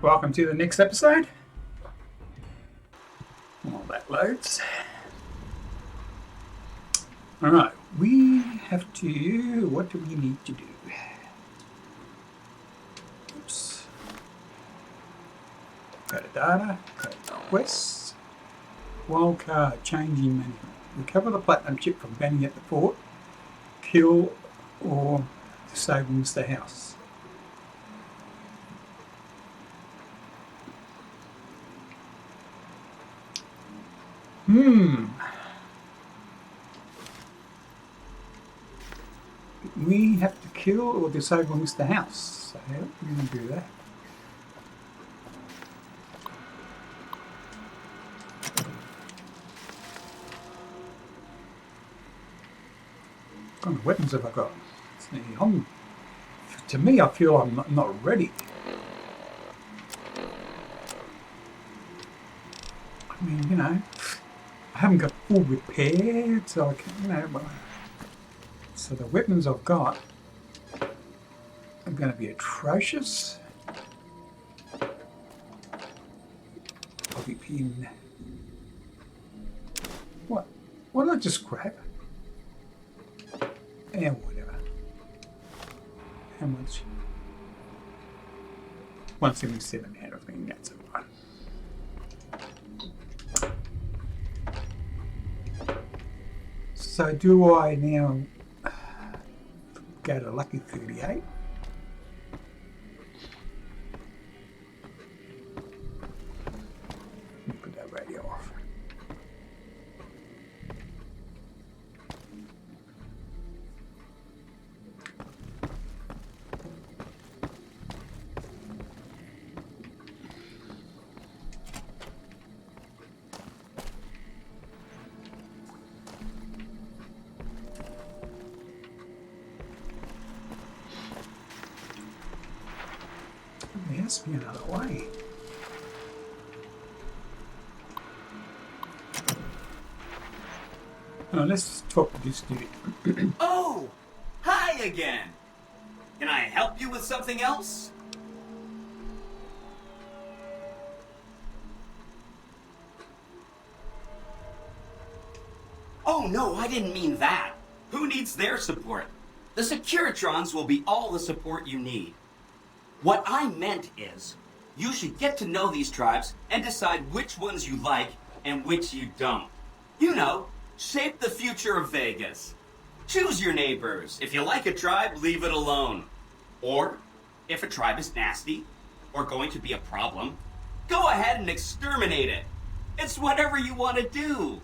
welcome to the next episode. While that loads. Alright, we have to... what do we need to do? Oops. Go to data, go to quests. Wildcard, changing management. Recover the platinum chip from Benny at the fort. Kill or disable Mr. House. We have to kill or disable Mr. House. So how are we going to do that? What kind of weapons have I got? To me, I feel I'm not ready. I mean, you know, I haven't got full repair, so I can, you know, so the weapons I've got are going to be atrocious. Bobby pin. What? What did I just grab? Yeah, whatever. How much? 177 out of thing, that's alright. So do I now go to Lucky 38? Put that radio off. There has to be another way. Oh, let's talk to this dude. Oh! Hi again! Can I help you with something else? Oh no, I didn't mean that. Who needs their support? The Securitrons will be all the support you need. What I meant is, you should get to know these tribes and decide which ones you like and which you don't. You know, shape the future of Vegas. Choose your neighbors. If you like a tribe, leave it alone. Or, if a tribe is nasty, or going to be a problem, go ahead and exterminate it. It's whatever you want to do.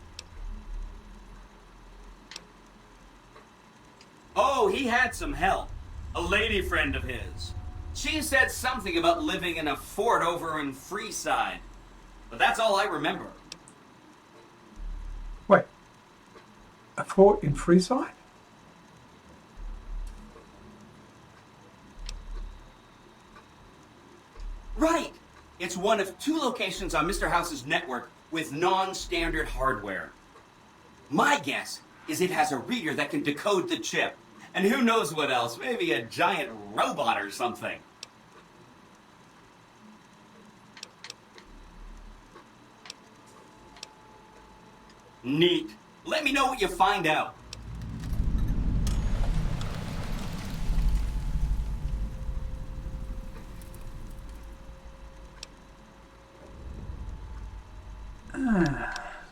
Oh, he had some help. A lady friend of his. She said something about living in a fort over in Freeside. But that's all I remember. Wait. A fort in Freeside? Right. It's one of 2 locations on Mr. House's network with non-standard hardware. My guess is it has a reader that can decode the chip. And who knows what else, maybe a giant robot or something. Neat. Let me know what you find out.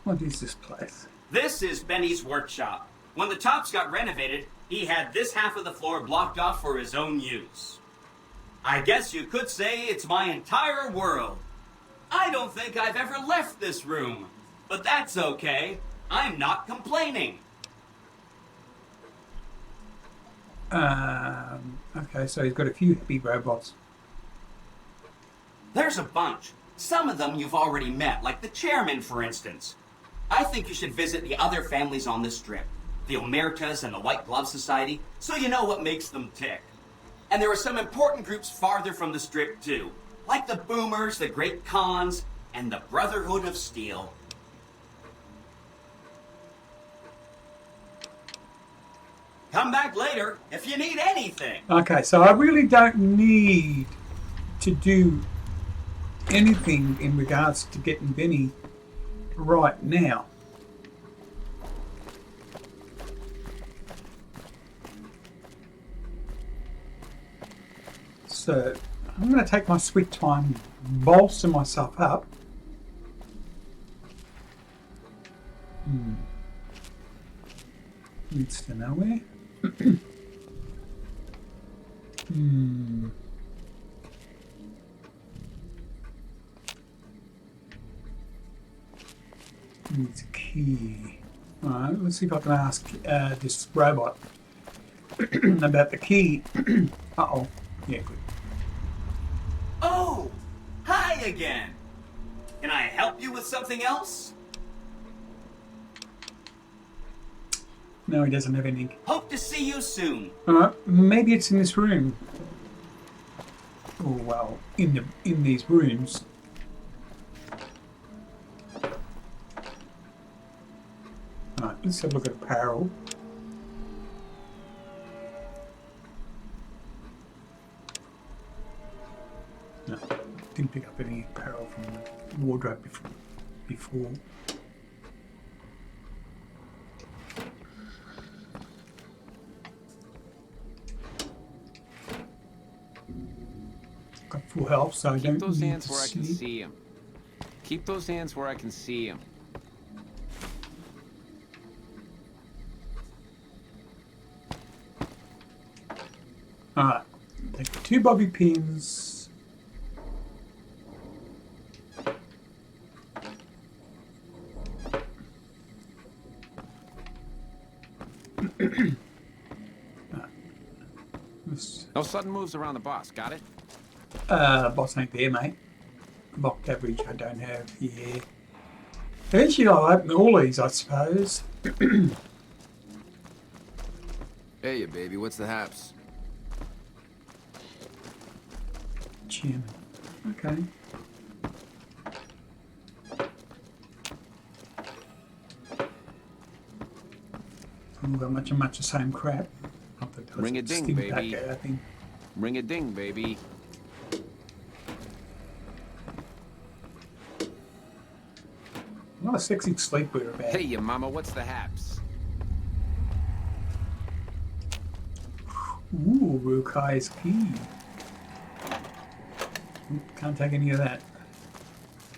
What is this place? This is Benny's workshop. When the tops got renovated, he had this half of the floor blocked off for his own use. I guess you could say it's my entire world. I don't think I've ever left this room, but that's okay. I'm not complaining. Okay, so he's got a few happy robots. There's a bunch. Some of them you've already met, like the chairman, for instance. I think you should visit the other families on this strip, the Omertas and the White Glove Society, so you know what makes them tick. And there are some important groups farther from the strip, too, like the Boomers, the Great Khans, and the Brotherhood of Steel. Come back later if you need anything. Okay, so I really don't need to do anything in regards to getting Benny right now. So I'm going to take my sweet time, bolster myself up. Needs to nowhere. Needs a key. Alright, let's see if I can ask this robot about the key. Uh-oh. Yeah, good. Oh, hi again. Can I help you with something else? No, he doesn't have any. Hope to see you soon. Alright, maybe it's in this room. Oh well, in these rooms. Alright, let's have a look at apparel. No, didn't pick up any apparel from the wardrobe before. Got full health, so I Keep don't those need hands to where I can see. see them. Keep those hands where I can see them. Alright, take the 2 bobby pins. No sudden moves around the boss, got it? Boss ain't there, mate. Locked average I don't have, yeah. Eventually I'll open all these, I suppose. Hey, you baby, what's the haps? Chairman. Okay. All got much the same crap. Not that Ring a ding, stim baby. pack, I think. Ring a ding, baby. Not a sexy sleepwear about. Hey, you mama, what's the haps? Ooh, Rukai's key. Oop, can't take any of that.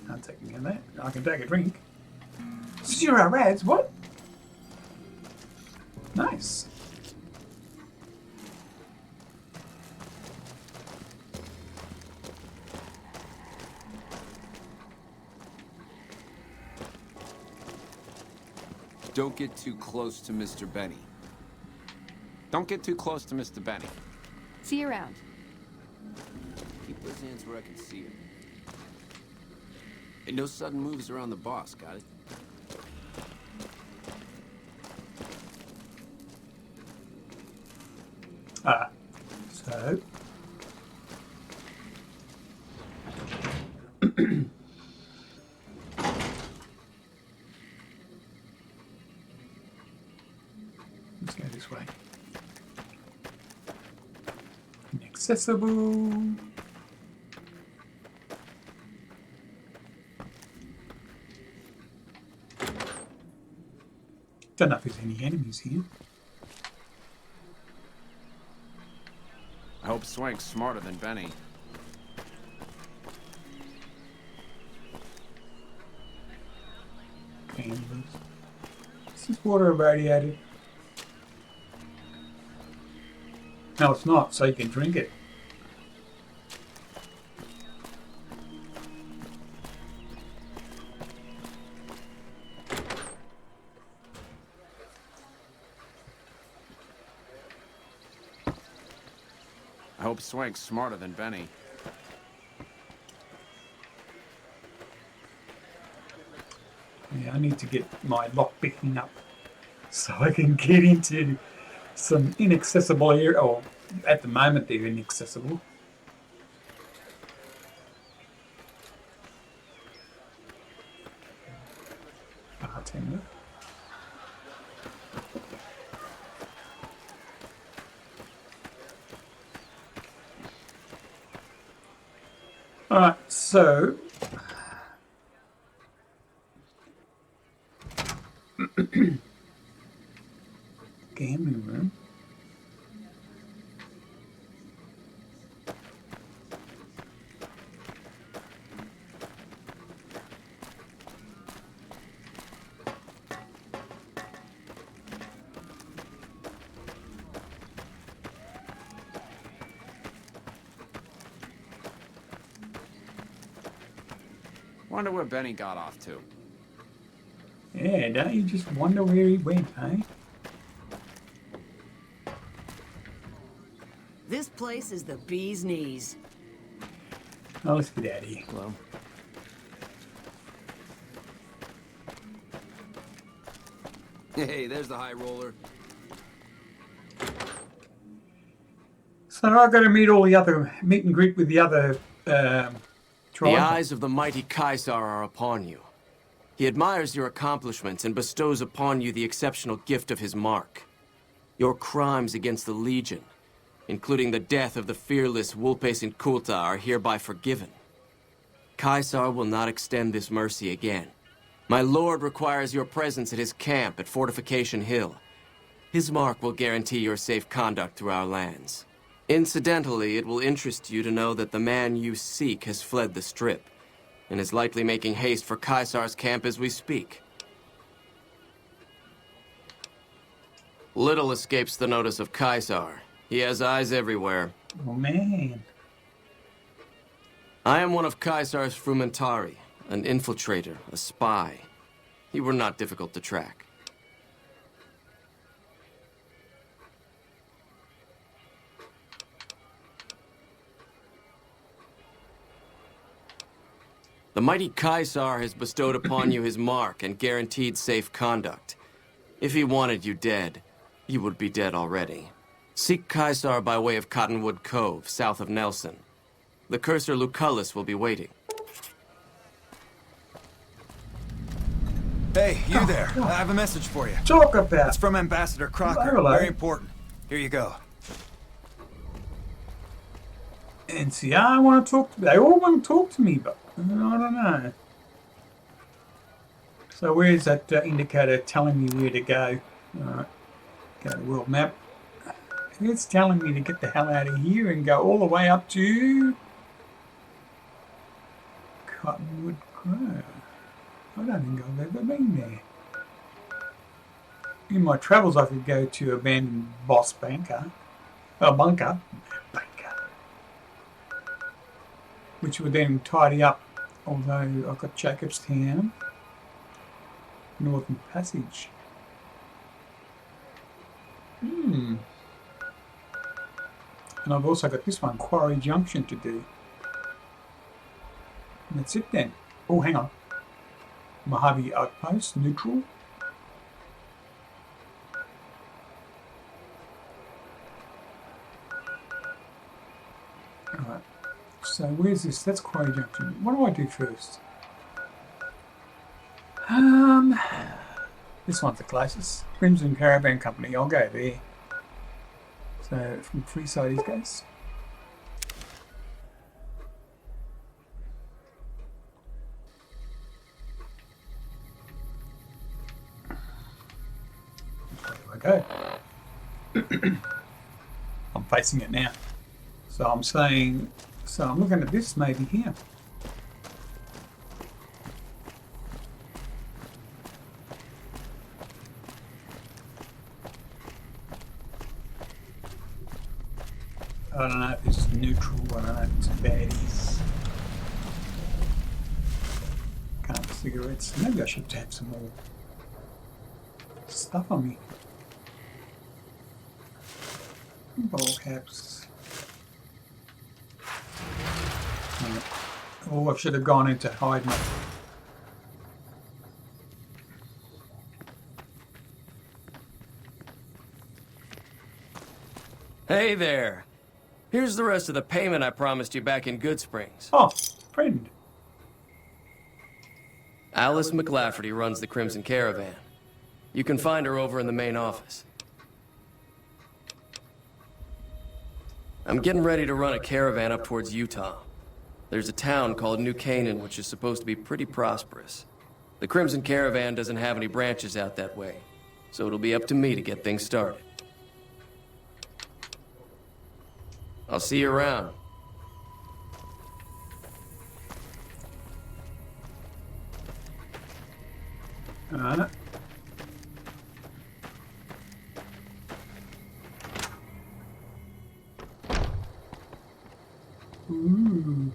Can't take any of that. I can take a drink. 0 rads, what? Nice. Don't get too close to Mr. Benny. Don't get too close to Mr. Benny. See you around. Keep those hands where I can see them. And no sudden moves around the boss, got it? So. Let's go this way. Inaccessible. Don't know if there's any enemies here. I hope Swank's smarter than Benny. Candles. Is this water irradiated? No, it's not, so you can drink it. I hope Swank's smarter than Benny. Yeah, I need to get my lock picking up so I can get into some inaccessible area. Or at the moment they're inaccessible. Bartender. Alright, So, gambling room. Wonder where Benny got off to. Yeah, don't you just wonder where he went, eh? This place is the bee's knees. Oh, let's get out of here. Well, hey, there's the high roller. So I've got to meet and greet with the other The tribes. eyes of the mighty Caesar are upon you. He admires your accomplishments and bestows upon you the exceptional gift of his mark. Your crimes against the Legion, including the death of the fearless Vulpes Inculta, are hereby forgiven. Caesar will not extend this mercy again. My lord requires your presence at his camp at Fortification Hill. His mark will guarantee your safe conduct through our lands. Incidentally, it will interest you to know that the man you seek has fled the Strip, and is likely making haste for Caesar's camp as we speak. Little escapes the notice of Caesar. He has eyes everywhere. Oh, man. I am one of Caesar's frumentari, an infiltrator, a spy. You were not difficult to track. The mighty Caesar has bestowed upon you his mark and guaranteed safe conduct. If he wanted you dead, you would be dead already. Seek Caesar by way of Cottonwood Cove, south of Nelson. The cursor Lucullus will be waiting. Hey, you there. I have a message for you. Talk about. It's from Ambassador Crocker. Hello. Very important. Here you go. And see, I want to talk to. They all want to talk to me, but I don't know. So where's that indicator telling me where to go? Alright, go to world map. It's telling me to get the hell out of here and go all the way up to Cottonwood Grove. I don't think I've ever been there. In my travels, I could go to abandoned boss bunker, which would then tidy up. Although I've got Jacobstown, Northern Passage. And I've also got this one, Quarry Junction, to do. And that's it then. Oh, hang on. Mojave Outpost, neutral. Alright. So where's this? That's Quarry Junction. What do I do first? This one's the closest. Crimson Caravan Company. I'll go there. So from Freeside East Coast. Where do I go? I'm facing it now. So I'm saying, so I'm looking at this maybe here. I don't know if it's neutral, I don't know if it's baddies. Can't have cigarettes. Maybe I should have some more stuff on me. Ball caps. Oh, I should have gone into hide my... Hey there. Here's the rest of the payment I promised you back in Good Springs. Oh, friend. Alice McLafferty runs the Crimson Caravan. You can find her over in the main office. I'm getting ready to run a caravan up towards Utah. There's a town called New Canaan which is supposed to be pretty prosperous. The Crimson Caravan doesn't have any branches out that way, so it'll be up to me to get things started. I'll see you around. Ooh.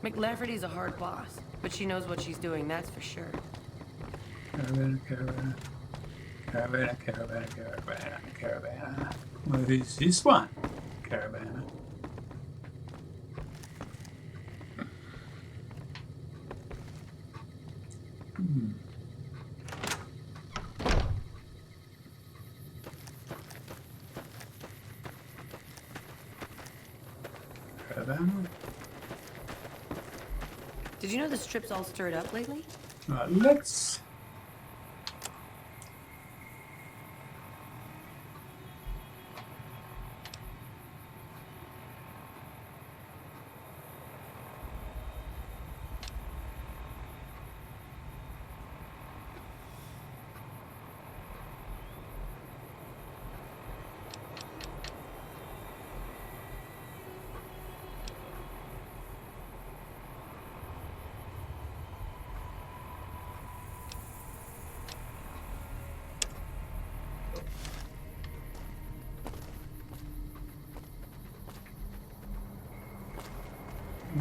McLafferty's a hard boss, but she knows what she's doing, that's for sure. Caravan, caravan. Caravan, caravan, caravan, caravan. What is this one? Caravan. Caravan. Did you know the strip's all stirred up lately? Right, let's.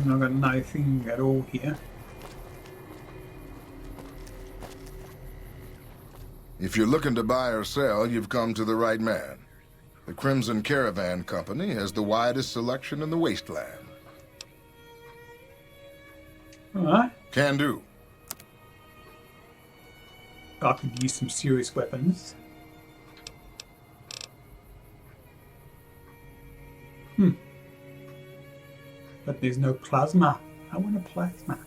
I've got nothing at all here. If you're looking to buy or sell, you've come to the right man. The Crimson Caravan Company has the widest selection in the wasteland. Alright. Can do. I could use some serious weapons. But there's no plasma. I want a plasma.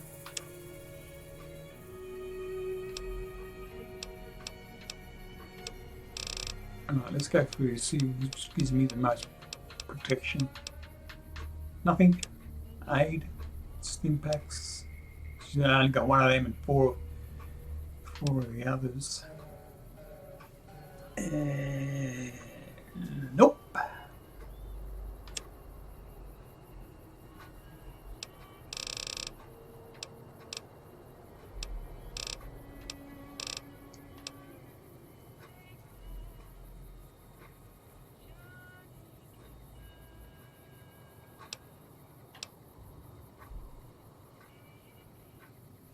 Alright, let's go through see which gives me the most protection. Nothing. Aid. Stimpaks. I only got one of them and four of the others. Nope.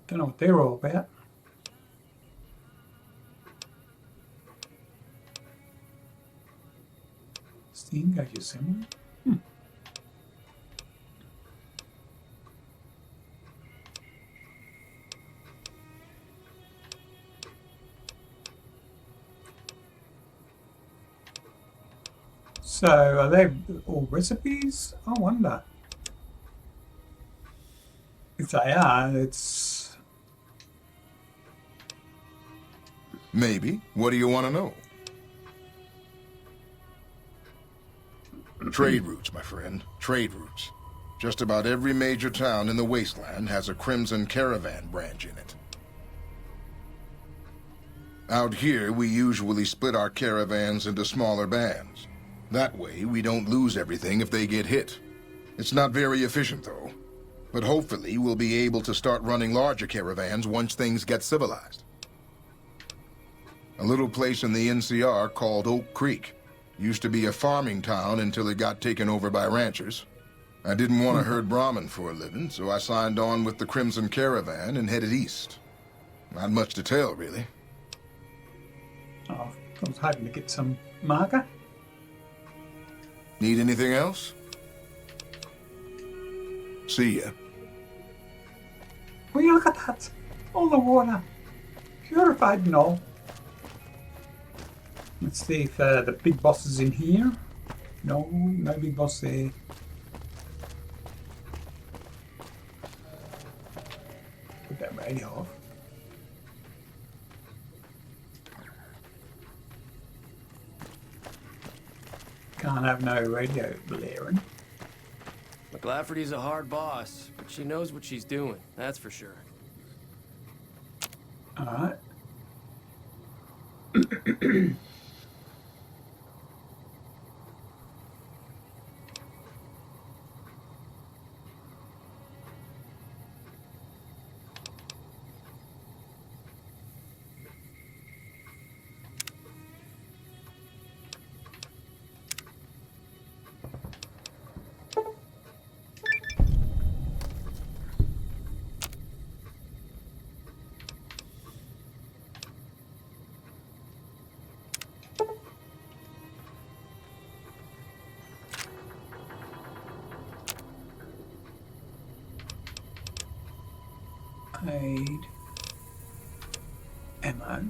Don't know what they're all about. Steam gauge assembly. So are they all recipes? I wonder. If they are, it's... Maybe. What do you want to know? Trade routes, my friend. Trade routes. Just about every major town in the wasteland has a Crimson Caravan branch in it. Out here, we usually split our caravans into smaller bands. That way, we don't lose everything if they get hit. It's not very efficient, though. But hopefully, we'll be able to start running larger caravans once things get civilized. A little place in the NCR called Oak Creek. Used to be a farming town until it got taken over by ranchers. I didn't want to herd Brahmin for a living, so I signed on with the Crimson Caravan and headed east. Not much to tell, really. Oh, I was hoping to get some marker. Need anything else? See ya. Will you look at that? All the water. Purified and all. Let's see if the big boss is in here. No, no big boss there. Put that radio off. Can't have no radio blaring. McLafferty's a hard boss, but she knows what she's doing, that's for sure. All right. Aid. Ammo.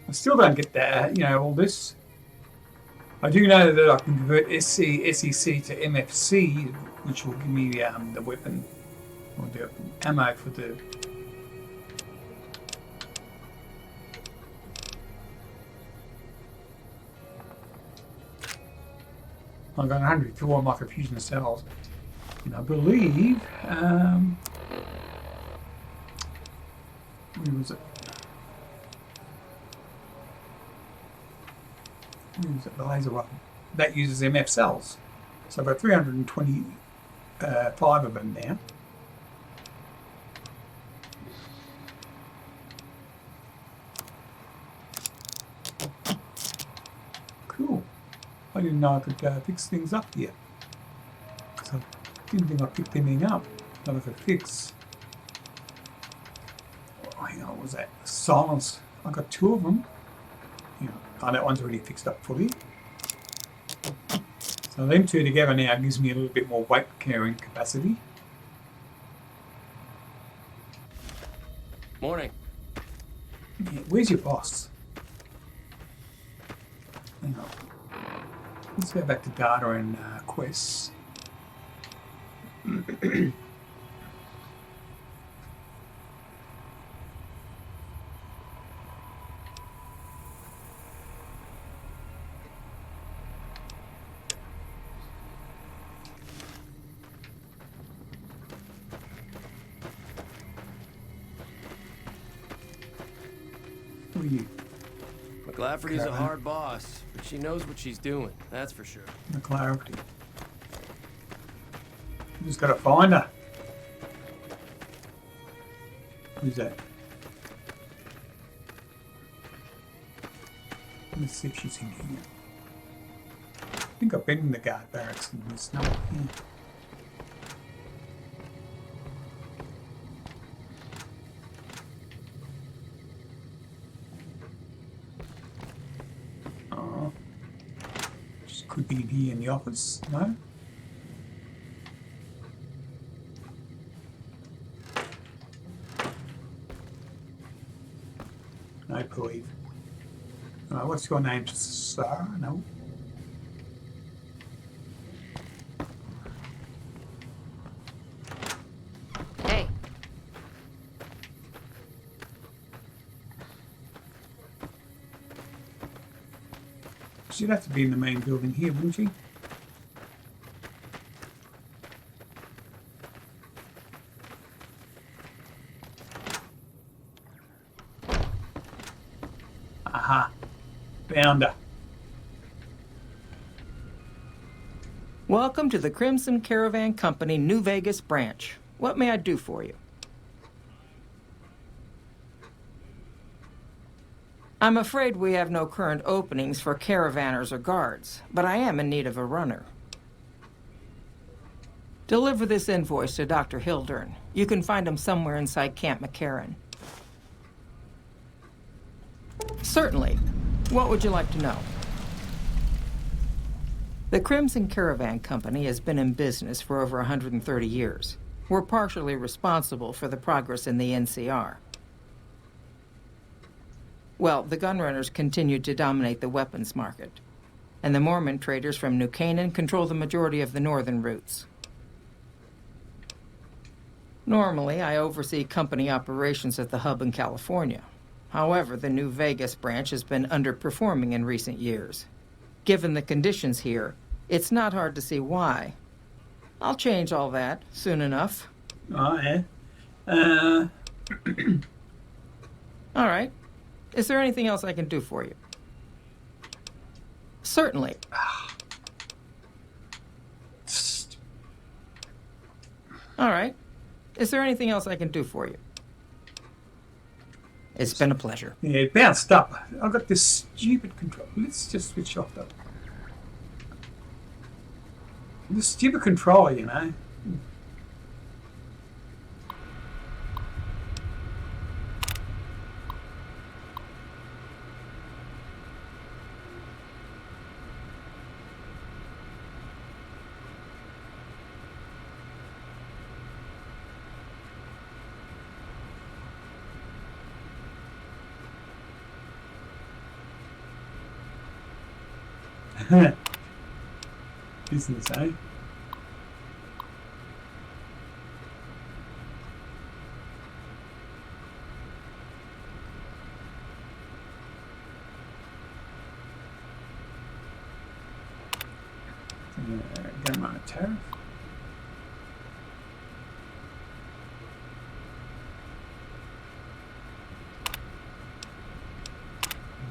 I still don't get that, all this. I do know that I can convert SEC to MFC, which will give me the weapon, or the ammo for the... I've got 104 microfusion cells. And I believe... where was it? The laser weapon that uses MF cells, so I've got 325 of them now. Cool. I didn't know I could fix things up here, so I didn't think I picked anything up that I could fix. Oh, hang on, what was that? Silence. I got 2 of them. Oh, that one's already fixed up fully. So them 2 together now gives me a little bit more weight carrying capacity. Morning. Yeah, where's your boss? Hang on. Let's go back to data and quests. Who are you? McLafferty's a hard boss, but she knows what she's doing, that's for sure. McLafferty. You just gotta find her. Who's that? Let's see if she's in here. I think I've been in the guard barracks and there's no one here. Could be here in the office, no? I believe. What's your name, sir? No. Hey. She'd have to be in the main building here, wouldn't she? Aha. Found her. Welcome to the Crimson Caravan Company New Vegas branch. What may I do for you? I'm afraid we have no current openings for caravanners or guards, but I am in need of a runner. Deliver this invoice to Dr. Hildern. You can find him somewhere inside Camp McCarran. Certainly. What would you like to know? The Crimson Caravan Company has been in business for over 130 years. We're partially responsible for the progress in the NCR. Well, the gunrunners continue to dominate the weapons market, and the Mormon traders from New Canaan control the majority of the northern routes. Normally, I oversee company operations at the hub in California. However, the New Vegas branch has been underperforming in recent years. Given the conditions here, it's not hard to see why. I'll change all that soon enough. Oh, yeah. All right. Is there anything else I can do for you? Certainly. All right. Is there anything else I can do for you? It's been a pleasure. Yeah, it bounced up. I've got this stupid control. Let's just switch off that. This stupid controller, you know. Business, eh? Gun run a tariff.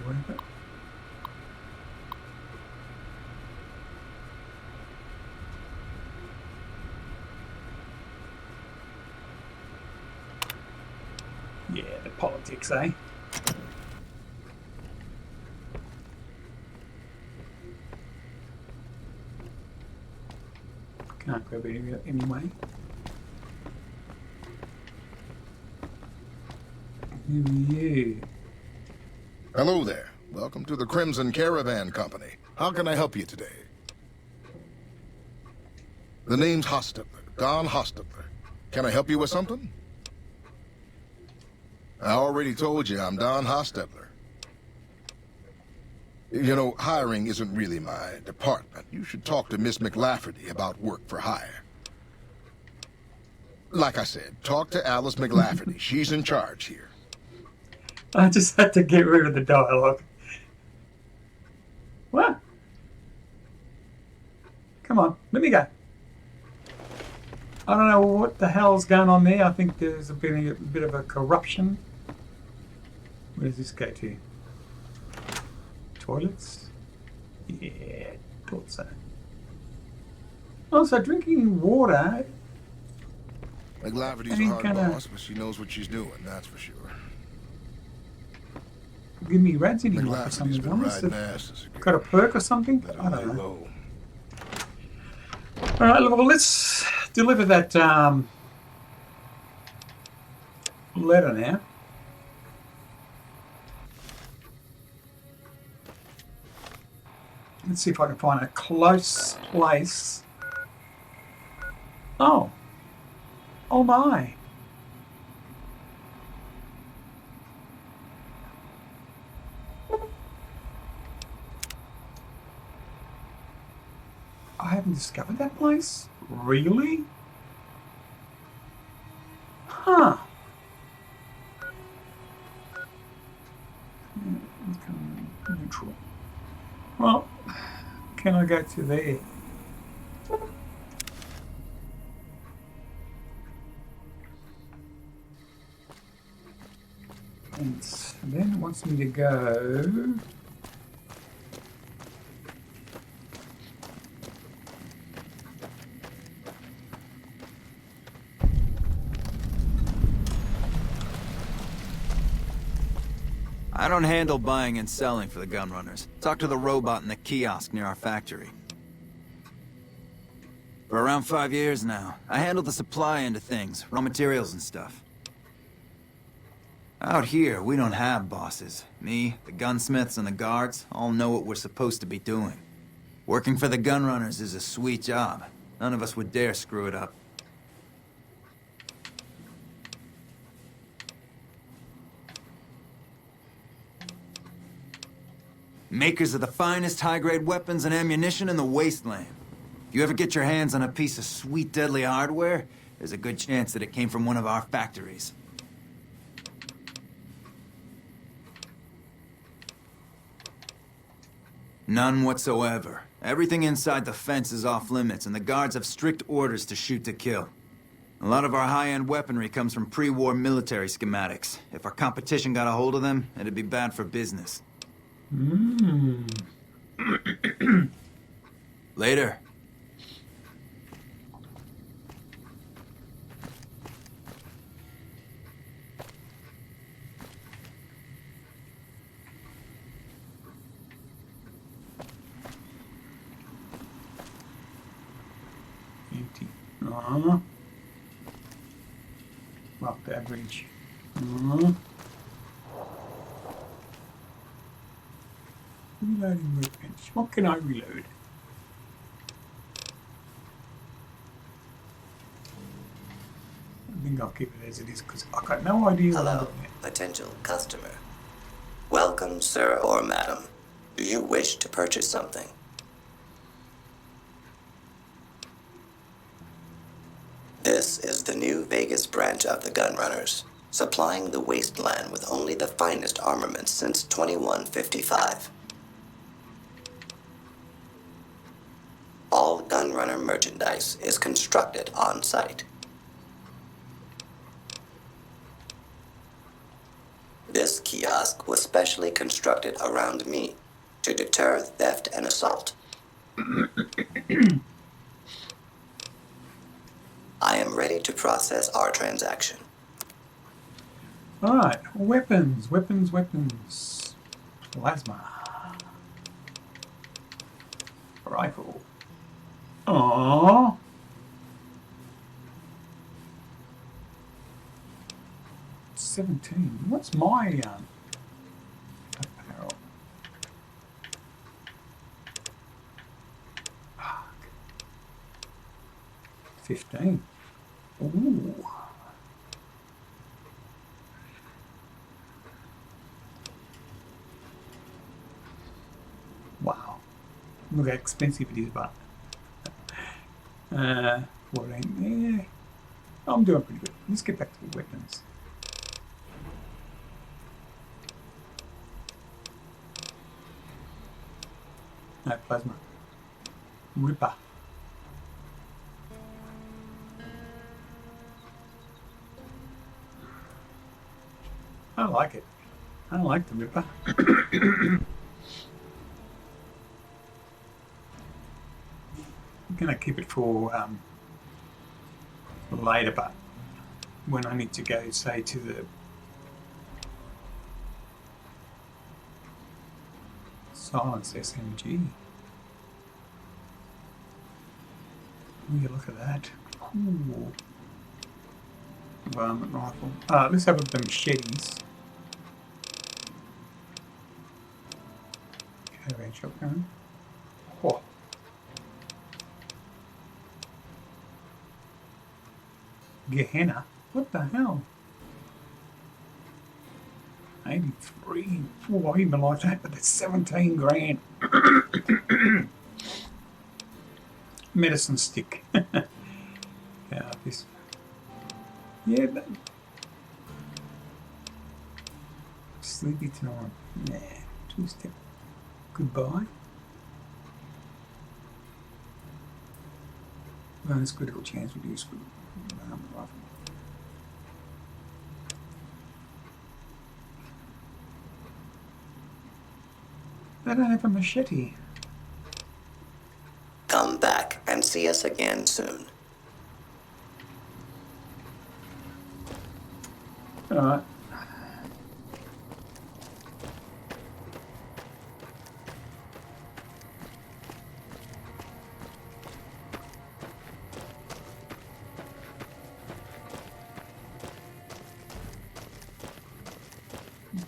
Worth it. Yeah, the politics, eh? Can't grab it anyway. Yeah. Hello there. Welcome to the Crimson Caravan Company. How can I help you today? The name's Hostetler, Don Hostetler. Can I help you with something? I already told you I'm Don Hostetler. You know, hiring isn't really my department. You should talk to Miss McLafferty about work for hire. Like I said, talk to Alice McLafferty. She's in charge here. I just had to get rid of the dialogue. What? Come on, let me go. I don't know what the hell's going on there. I think there's a bit of a corruption. Where does this go to? Toilets? Yeah, thought so. Also, drinking water. McLafferty's a hard boss, but she knows what she's doing, that's for sure. Give me rats anymore for some McLafferty's reason. been riding ass as a Got a perk or something? Let I her don't lay know. low. Alright, well, let's deliver that letter now. Let's see if I can find a close place. Oh. Oh my. I haven't discovered that place? Really? Huh. Neutral. Well, can I go to there? And then it wants me to go. I don't handle buying and selling for the gunrunners. Talk to the robot in the kiosk near our factory. For around 5 years now, I handle the supply end of things, raw materials and stuff. Out here, we don't have bosses. Me, the gunsmiths, and the guards all know what we're supposed to be doing. Working for the Gunrunners is a sweet job. None of us would dare screw it up. Makers of the finest high-grade weapons and ammunition in the wasteland. If you ever get your hands on a piece of sweet, deadly hardware, there's a good chance that it came from one of our factories. None whatsoever. Everything inside the fence is off limits, and the guards have strict orders to shoot to kill. A lot of our high-end weaponry comes from pre-war military schematics. If our competition got a hold of them, it'd be bad for business. Later. Empty. Mark the average. Reloading workbench. What can I reload? I think I'll keep it as it is because I've got no idea what I'm Hello, doing yet. potential customer. Welcome, sir or madam. Do you wish to purchase something? This is the New Vegas branch of the Gunrunners, supplying the wasteland with only the finest armaments since 2155. All Gunrunner merchandise is constructed on site. This kiosk was specially constructed around me to deter theft and assault. I am ready to process our transaction. Alright, weapons. Plasma. Rifle. Aww. $17. What's my apparel? Fuck. 15. Ooh. Wow. Look how expensive it is, but 14. Yeah. I'm doing pretty good. Let's get back to the weapons. No, plasma. Ripper. I like it. I like the Ripper. I'm gonna keep it for later, but when I need to go, say, to the silence SMG. Oh, yeah, look at that. Ooh. Varmint rifle. Let's have the machetes. Caravan shotgun. Oh. Gehenna? What the hell? 83. Oh, I even like that, but that's 17 grand. Medicine stick. Yeah, this. Yeah, but. Sleepy tonight. Nah, 2-step. Goodbye. Bonus critical chance reduced with rifle. They don't have a machete. Come back and see us again soon. Alright.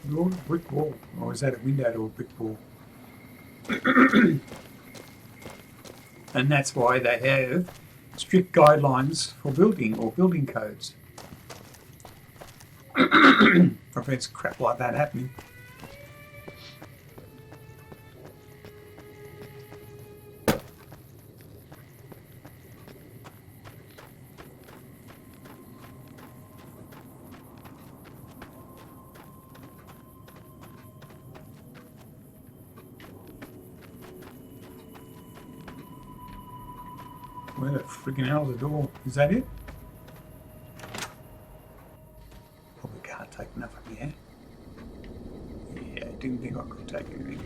Lord, brick wall. Or is that a window to a brick wall? And that's why they have strict guidelines for building or building codes. Prevents crap like that happening. Where the freaking hell's the door? Is that it? Probably can't take enough of here. Yeah, I didn't think I could take anything.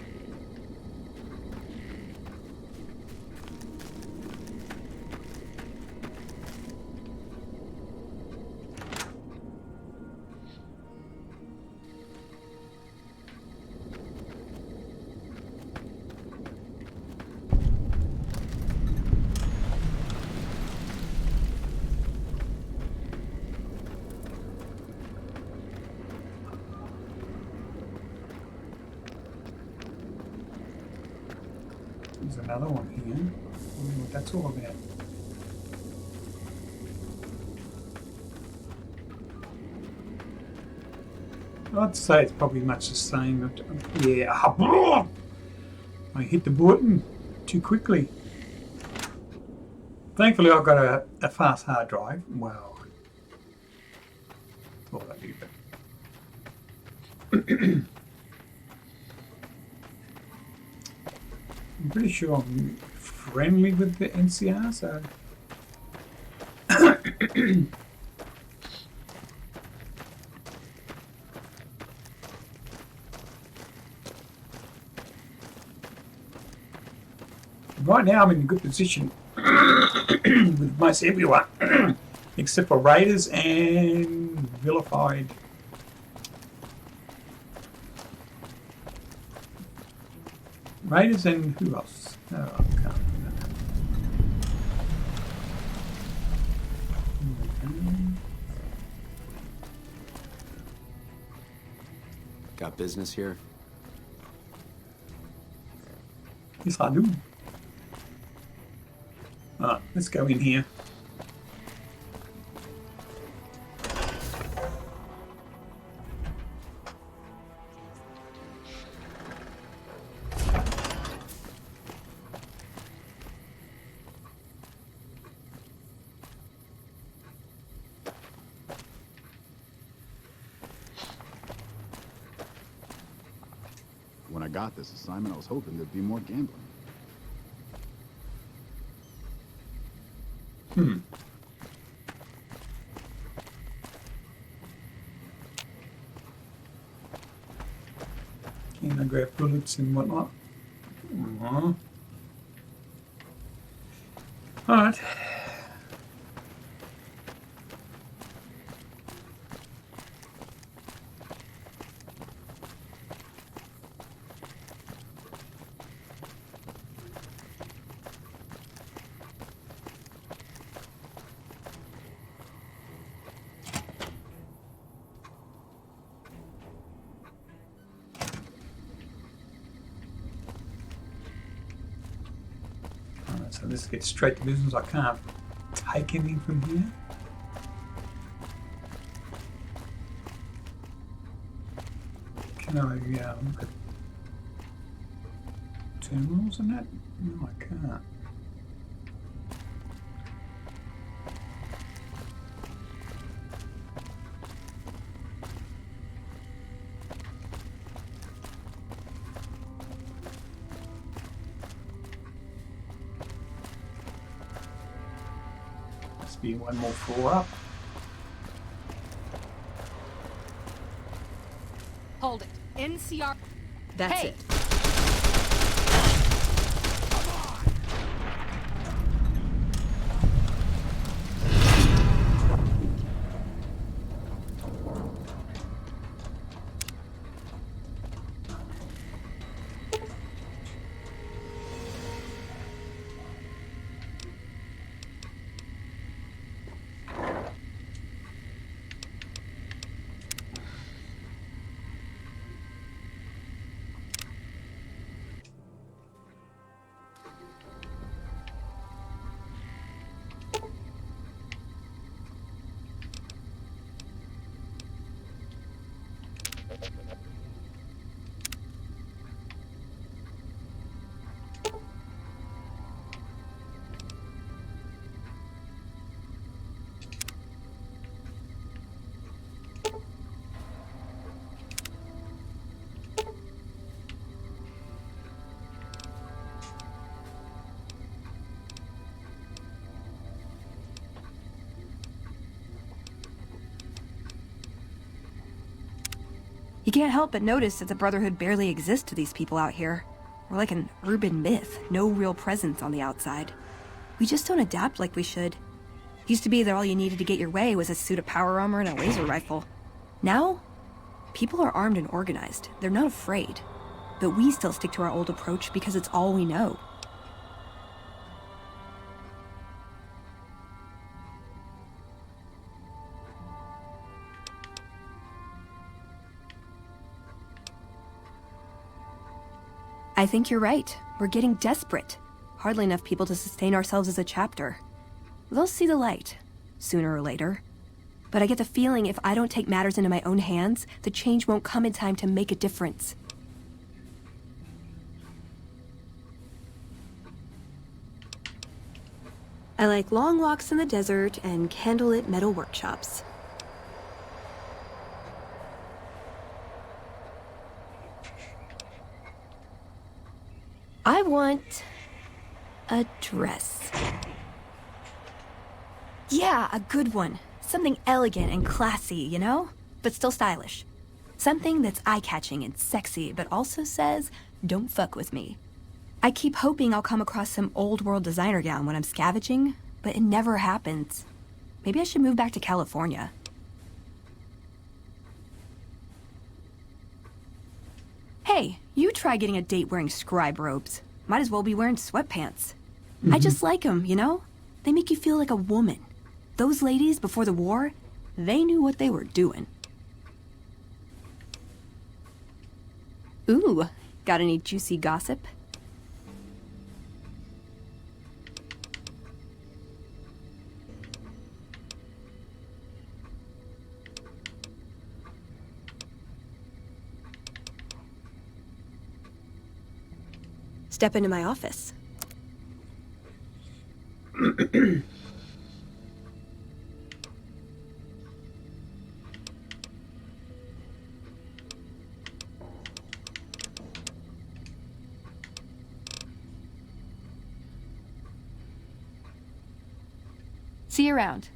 There's another one here. I wonder what that's all about. I'd say it's probably much the same. Yeah, I hit the button too quickly. Thankfully, I've got a fast hard drive. Well, thought I do, but I'm pretty sure I'm friendly with the NCR, so. Right now I'm in a good position with most everyone, except for Raiders and Vilified. Raiders and who else? Oh, I can't remember. Got business here? Yes, I do. Alright, let's go in here. When I got this assignment, I was hoping there'd be more gambling. Can I grab bullets and whatnot? Alright. So let's get straight to business. I can't take anything from here. Can I look at terminals and that? No, I can't. Be one more floor up. Hold it. NCR. That's it. You can't help but notice that the Brotherhood barely exists to these people out here. We're like an urban myth, no real presence on the outside. We just don't adapt like we should. Used to be that all you needed to get your way was a suit of power armor and a laser rifle. Now, people are armed and organized. They're not afraid. But we still stick to our old approach because it's all we know. I think you're right. We're getting desperate. Hardly enough people to sustain ourselves as a chapter. They'll see the light, sooner or later. But I get the feeling if I don't take matters into my own hands, the change won't come in time to make a difference. I like long walks in the desert and candlelit metal workshops. I want a dress. Yeah, a good one. Something elegant and classy, you know? But still stylish. Something that's eye-catching and sexy, but also says, don't fuck with me. I keep hoping I'll come across some old-world designer gown when I'm scavenging, but it never happens. Maybe I should move back to California. Hey, you try getting a date wearing scribe robes. Might as well be wearing sweatpants. I just like them, you know? They make you feel like a woman. Those ladies, before the war, they knew what they were doing. Ooh, got any juicy gossip? Step into my office. See you around.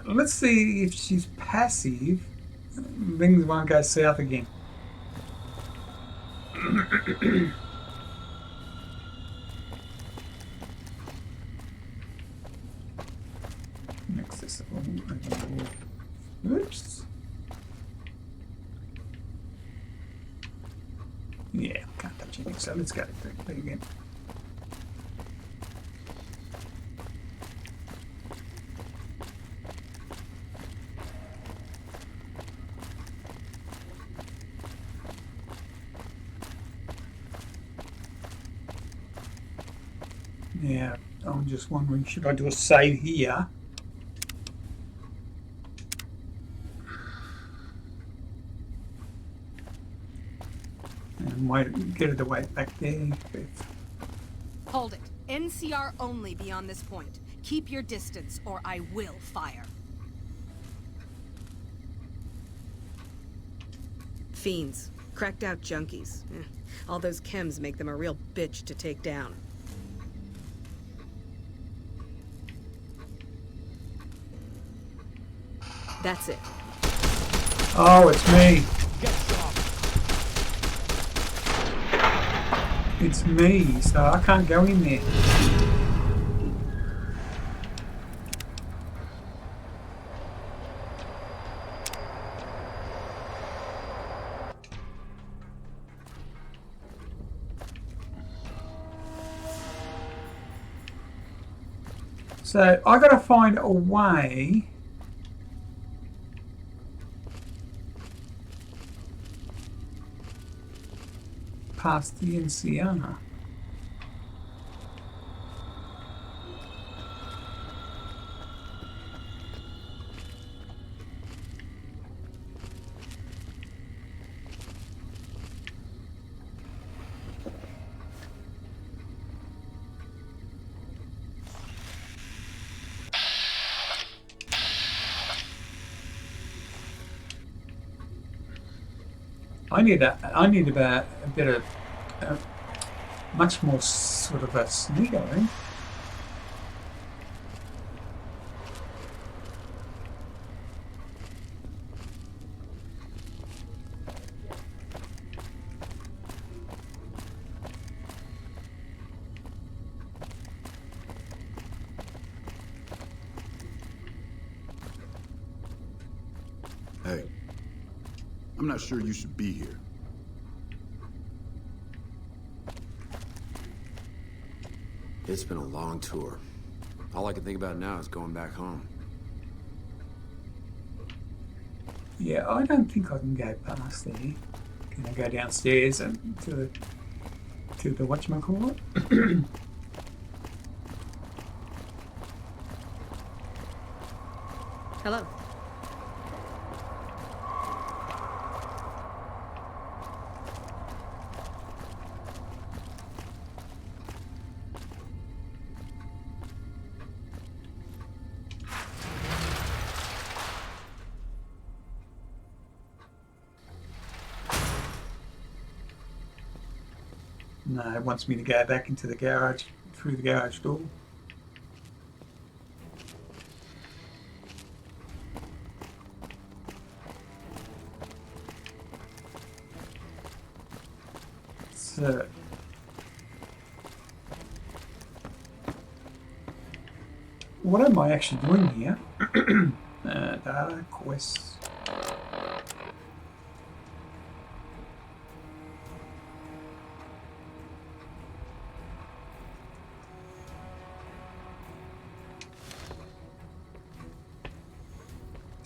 Let's see if she's passive. Things won't go south again. Accessible. Oops. Yeah, can't touch anything, so let's go there again. Yeah, I'm just wondering, should I do a save here? And wait, get it away back there. Hold it. NCR only beyond this point. Keep your distance, or I will fire. Fiends. Cracked out junkies. All those chems make them a real bitch to take down. That's it. Oh, it's me. It's me, so I can't go in there. So I gotta find a way past the NCR. I need a bit of much more sort of a sneak, I think. Hey, I'm not sure you should be here. It's been a long tour. All I can think about now is going back home. Yeah, I don't think I can go past there. Can I go downstairs and to the whatchamacallit? Hello. No, it wants me to go back into the garage, through the garage door. So, what am I actually doing here? Data quests.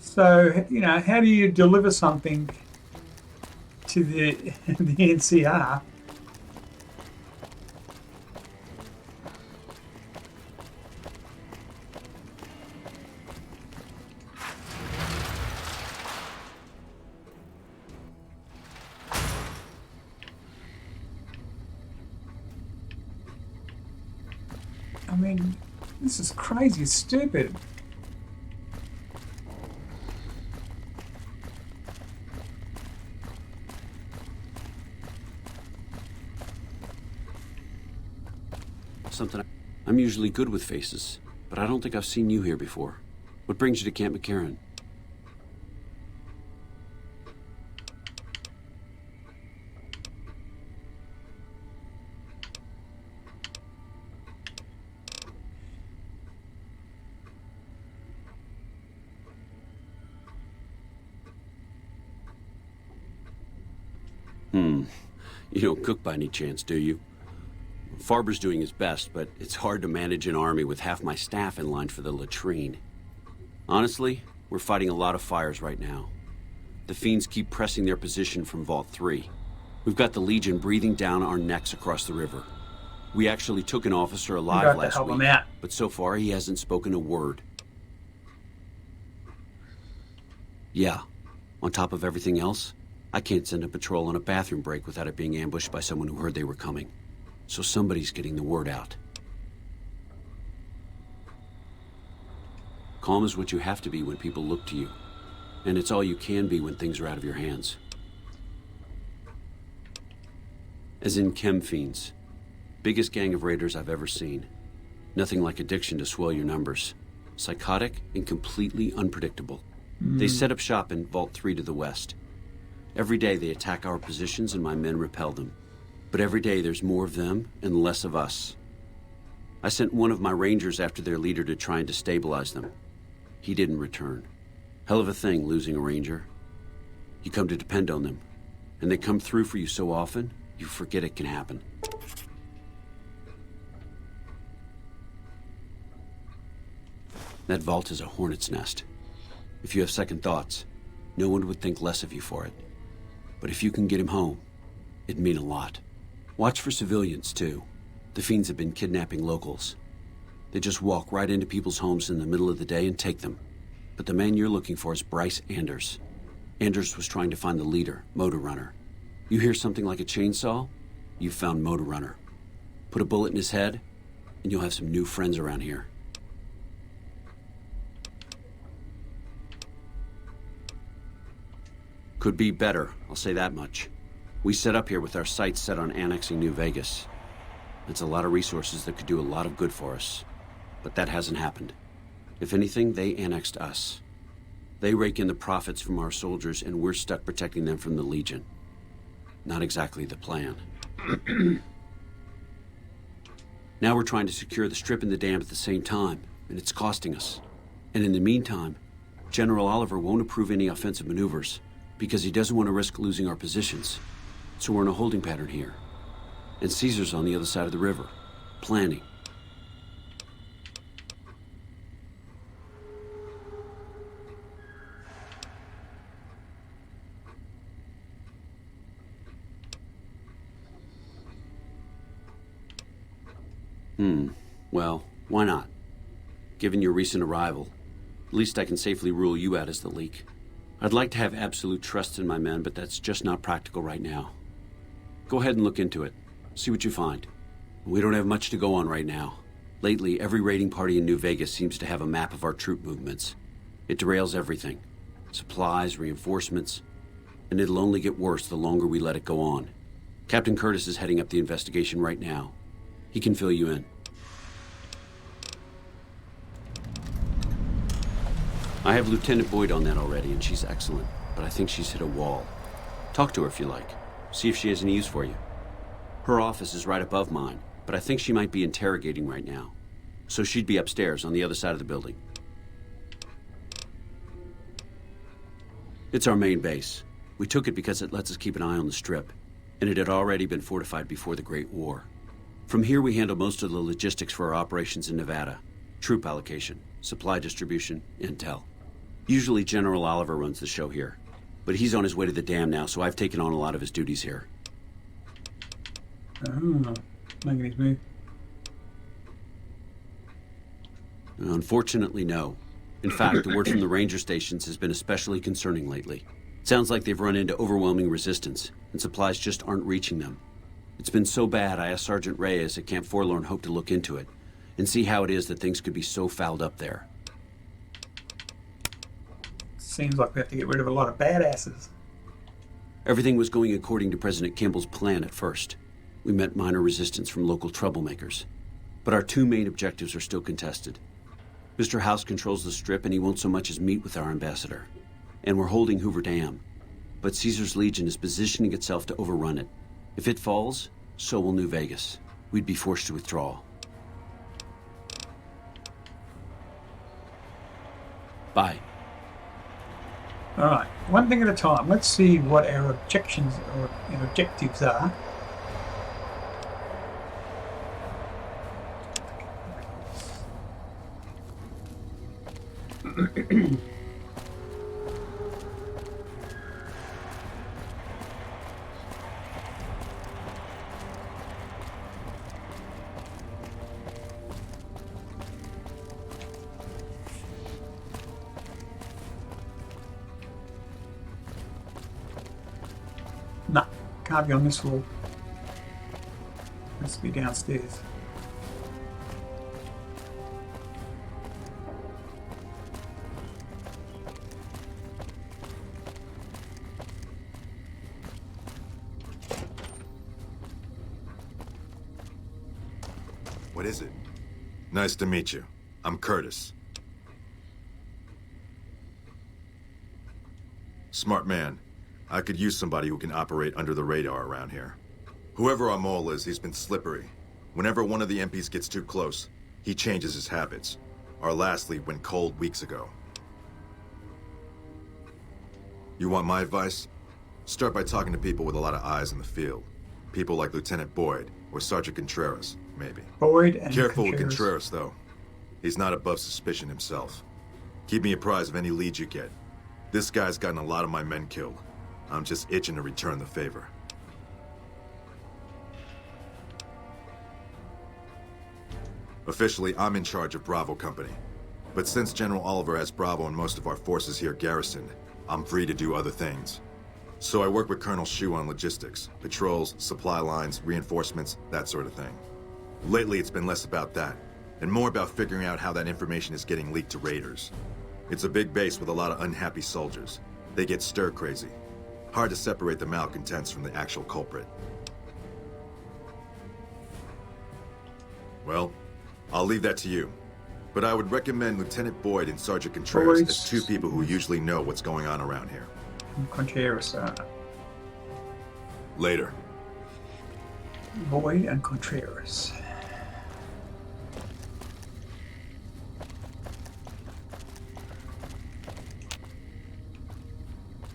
So, you know, how do you deliver something to the the NCR? I mean, this is crazy, it's stupid. Something. I'm usually good with faces, but I don't think I've seen you here before. What brings you to Camp McCarran? You don't cook by any chance, do you? Farber's doing his best, but it's hard to manage an army with half my staff in line for the latrine. Honestly, we're fighting a lot of fires right now. The Fiends keep pressing their position from Vault 3. We've got the Legion breathing down our necks across the river. We actually took an officer alive last week, but so far he hasn't spoken a word. Yeah, on top of everything else, I can't send a patrol on a bathroom break without it being ambushed by someone who heard they were coming. So somebody's getting the word out. Calm is what you have to be when people look to you. And it's all you can be when things are out of your hands. As in Chem Fiends. Biggest gang of raiders I've ever seen. Nothing like addiction to swell your numbers. Psychotic and completely unpredictable. They set up shop in Vault 3 to the west. Every day they attack our positions and my men repel them. But every day there's more of them and less of us. I sent one of my rangers after their leader to try and destabilize them. He didn't return. Hell of a thing, losing a ranger. You come to depend on them, and they come through for you so often, you forget it can happen. That vault is a hornet's nest. If you have second thoughts, no one would think less of you for it. But if you can get him home, it'd mean a lot. Watch for civilians, too. The Fiends have been kidnapping locals. They just walk right into people's homes in the middle of the day and take them. But the man you're looking for is Bryce Anders. Anders was trying to find the leader, Motor Runner. You hear something like a chainsaw? You've found Motor Runner. Put a bullet in his head, and you'll have some new friends around here. Could be better, I'll say that much. We set up here with our sights set on annexing New Vegas. It's a lot of resources that could do a lot of good for us. But that hasn't happened. If anything, they annexed us. They rake in the profits from our soldiers, and we're stuck protecting them from the Legion. Not exactly the plan. Now we're trying to secure the Strip and the dam at the same time, and it's costing us. And in the meantime, General Oliver won't approve any offensive maneuvers because he doesn't want to risk losing our positions. So we're in a holding pattern here. And Caesar's on the other side of the river, planning. Well, why not? Given your recent arrival, at least I can safely rule you out as the leak. I'd like to have absolute trust in my men, but that's just not practical right now. Go ahead and look into it. See what you find. We don't have much to go on right now. Lately, every raiding party in New Vegas seems to have a map of our troop movements. It derails everything. Supplies, reinforcements, and it'll only get worse the longer we let it go on. Captain Curtis is heading up the investigation right now. He can fill you in. I have Lieutenant Boyd on that already, and she's excellent, but I think she's hit a wall. Talk to her if you like. See if she has any use for you. Her office is right above mine, but I think she might be interrogating right now. So she'd be upstairs on the other side of the building. It's our main base. We took it because it lets us keep an eye on the Strip, and it had already been fortified before the Great War. From here, we handle most of the logistics for our operations in Nevada. Troop allocation, supply distribution, intel. Usually General Oliver runs the show here, but he's on his way to the dam now, so I've taken on a lot of his duties here. Oh, making his move. Unfortunately, no. In fact, the word from the ranger stations has been especially concerning lately. It sounds like they've run into overwhelming resistance, and supplies just aren't reaching them. It's been so bad, I asked Sergeant Reyes at Camp Forlorn Hope to look into it, and see how it is that things could be so fouled up there. Seems like we have to get rid of a lot of badasses. Everything was going according to President Kimball's plan at first. We met minor resistance from local troublemakers. But our two main objectives are still contested. Mr. House controls the Strip, and he won't so much as meet with our ambassador. And we're holding Hoover Dam. But Caesar's Legion is positioning itself to overrun it. If it falls, so will New Vegas. We'd be forced to withdraw. Bye. All right, one thing at a time. Let's see what our objections or objectives are. Nah, can't be on this wall. Has to be downstairs. What is it? Nice to meet you. I'm Curtis. Smart man. I could use somebody who can operate under the radar around here. Whoever our mole is, he's been slippery. Whenever one of the MPs gets too close, he changes his habits. Our last lead went cold weeks ago. You want my advice? Start by talking to people with a lot of eyes in the field. People like Lieutenant Boyd or Sergeant Contreras, maybe. Boyd and Careful with Contreras. Contreras, though. He's not above suspicion himself. Keep me apprised of any leads you get. This guy's gotten a lot of my men killed. I'm just itching to return the favor. Officially, I'm in charge of Bravo Company. But since General Oliver has Bravo and most of our forces here garrisoned, I'm free to do other things. So I work with Colonel Shu on logistics, patrols, supply lines, reinforcements, that sort of thing. Lately, it's been less about that, and more about figuring out how that information is getting leaked to raiders. It's a big base with a lot of unhappy soldiers. They get stir-crazy. Hard to separate the malcontents from the actual culprit. Well, I'll leave that to you. But I would recommend Lieutenant Boyd and Sergeant Contreras as two people who usually know what's going on around here. Contreras. Later. Boyd and Contreras.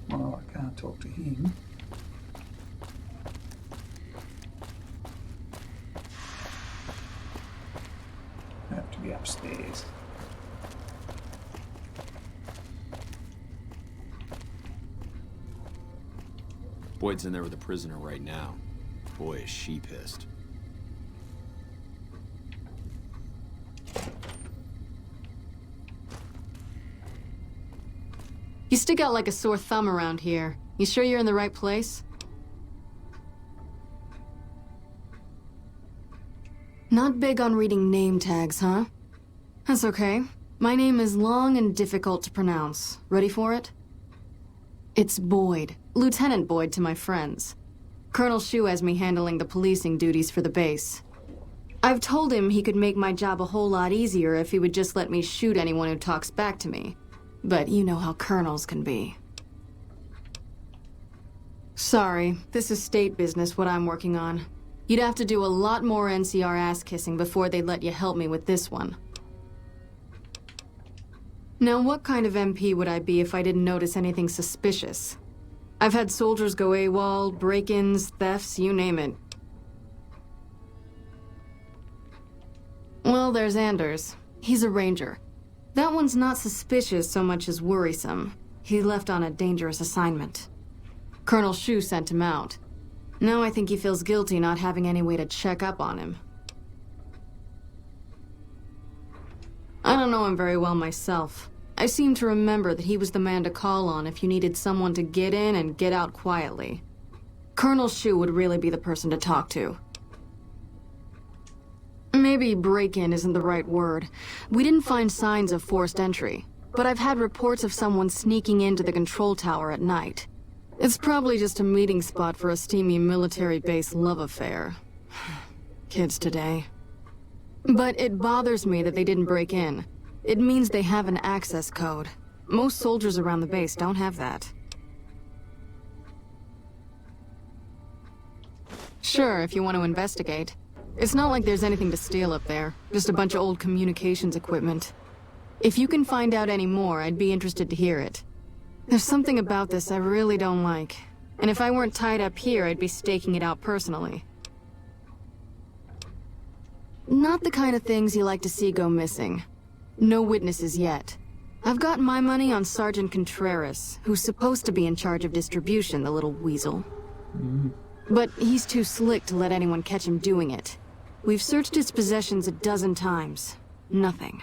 Well, I can't talk to him. I have to be upstairs. Boyd's in there with a prisoner right now. Boy, is she pissed. You stick out like a sore thumb around here. You sure you're in the right place? Not big on reading name tags, huh? That's okay. My name is long and difficult to pronounce. Ready for it? It's Boyd. Lieutenant Boyd to my friends. Colonel Shu has me handling the policing duties for the base. I've told him he could make my job a whole lot easier if he would just let me shoot anyone who talks back to me. But you know how colonels can be. Sorry, this is state business, what I'm working on. You'd have to do a lot more NCR ass-kissing before they'd let you help me with this one. Now, what kind of MP would I be if I didn't notice anything suspicious? I've had soldiers go AWOL, break-ins, thefts, you name it. Well, there's Anders. He's a ranger. That one's not suspicious so much as worrisome. He left on a dangerous assignment. Colonel Shu sent him out. Now I think he feels guilty not having any way to check up on him. I don't know him very well myself. I seem to remember that he was the man to call on if you needed someone to get in and get out quietly. Colonel Shu would really be the person to talk to. Maybe break-in isn't the right word. We didn't find signs of forced entry, but I've had reports of someone sneaking into the control tower at night. It's probably just a meeting spot for a steamy military base love affair. Kids today. But it bothers me that they didn't break in. It means they have an access code. Most soldiers around the base don't have that. Sure, if you want to investigate. It's not like there's anything to steal up there, just a bunch of old communications equipment. If you can find out any more, I'd be interested to hear it. There's something about this I really don't like, and if I weren't tied up here, I'd be staking it out personally. Not the kind of things you like to see go missing. No witnesses yet. I've got my money on Sergeant Contreras, who's supposed to be in charge of distribution, the little weasel. But he's too slick to let anyone catch him doing it. We've searched his possessions a dozen times. Nothing.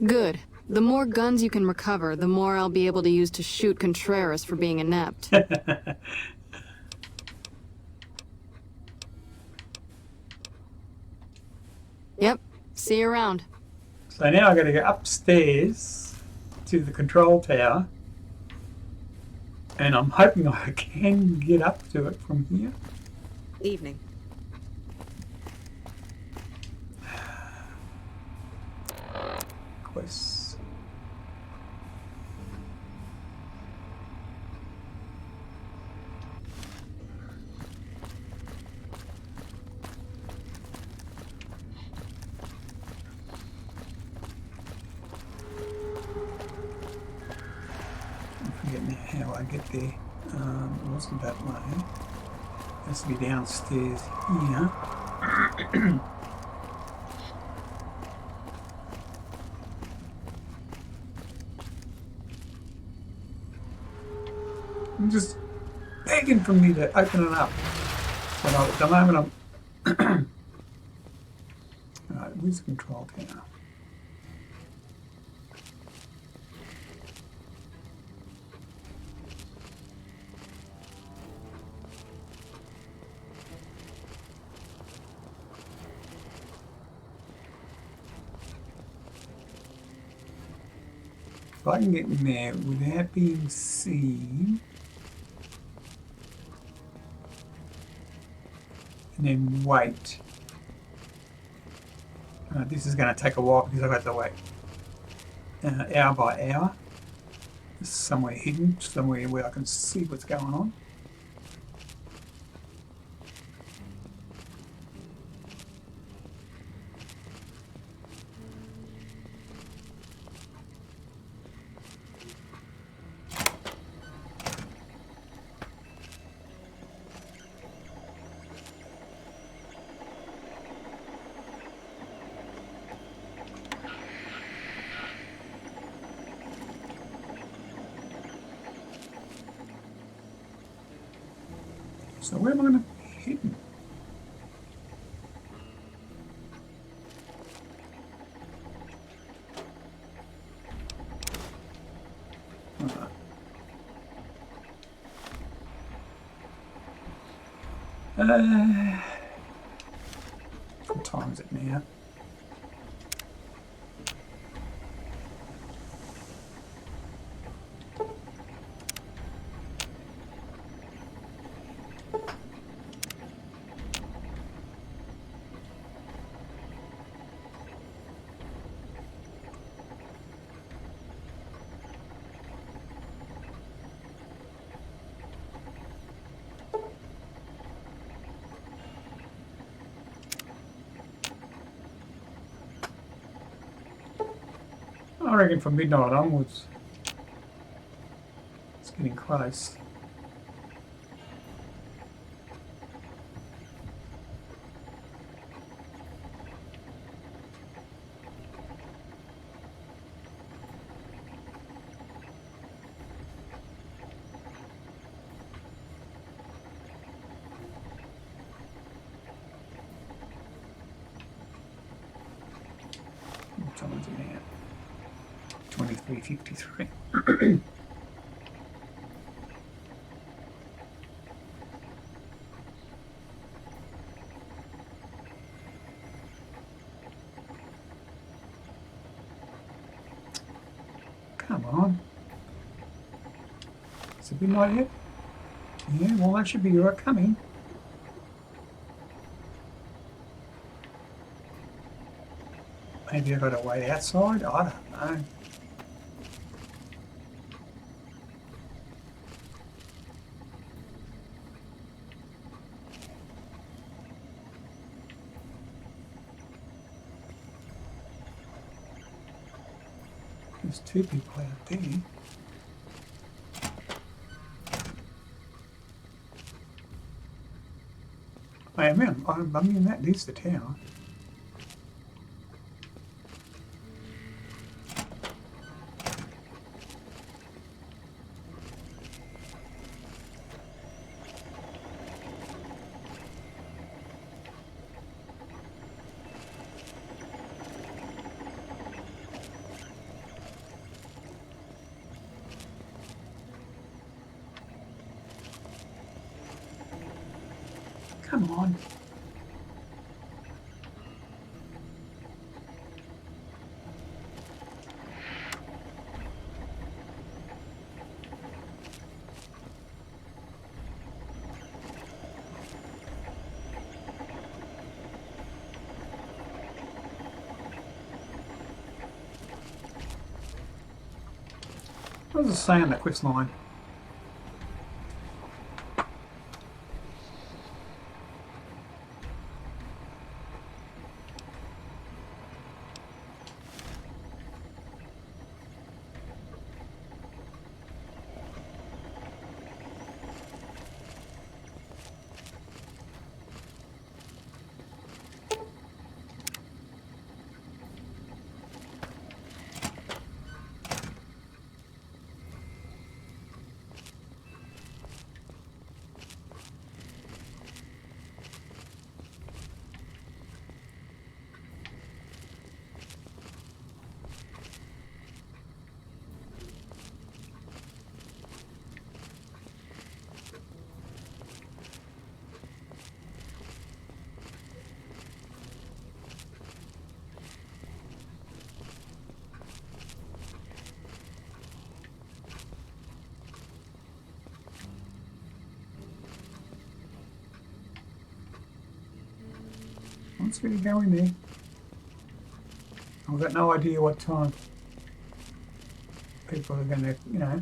Good. The more guns you can recover, the more I'll be able to use to shoot Contreras for being inept. Yep. See you around. So now I've got to go upstairs to the control tower. And I'm hoping I can get up to it from here. Evening. Quests. I forget now how I get there. It wasn't that way. It has to be downstairs here. I'm just begging for me to open it up. But at the moment I'm... Alright, where's the control tower? if I can get in there without being seen, and then wait. This is going to take a while because I've got to wait hour by hour. Somewhere hidden, somewhere where I can see what's going on. So where am I going to be hidden? What time is it now? I reckon from midnight onwards, it's getting close. What time is it now? 23:53. Come on. Is it midnight yet? Yeah, well that should be right coming. Maybe I got to wait outside? I don't know. There's two people out there. I'm in that is the tower. Come on. What does it say on that quest line? Let's get going there. I've got no idea what time people are going to, you know.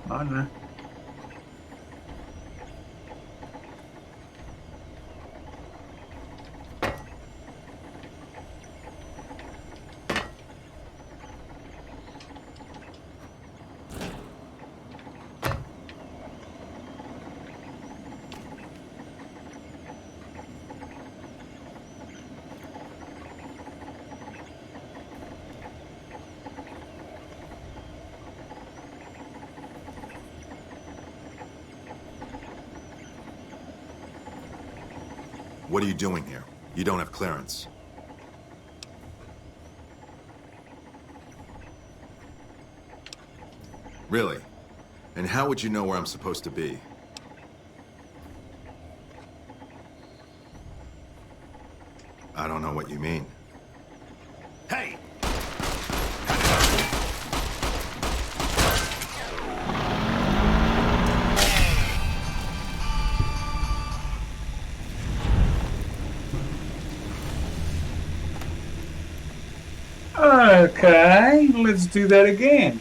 I don't know. What are you doing here? You don't have clearance. Really? And how would you know where I'm supposed to be? I don't know what you mean. Hey! Okay, let's do that again.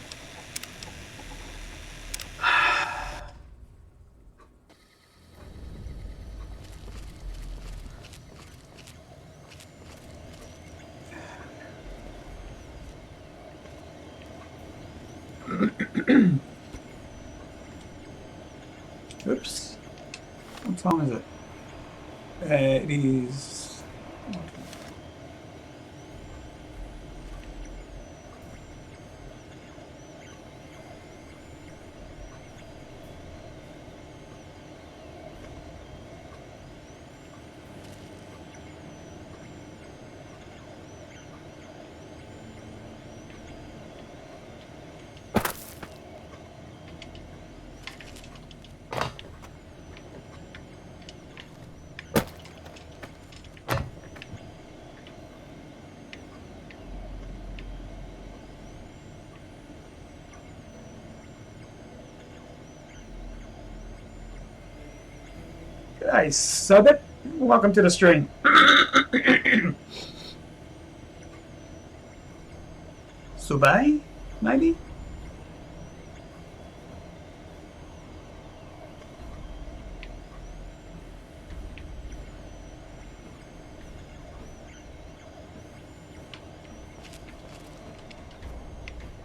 Oops. What time is it? It is... G'day, Subbit. Welcome to the stream. Subay, maybe?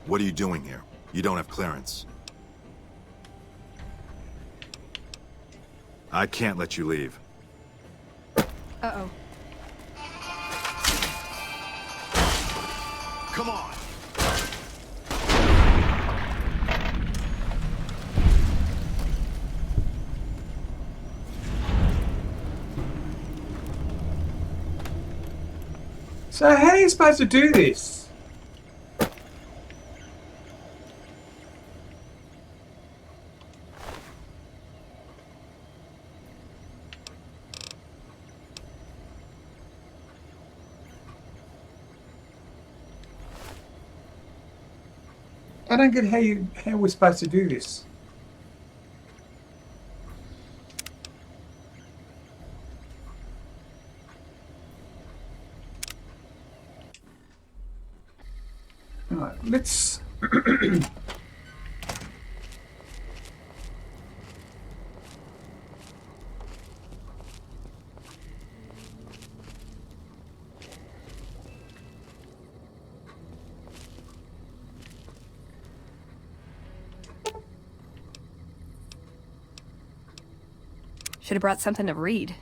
What are you doing here? You don't have clearance. I can't let you leave. Uh-oh. Come on! So how are you supposed to do this? I don't get how we're supposed to do this. Alright, let's Should have brought something to read.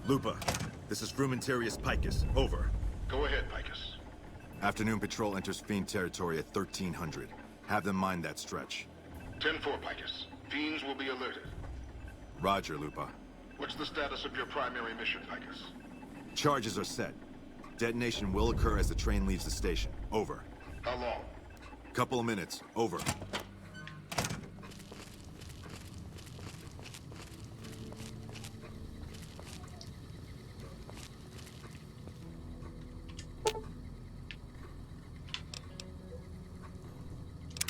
Lupa, this is Frumentarius Picus. Over. Go ahead, Picus. Afternoon patrol enters Fiend territory at 1300. Have them mind that stretch. 10-4, Picus. Fiends will be alerted. Roger, Lupa. What's the status of your primary mission, Picus? Charges are set. Detonation will occur as the train leaves the station. Over. How long? Couple of minutes. Over.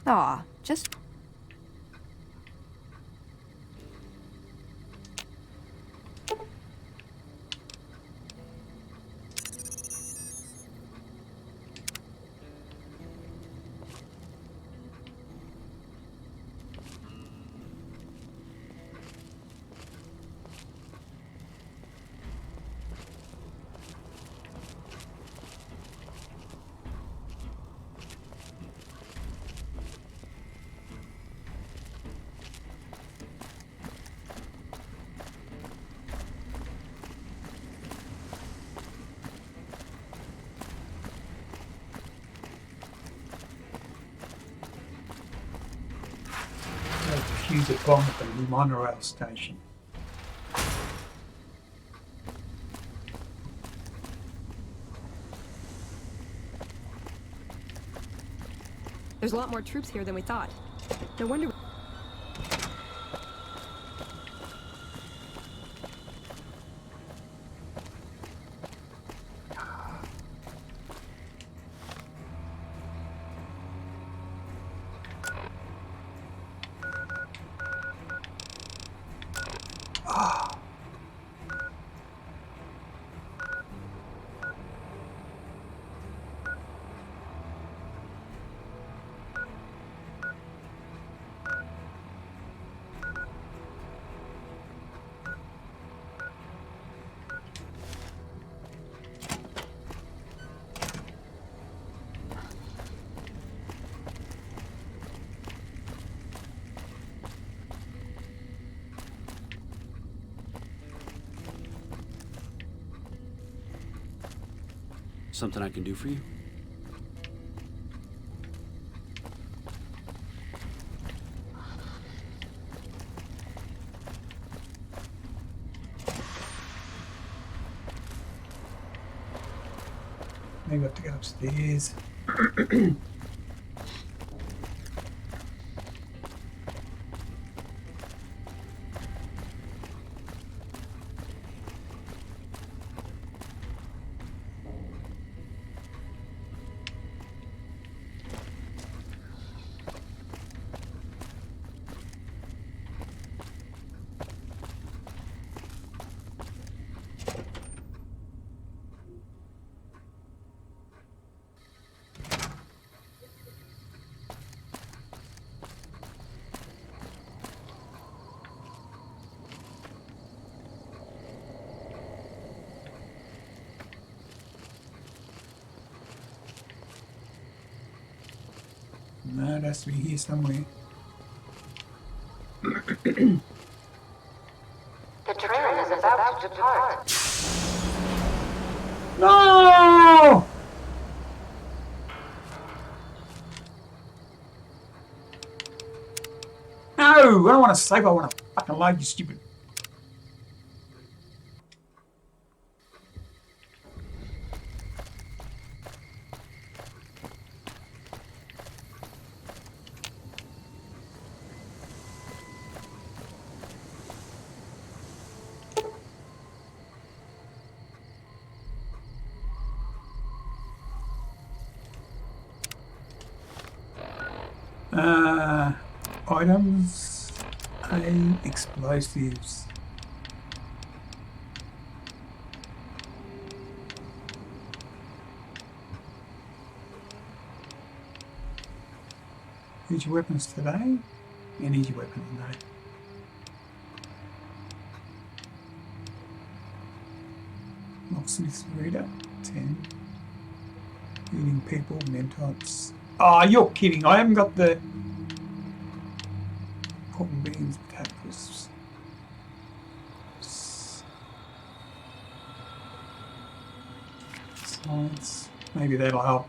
Aw, just... Defuse a bomb at the monorail station. There's a lot more troops here than we thought. No wonder... Something I can do for you? Maybe I have to go upstairs. No, it has to be here somewhere. The train is about to depart. No! No! I don't want to save, I want to fucking load, you stupid. Items, explosives. Use your weapons today, and use your weapon today. Locksmith's reader, 10. Eating people, mentats. Oh, you're kidding! I haven't got the pork and beans, potato crisps. Science. Maybe that'll help.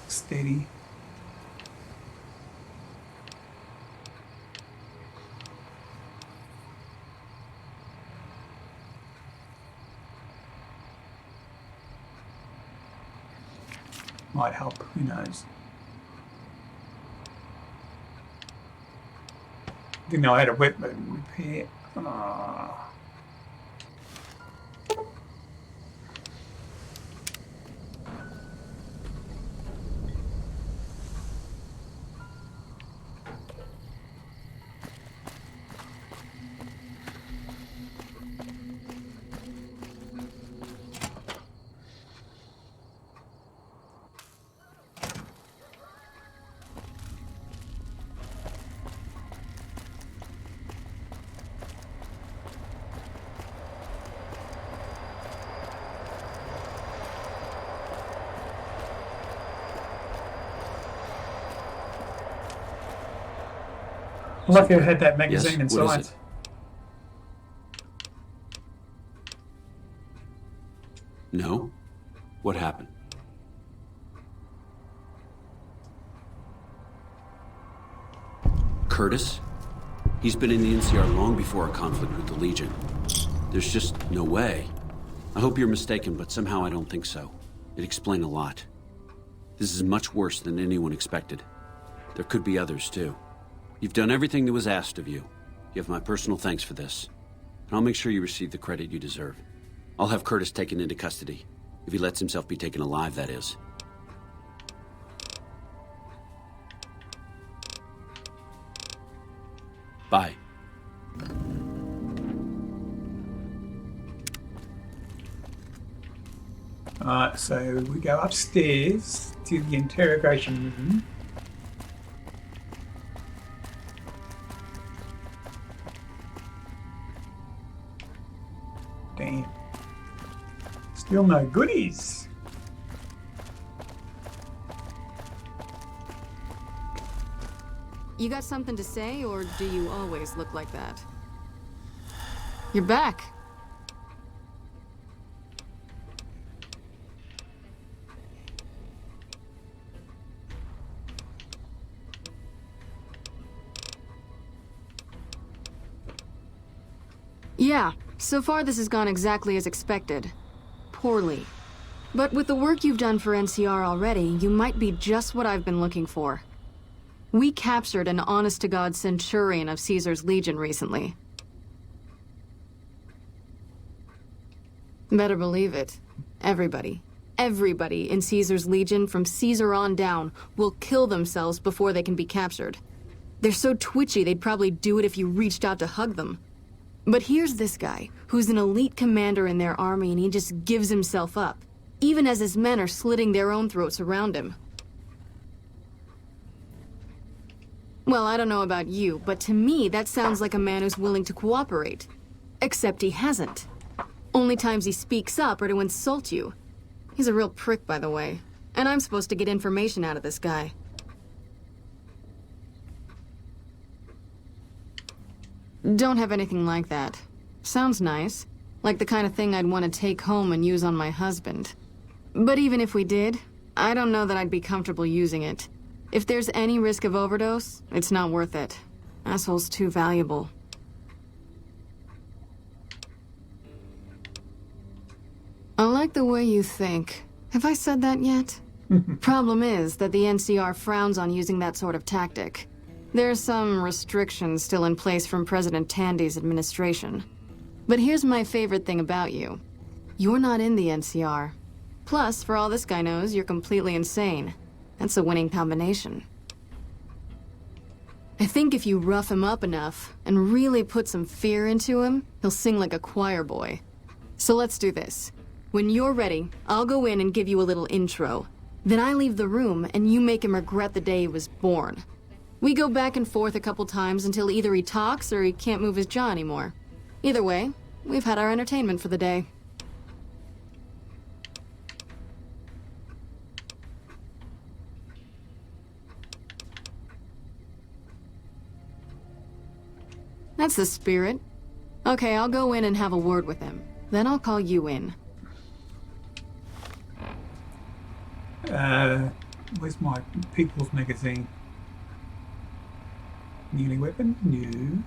Steady. Might help, who knows. Didn't know I had a weapon repair. I like you had that magazine in science. No? What happened? Curtis? He's been in the NCR long before our conflict with the Legion. There's just no way. I hope you're mistaken, but somehow I don't think so. It'd explain a lot. This is much worse than anyone expected. There could be others, too. You've done everything that was asked of you. You have my personal thanks for this. And I'll make sure you receive the credit you deserve. I'll have Curtis taken into custody. If he lets himself be taken alive, that is. Bye. Alright, so we go upstairs to the interrogation room. Damn. Still no goodies. You got something to say, or do you always look like that? You're back. Yeah, so far this has gone exactly as expected. Poorly. But with the work you've done for NCR already, you might be just what I've been looking for. We captured an honest-to-God centurion of Caesar's Legion recently. Better believe it. Everybody in Caesar's Legion, from Caesar on down, will kill themselves before they can be captured. They're so twitchy they'd probably do it if you reached out to hug them. But here's this guy, who's an elite commander in their army, and he just gives himself up, even as his men are slitting their own throats around him. Well, I don't know about you, but to me that sounds like a man who's willing to cooperate. Except he hasn't. Only times he speaks up are to insult you. He's a real prick, by the way. And I'm supposed to get information out of this guy. Don't have anything like that. Sounds nice. Like the kind of thing I'd want to take home and use on my husband. But even if we did, I don't know that I'd be comfortable using it. If there's any risk of overdose, it's not worth it. Asshole's too valuable. I like the way you think. Have I said that yet? Problem is that the NCR frowns on using that sort of tactic. There are some restrictions still in place from President Tandy's administration. But here's my favorite thing about you. You're not in the NCR. Plus, for all this guy knows, you're completely insane. That's a winning combination. I think if you rough him up enough and really put some fear into him, he'll sing like a choir boy. So let's do this. When you're ready, I'll go in and give you a little intro. Then I leave the room and you make him regret the day he was born. We go back and forth a couple times until either he talks or he can't move his jaw anymore. Either way, we've had our entertainment for the day. That's the spirit. Okay, I'll go in and have a word with him. Then I'll call you in. Where's my People's Magazine? Melee weapon? No.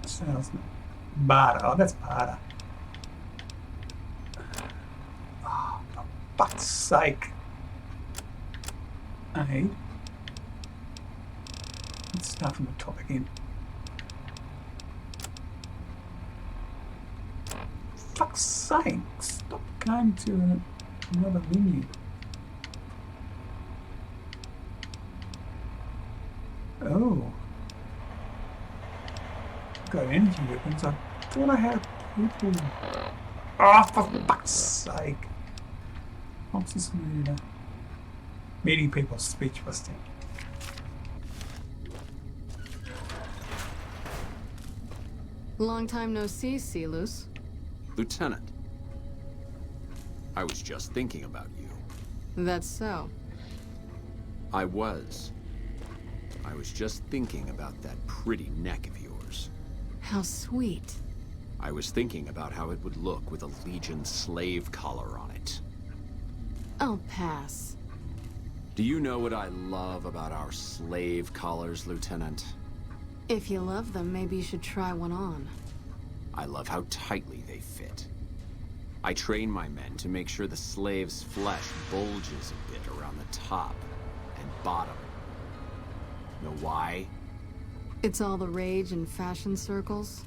Salesman. Barter. Oh, that's barter. Oh, for fuck's sake. Aid. Let's start from the top again. Fuck's sake, stop going to another menu. Oh. Got energy weapons. I thought I had people. Oh, for fuck's sake. What's this murder? Meeting people's speech busting. Long time no see, Silus. Lieutenant, I was just thinking about you. That's so. I was just thinking about that pretty neck of yours. How sweet. I was thinking about how it would look with a Legion slave collar on it. I'll pass. Do you know what I love about our slave collars, Lieutenant? If you love them, maybe you should try one on. I love how tightly they fit. I train my men to make sure the slave's flesh bulges a bit around the top and bottom. Know why? It's all the rage in fashion circles?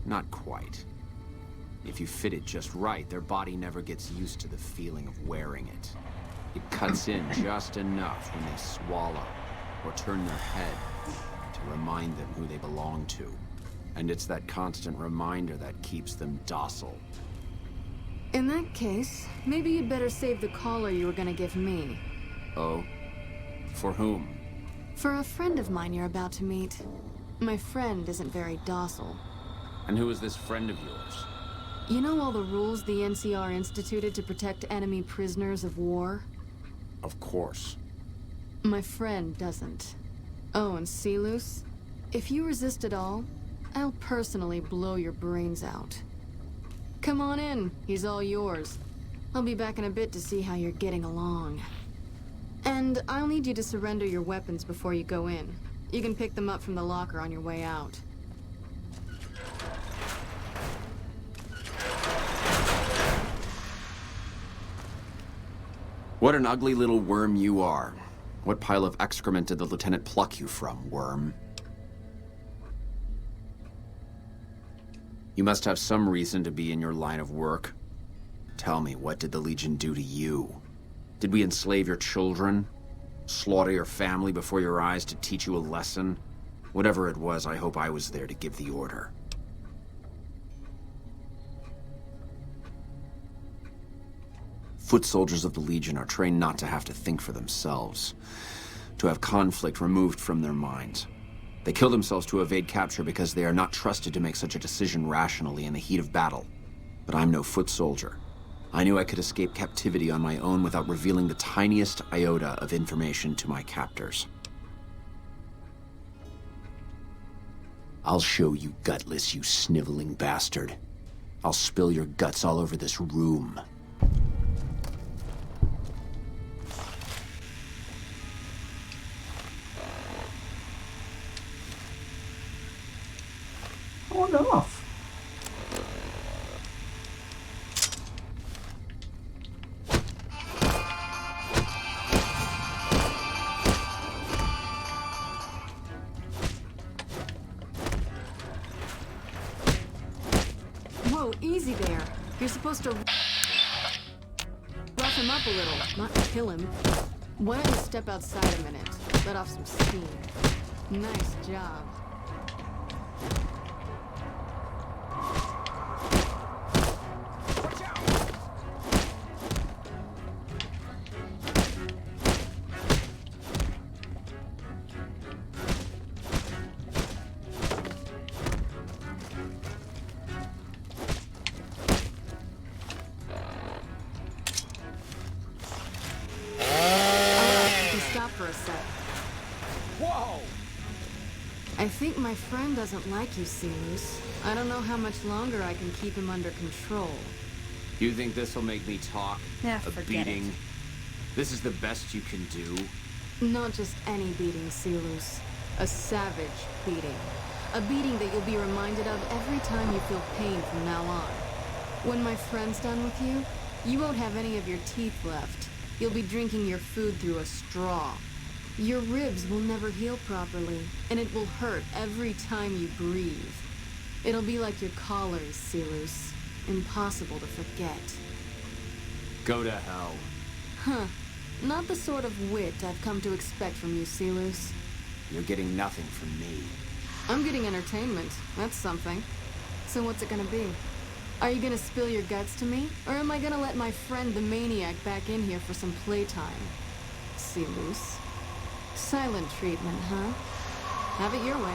Not quite. If you fit it just right, their body never gets used to the feeling of wearing it. It cuts in just enough when they swallow or turn their head to remind them who they belong to. And it's that constant reminder that keeps them docile. In that case, maybe you'd better save the collar you were gonna give me. Oh? For whom? For a friend of mine you're about to meet. My friend isn't very docile. And who is this friend of yours? You know all the rules the NCR instituted to protect enemy prisoners of war? Of course. My friend doesn't. Oh, and Silus, if you resist at all, I'll personally blow your brains out. Come on in, he's all yours. I'll be back in a bit to see how you're getting along. And I'll need you to surrender your weapons before you go in. You can pick them up from the locker on your way out. What an ugly little worm you are. What pile of excrement did the lieutenant pluck you from, worm? You must have some reason to be in your line of work. Tell me, what did the Legion do to you? Did we enslave your children? Slaughter your family before your eyes to teach you a lesson? Whatever it was, I hope I was there to give the order. Foot soldiers of the Legion are trained not to have to think for themselves, to have conflict removed from their minds. They kill themselves to evade capture because they are not trusted to make such a decision rationally in the heat of battle. But I'm no foot soldier. I knew I could escape captivity on my own without revealing the tiniest iota of information to my captors. I'll show you gutless, you sniveling bastard. I'll spill your guts all over this room. On and off. Whoa, easy there. You're supposed to rough him up a little, not kill him. Why don't you step outside a minute? Let off some steam. Nice job. Stop for a sec. Whoa! I think my friend doesn't like you, Seamus. I don't know how much longer I can keep him under control. You think this'll make me talk? Nah, A forget beating? it. This is the best you can do? Not just any beating, Seamus. A savage beating. A beating that you'll be reminded of every time you feel pain from now on. When my friend's done with you, you won't have any of your teeth left. You'll be drinking your food through a straw. Your ribs will never heal properly, and it will hurt every time you breathe. It'll be like your collars, Seamus. Impossible to forget. Go to hell. Huh. Not the sort of wit I've come to expect from you, Seamus. You're getting nothing from me. I'm getting entertainment. That's something. So what's it gonna be? Are you gonna spill your guts to me? Or am I gonna let my friend the maniac back in here for some playtime? Seamus. Silent treatment, huh? Have it your way.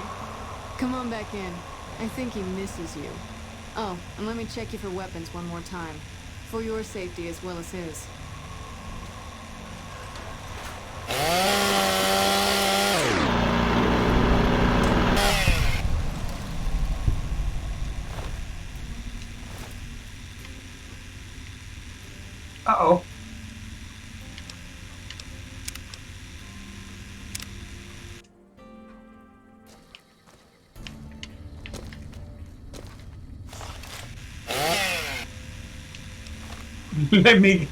Come on back in. I think he misses you. Oh, and let me check you for weapons one more time. For your safety as well as his. Uh-oh. Let me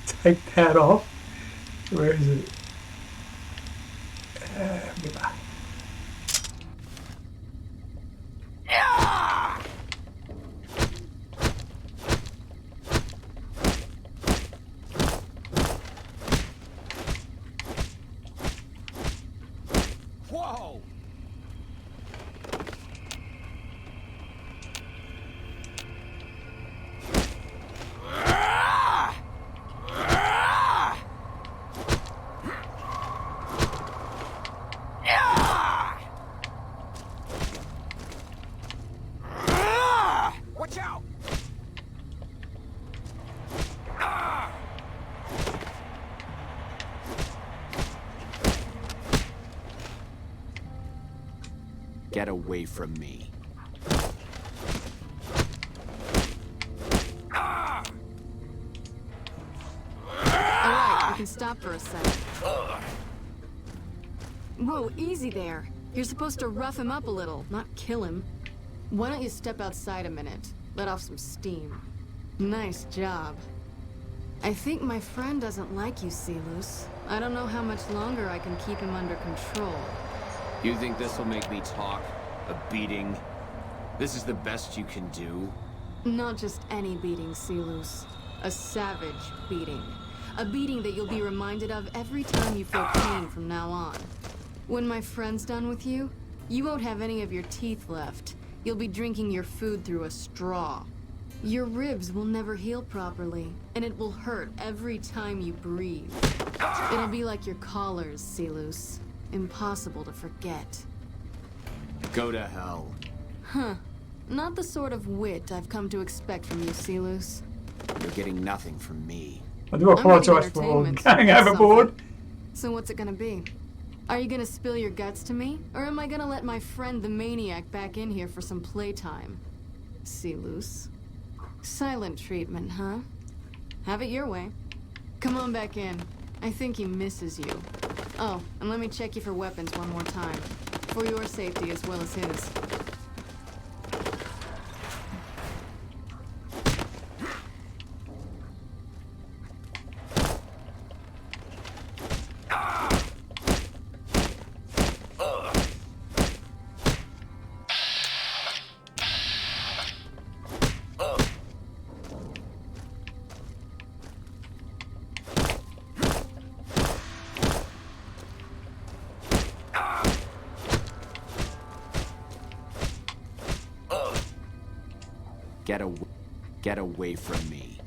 take that off. Where is it? Goodbye. Whoa! Watch out! Get away from me. Alright, we can stop for a sec. Whoa, easy there. You're supposed to rough him up a little, not kill him. Why don't you step outside a minute? Let off some steam. Nice job. I think my friend doesn't like you, Seamus. I don't know how much longer I can keep him under control. You think this'll make me talk? A beating? This is the best you can do? Not just any beating, Seamus. A savage beating. A beating that you'll be reminded of every time you feel pain from now on. When my friend's done with you, you won't have any of your teeth left. You'll be drinking your food through a straw. Your ribs will never heal properly, and it will hurt every time you breathe. It'll be like your collars, Seamus. Impossible to forget. Go to hell. Huh. Not the sort of wit I've come to expect from you, Silus. You're getting nothing from me. I do I'm getting apologise for entertainment. going That's overboard. something. So what's it gonna be? Are you gonna spill your guts to me? Or am I gonna let my friend the maniac back in here for some playtime? Silus. Silent treatment, huh? Have it your way. Come on back in. I think he misses you. Oh, and let me check you for weapons one more time. For your safety as well as his. Get away from me.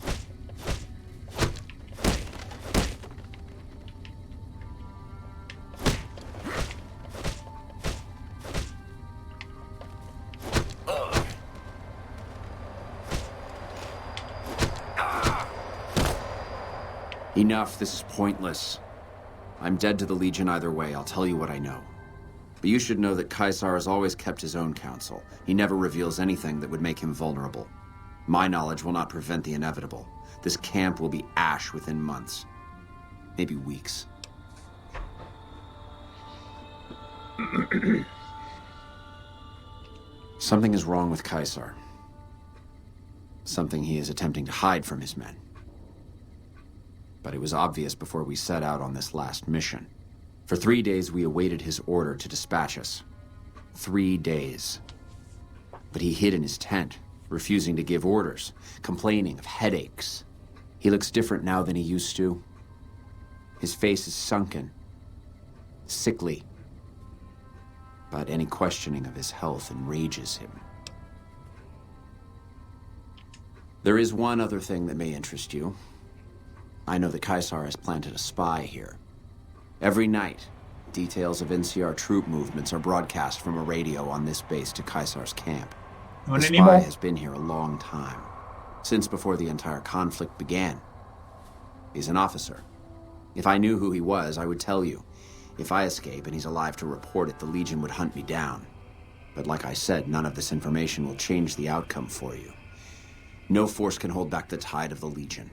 Enough, this is pointless. I'm dead to the Legion either way, I'll tell you what I know. But you should know that Caesar has always kept his own counsel. He never reveals anything that would make him vulnerable. My knowledge will not prevent the inevitable. This camp will be ash within months. Maybe weeks. Something is wrong with Caesar. Something he is attempting to hide from his men. But it was obvious before we set out on this last mission. For 3 days, we awaited his order to dispatch us. 3 days. But he hid in his tent, refusing to give orders, complaining of headaches. He looks different now than he used to. His face is sunken, sickly. But any questioning of his health enrages him. There is one other thing that may interest you. I know that Caesar has planted a spy here. Every night, details of NCR troop movements are broadcast from a radio on this base to Caesar's camp. The spy has been here a long time, since before the entire conflict began. He's an officer. If I knew who he was, I would tell you. If I escape and he's alive to report it, the Legion would hunt me down. But like I said, none of this information will change the outcome for you. No force can hold back the tide of the Legion.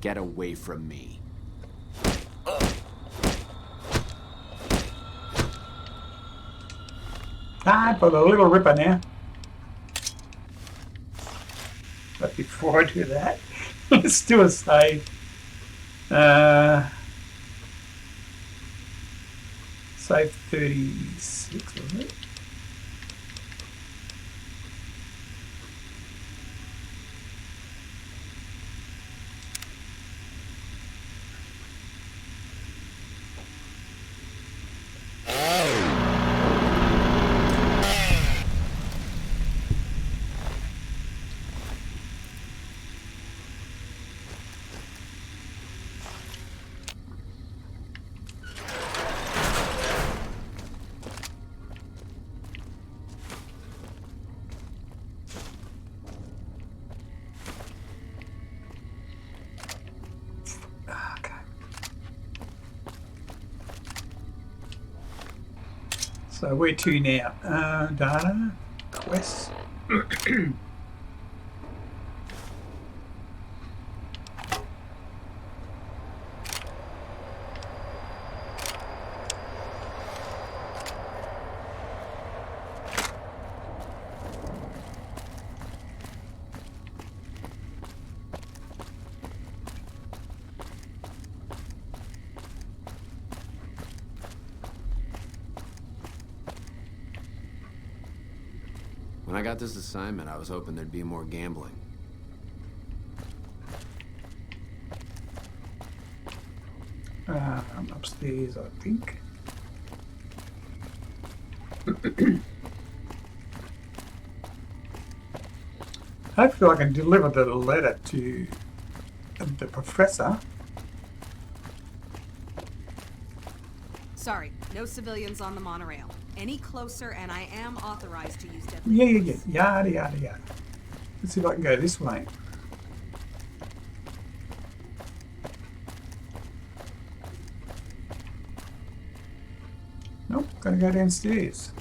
Get away from me. Time for the little ripper now. But before I do that, let's do a save. Save 36, wasn't it? So where to now? Data, quests. When I got this assignment, I was hoping there'd be more gambling. Upstairs, I think. Hopefully I can deliver the letter to the professor. Sorry, no civilians on the monorail. Any closer and I am authorized to use deadly Yeah. Yada, yada, yada. Let's see if I can go this way. Nope, gotta go downstairs.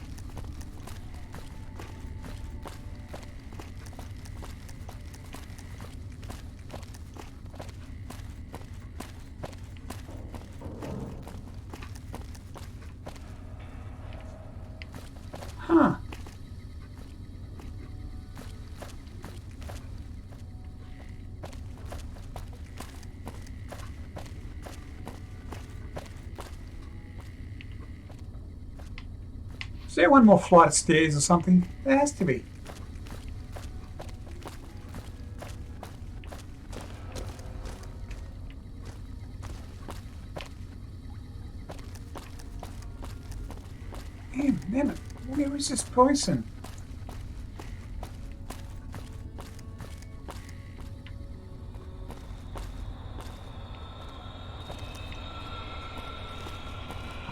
Huh. Is there one more flight of stairs or something? There has to be. Damn it. Where is this poison?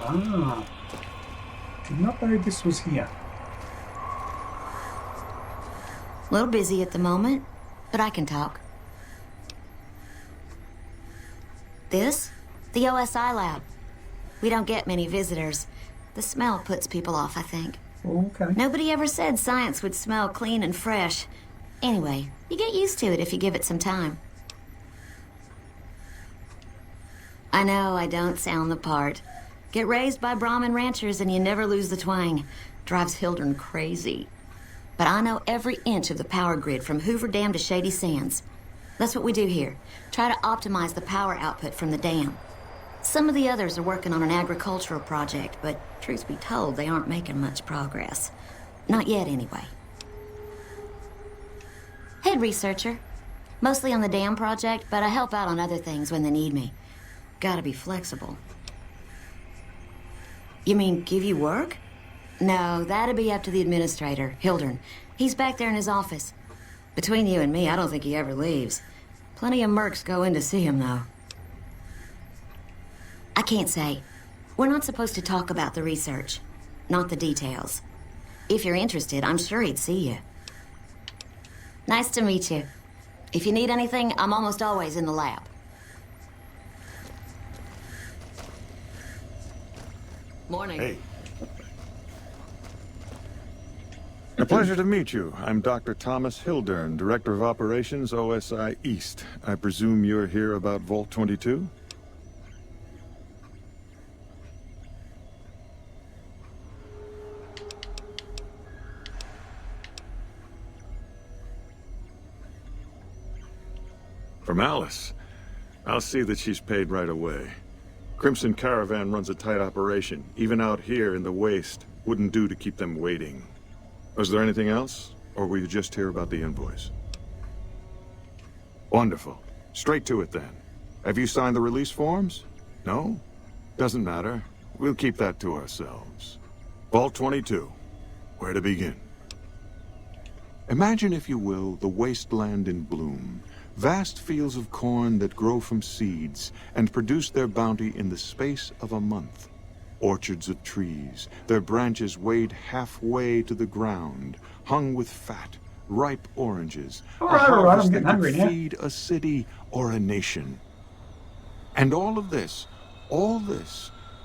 Ah. Did not know this was here. A little busy at the moment, but I can talk. This? The OSI lab. We don't get many visitors. The smell puts people off, I think. Okay. Nobody ever said science would smell clean and fresh. Anyway, you get used to it if you give it some time. I know I don't sound the part. Get raised by Brahmin ranchers and you never lose the twang. Drives Hildern crazy. But I know every inch of the power grid from Hoover Dam to Shady Sands. That's what we do here. Try to optimize the power output from the dam. Some of the others are working on an agricultural project, but truth be told, they aren't making much progress. Not yet, anyway. Head researcher. Mostly on the dam project, but I help out on other things when they need me. Gotta be flexible. You mean give you work? No, that'd be up to the administrator, Hildern. He's back there in his office. Between you and me, I don't think he ever leaves. Plenty of mercs go in to see him, though. I can't say. We're not supposed to talk about the research, not the details. If you're interested, I'm sure he'd see you. Nice to meet you. If you need anything, I'm almost always in the lab. Morning. Hey. A pleasure to meet you. I'm Dr. Thomas Hildern, Director of Operations, OSI East. I presume you're here about Vault 22? From Alice. I'll see that she's paid right away. Crimson Caravan runs a tight operation. Even out here in the waste, wouldn't do to keep them waiting. Was there anything else? Or were you just here about the invoice? Wonderful. Straight to it then. Have you signed the release forms? No? Doesn't matter. We'll keep that to ourselves. Vault 22. Where to begin? Imagine, if you will, the wasteland in bloom. Vast fields of corn that grow from seeds and produce their bounty in the space of a month. Orchards of trees, their branches weighed halfway to the ground, hung with fat, ripe oranges. All right, I'm getting that hungry could now. feed a city or a nation. And all this,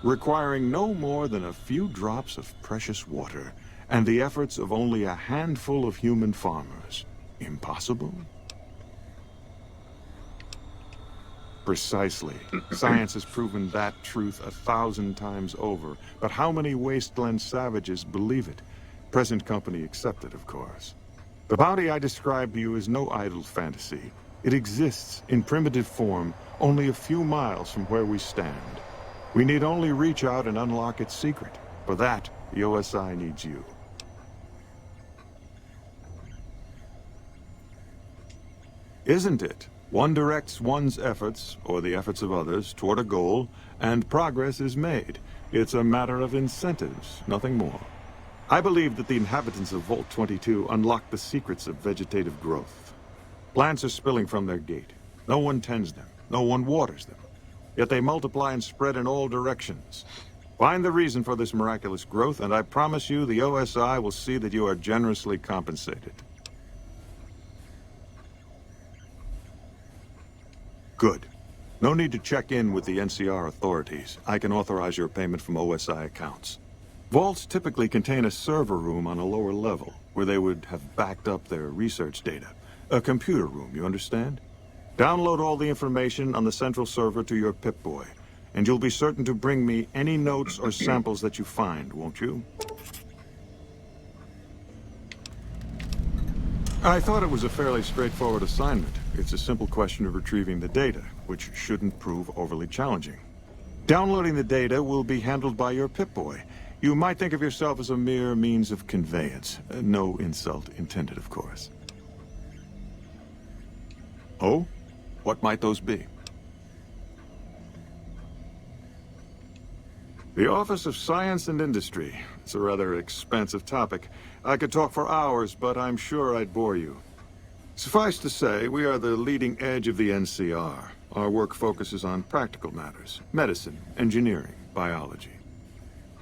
requiring no more than a few drops of precious water and the efforts of only a handful of human farmers. Impossible? Precisely. Science has proven that truth 1,000 times over. But how many wasteland savages believe it? Present company accepted, of course. The bounty I described to you is no idle fantasy. It exists in primitive form only a few miles from where we stand. We need only reach out and unlock its secret. For that, the OSI needs you. Isn't it? One directs one's efforts, or the efforts of others, toward a goal, and progress is made. It's a matter of incentives, nothing more. I believe that the inhabitants of Vault 22 unlock the secrets of vegetative growth. Plants are spilling from their gate. No one tends them. No one waters them. Yet they multiply and spread in all directions. Find the reason for this miraculous growth, and I promise you the OSI will see that you are generously compensated. Good. No need to check in with the NCR authorities. I can authorize your payment from OSI accounts. Vaults typically contain a server room on a lower level, where they would have backed up their research data. A computer room, you understand? Download all the information on the central server to your Pip-Boy, and you'll be certain to bring me any notes or samples that you find, won't you? I thought it was a fairly straightforward assignment. It's a simple question of retrieving the data, which shouldn't prove overly challenging. Downloading the data will be handled by your Pip-Boy. You might think of yourself as a mere means of conveyance. No insult intended, of course. Oh? What might those be? The Office of Science and Industry. It's a rather expansive topic. I could talk for hours, but I'm sure I'd bore you. Suffice to say, we are the leading edge of the NCR. Our work focuses on practical matters: medicine, engineering, biology.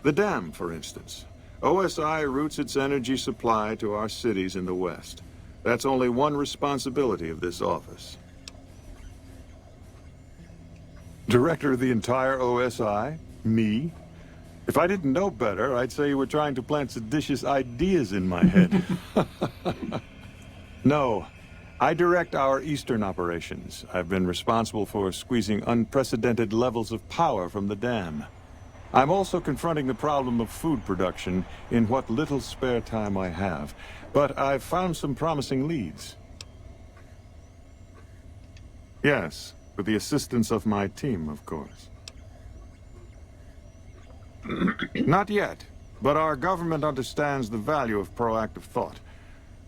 The dam, for instance. OSI routes its energy supply to our cities in the West. That's only one responsibility of this office. Director of the entire OSI? Me? If I didn't know better, I'd say you were trying to plant seditious ideas in my head. No. I direct our eastern operations. I've been responsible for squeezing unprecedented levels of power from the dam. I'm also confronting the problem of food production in what little spare time I have. But I've found some promising leads. Yes. With the assistance of my team, of course. Not yet, but our government understands the value of proactive thought.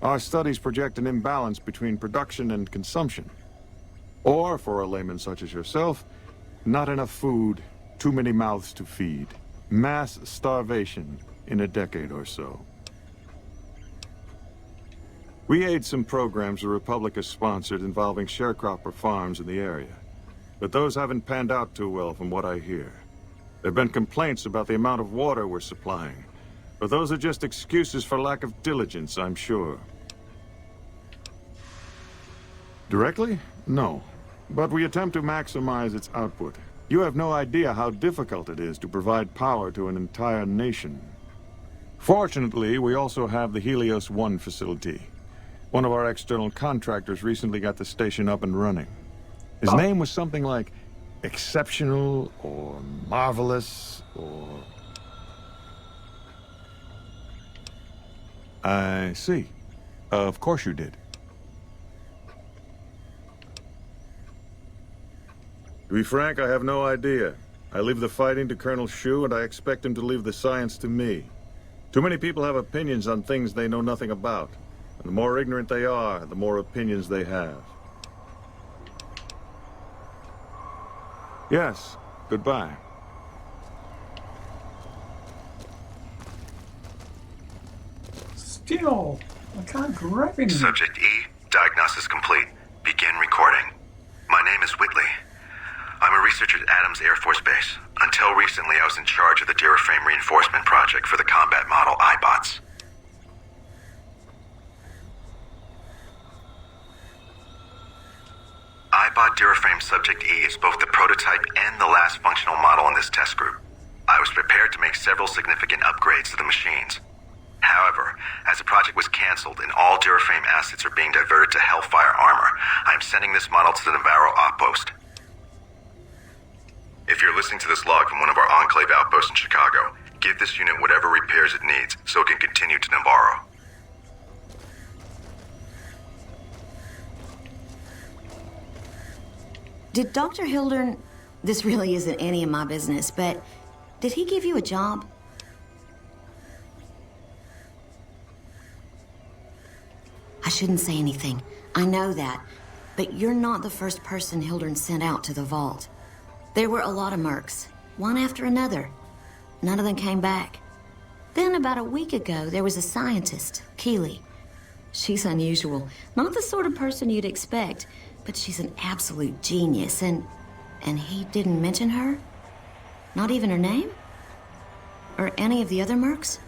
Our studies project an imbalance between production and consumption. Or, for a layman such as yourself, not enough food, too many mouths to feed. Mass starvation in a decade or so. We aid some programs the Republic has sponsored involving sharecropper farms in the area. But those haven't panned out too well from what I hear. There have been complaints about the amount of water we're supplying. But those are just excuses for lack of diligence, I'm sure. Directly? No. But we attempt to maximize its output. You have no idea how difficult it is to provide power to an entire nation. Fortunately, we also have the Helios 1 facility. One of our external contractors recently got the station up and running. His name was something like exceptional, or marvelous, or... I see. Of course you did. To be frank, I have no idea. I leave the fighting to Colonel Shu, and I expect him to leave the science to me. Too many people have opinions on things they know nothing about. And the more ignorant they are, the more opinions they have. Yes. Goodbye. Still, I can't grab anything. Subject E, diagnosis complete. Begin recording. My name is Whitley. I'm a researcher at Adams Air Force Base. Until recently, I was in charge of the Duraframe Reinforcement Project for the combat model iBots. iBot Duraframe Subject E is both the prototype and the last functional model in this test group. I was prepared to make several significant upgrades to the machines. However, as the project was canceled and all Duraframe assets are being diverted to Hellfire armor, I am sending this model to the Navarro outpost. If you're listening to this log from one of our Enclave outposts in Chicago, give this unit whatever repairs it needs so it can continue to Navarro. Did Dr. Hildern... This really isn't any of my business, but did he give you a job? I shouldn't say anything. I know that. But you're not the first person Hildern sent out to the vault. There were a lot of mercs, one after another. None of them came back. Then about a week ago, there was a scientist, Keeley. She's unusual. Not the sort of person you'd expect, but she's an absolute genius, and he didn't mention her? Not even her name? Or any of the other mercs?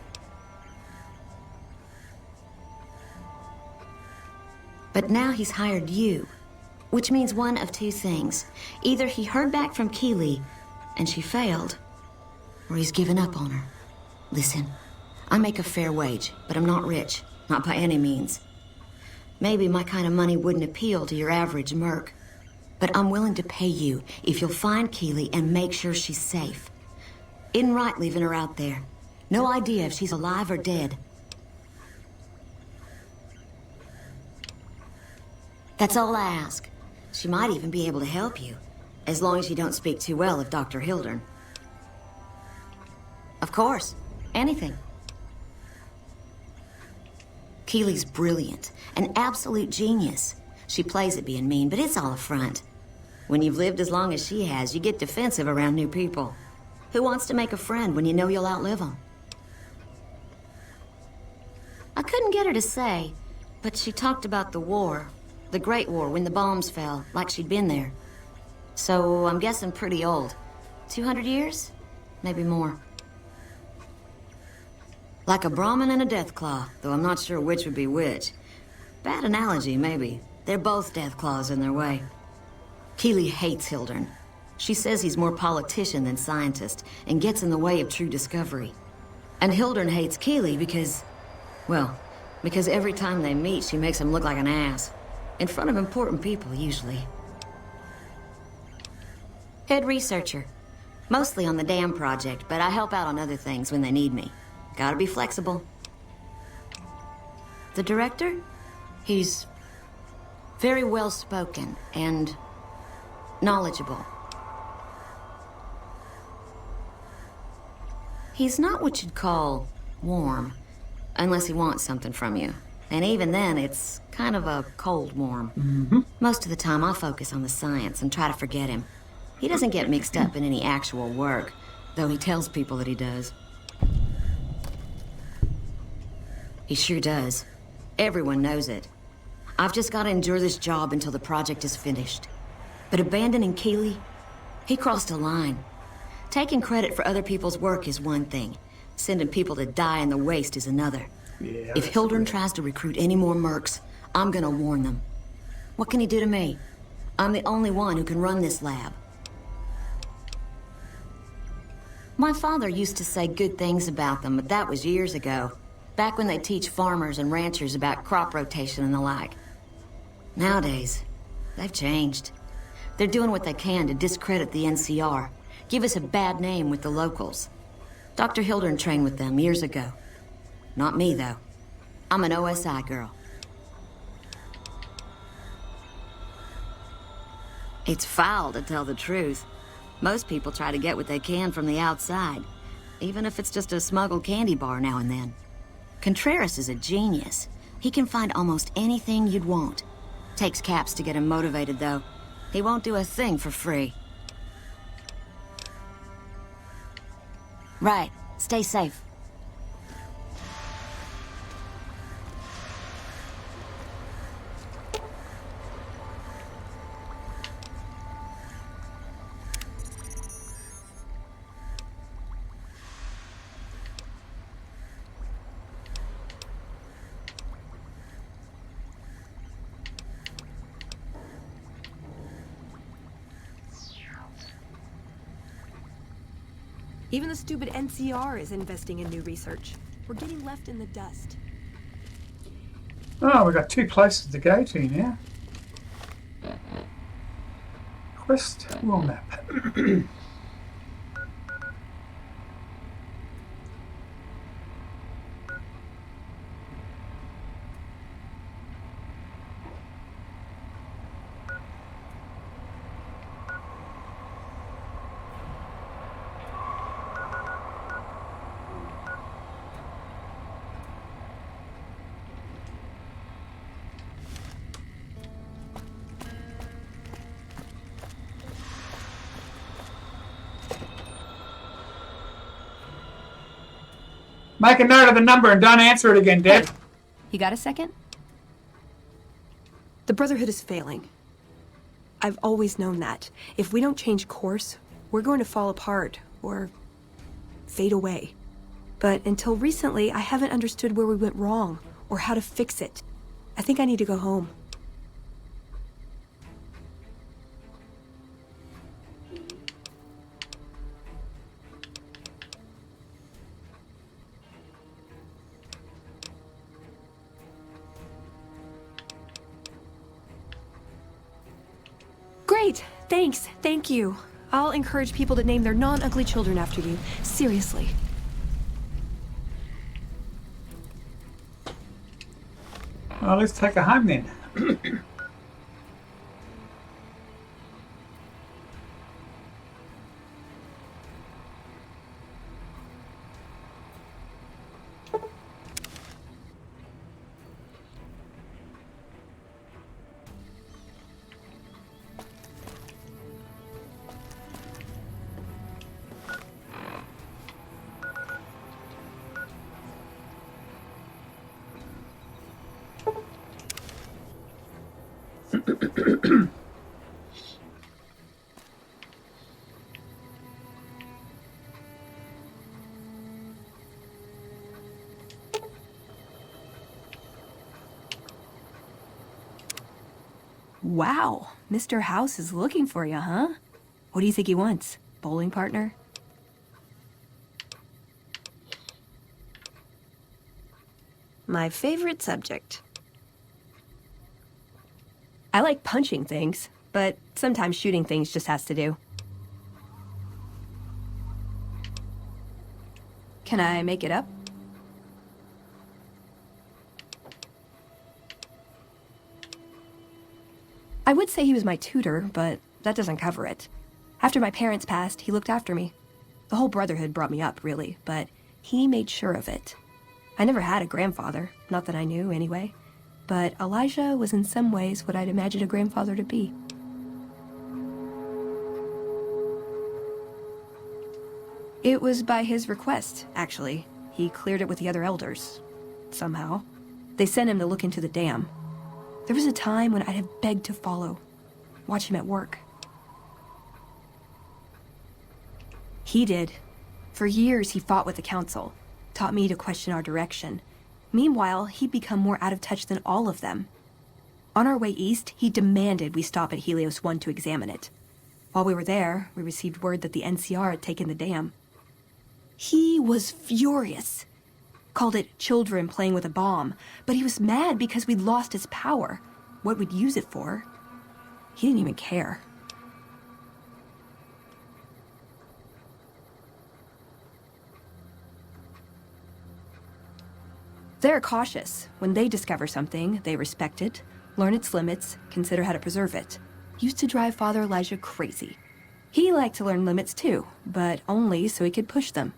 But now he's hired you, which means one of two things. Either he heard back from Keeley, and she failed, or he's given up on her. Listen, I make a fair wage, but I'm not rich. Not by any means. Maybe my kind of money wouldn't appeal to your average merc. But I'm willing to pay you if you'll find Keeley and make sure she's safe. Isn't right leaving her out there. No idea if she's alive or dead. That's all I ask. She might even be able to help you, as long as you don't speak too well of Dr. Hildern. Of course. Anything. Keeley's brilliant, an absolute genius. She plays at being mean, but it's all a front. When you've lived as long as she has, you get defensive around new people. Who wants to make a friend when you know you'll outlive them? I couldn't get her to say, but she talked about the war. The Great War, when the bombs fell, like she'd been there. So I'm guessing pretty old. 200 years? Maybe more. Like a Brahmin and a Deathclaw, though I'm not sure which would be which. Bad analogy, maybe. They're both Deathclaws in their way. Keeley hates Hildern. She says he's more politician than scientist, and gets in the way of true discovery. And Hildern hates Keeley because... well, because every time they meet, she makes him look like an ass. In front of important people, usually. Head researcher. Mostly on the dam project, but I help out on other things when they need me. Gotta be flexible. The director? He's very well-spoken and knowledgeable. He's not what you'd call warm, unless he wants something from you. And even then, it's kind of a cold warm. Most of the time, I'll focus on the science and try to forget him. He doesn't get mixed up in any actual work, though he tells people that he does. He sure does. Everyone knows it. I've just got to endure this job until the project is finished. But abandoning Keeley, he crossed a line. Taking credit for other people's work is one thing. Sending people to die in the waste is another. Yeah, if Hildern tries to recruit any more mercs, I'm gonna warn them. What can he do to me? I'm the only one who can run this lab. My father used to say good things about them, but that was years ago. Back when they teach farmers and ranchers about crop rotation and the like. Nowadays, they've changed. They're doing what they can to discredit the NCR, give us a bad name with the locals. Dr. Hildern trained with them years ago. Not me, though. I'm an OSI girl. It's foul, to tell the truth. Most people try to get what they can from the outside, even if it's just a smuggled candy bar now and then. Contreras is a genius. He can find almost anything you'd want. Takes caps to get him motivated, though. He won't do a thing for free. Right. Stay safe. Even the stupid NCR is investing in new research. We're getting left in the dust. Oh, we've got 2 places to go to now. Quest world map. Make a note of the number and don't answer it again, Deb. You got a second? The Brotherhood is failing. I've always known that. If we don't change course, we're going to fall apart or fade away. But until recently, I haven't understood where we went wrong or how to fix it. I think I need to go home. Great! Thanks. Thank you. I'll encourage people to name their non-ugly children after you. Seriously. Well, let's take her home then. Wow, Mr. House is looking for you, huh? What do you think he wants? Bowling partner? My favorite subject. I like punching things, but sometimes shooting things just has to do. Can I make it up? I would say he was my tutor, but that doesn't cover it. After my parents passed, he looked after me. The whole Brotherhood brought me up, really, but he made sure of it. I never had a grandfather, not that I knew anyway, but Elijah was in some ways what I'd imagined a grandfather to be. It was by his request, actually. He cleared it with the other elders. Somehow. They sent him to look into the dam. There was a time when I'd have begged to follow, watch him at work. He did. For years, he fought with the council, taught me to question our direction. Meanwhile, he'd become more out of touch than all of them. On our way east, he demanded we stop at Helios 1 to examine it. While we were there, we received word that the NCR had taken the dam. He was furious. Called it children playing with a bomb, but he was mad because we'd lost its power. What we'd use it for. He didn't even care. They're cautious. When they discover something, they respect it, learn its limits, consider how to preserve it. Used to drive Father Elijah crazy. He liked to learn limits too, but only so he could push them.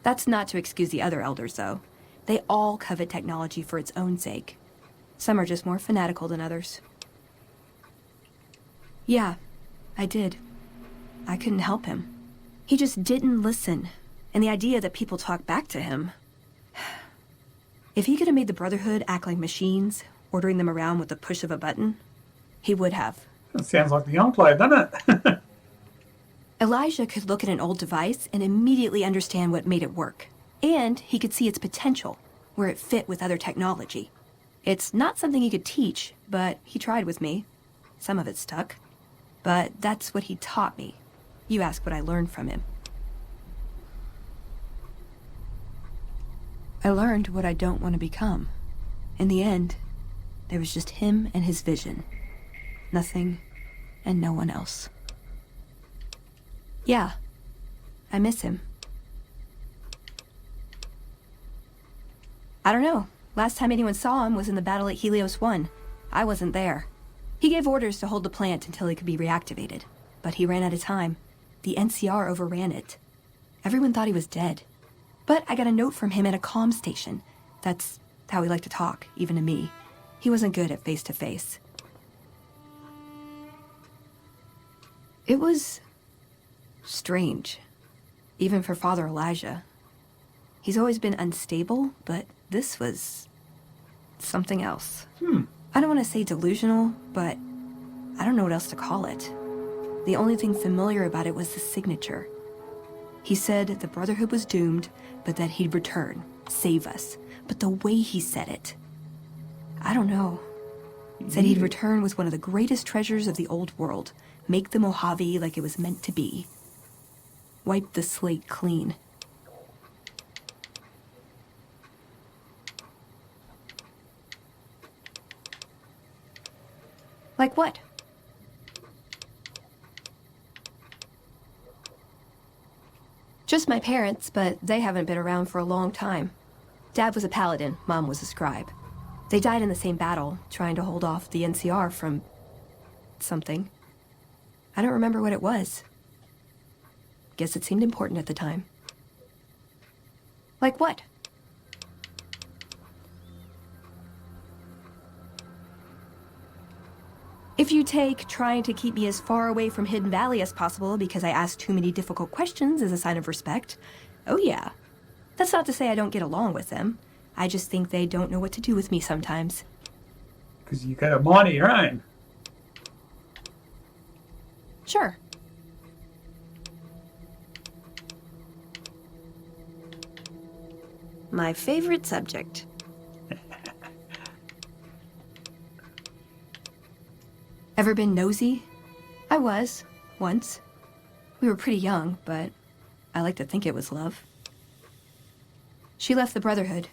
That's not to excuse the other elders, though. They all covet technology for its own sake. Some are just more fanatical than others. Yeah, I did. I couldn't help him. He just didn't listen. And the idea that people talk back to him... If he could have made the Brotherhood act like machines, ordering them around with the push of a button, he would have. That sounds like the Enclave, doesn't it? Elijah could look at an old device and immediately understand what made it work. And he could see its potential, where it fit with other technology. It's not something he could teach, but he tried with me. Some of it stuck. But that's what he taught me. You ask what I learned from him. I learned what I don't want to become. In the end, there was just him and his vision. Nothing and no one else. Yeah, I miss him. I don't know. Last time anyone saw him was in the battle at Helios 1. I wasn't there. He gave orders to hold the plant until it could be reactivated. But he ran out of time. The NCR overran it. Everyone thought he was dead. But I got a note from him at a comm station. That's how he liked to talk, even to me. He wasn't good at face-to-face. It was strange. Even for Father Elijah. He's always been unstable, but this was something else. I don't want to say delusional, but I don't know what else to call it. The only thing familiar about it was the signature. He said the Brotherhood was doomed, but that he'd return, save us. But the way he said it, I don't know. Said he'd return with one of the greatest treasures of the old world, make the Mojave like it was meant to be. Wipe the slate clean. Like what? Just my parents, but they haven't been around for a long time. Dad was a paladin, Mom was a scribe. They died in the same battle, trying to hold off the NCR from... something. I don't remember what it was. Guess it seemed important at the time. Like what? If you take trying to keep me as far away from Hidden Valley as possible because I ask too many difficult questions as a sign of respect, oh yeah. That's not to say I don't get along with them. I just think they don't know what to do with me sometimes. Because you got a mind of your own. Sure. My favorite subject. Ever been nosy? I was, once. We were pretty young, but I like to think it was love. She left the Brotherhood.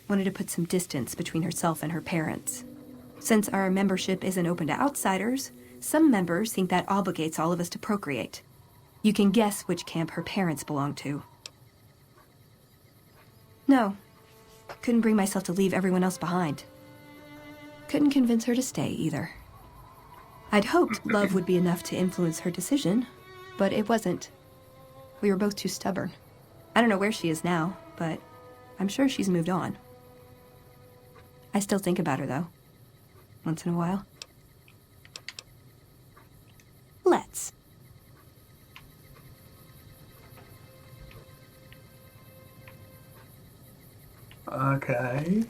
Wanted to put some distance between herself and her parents. Since our membership isn't open to outsiders, some members think that obligates all of us to procreate. You can guess which camp her parents belong to. No. Couldn't bring myself to leave everyone else behind. Couldn't convince her to stay, either. I'd hoped love would be enough to influence her decision, but it wasn't. We were both too stubborn. I don't know where she is now, but I'm sure she's moved on. I still think about her, though. Once in a while. Let's. Okay.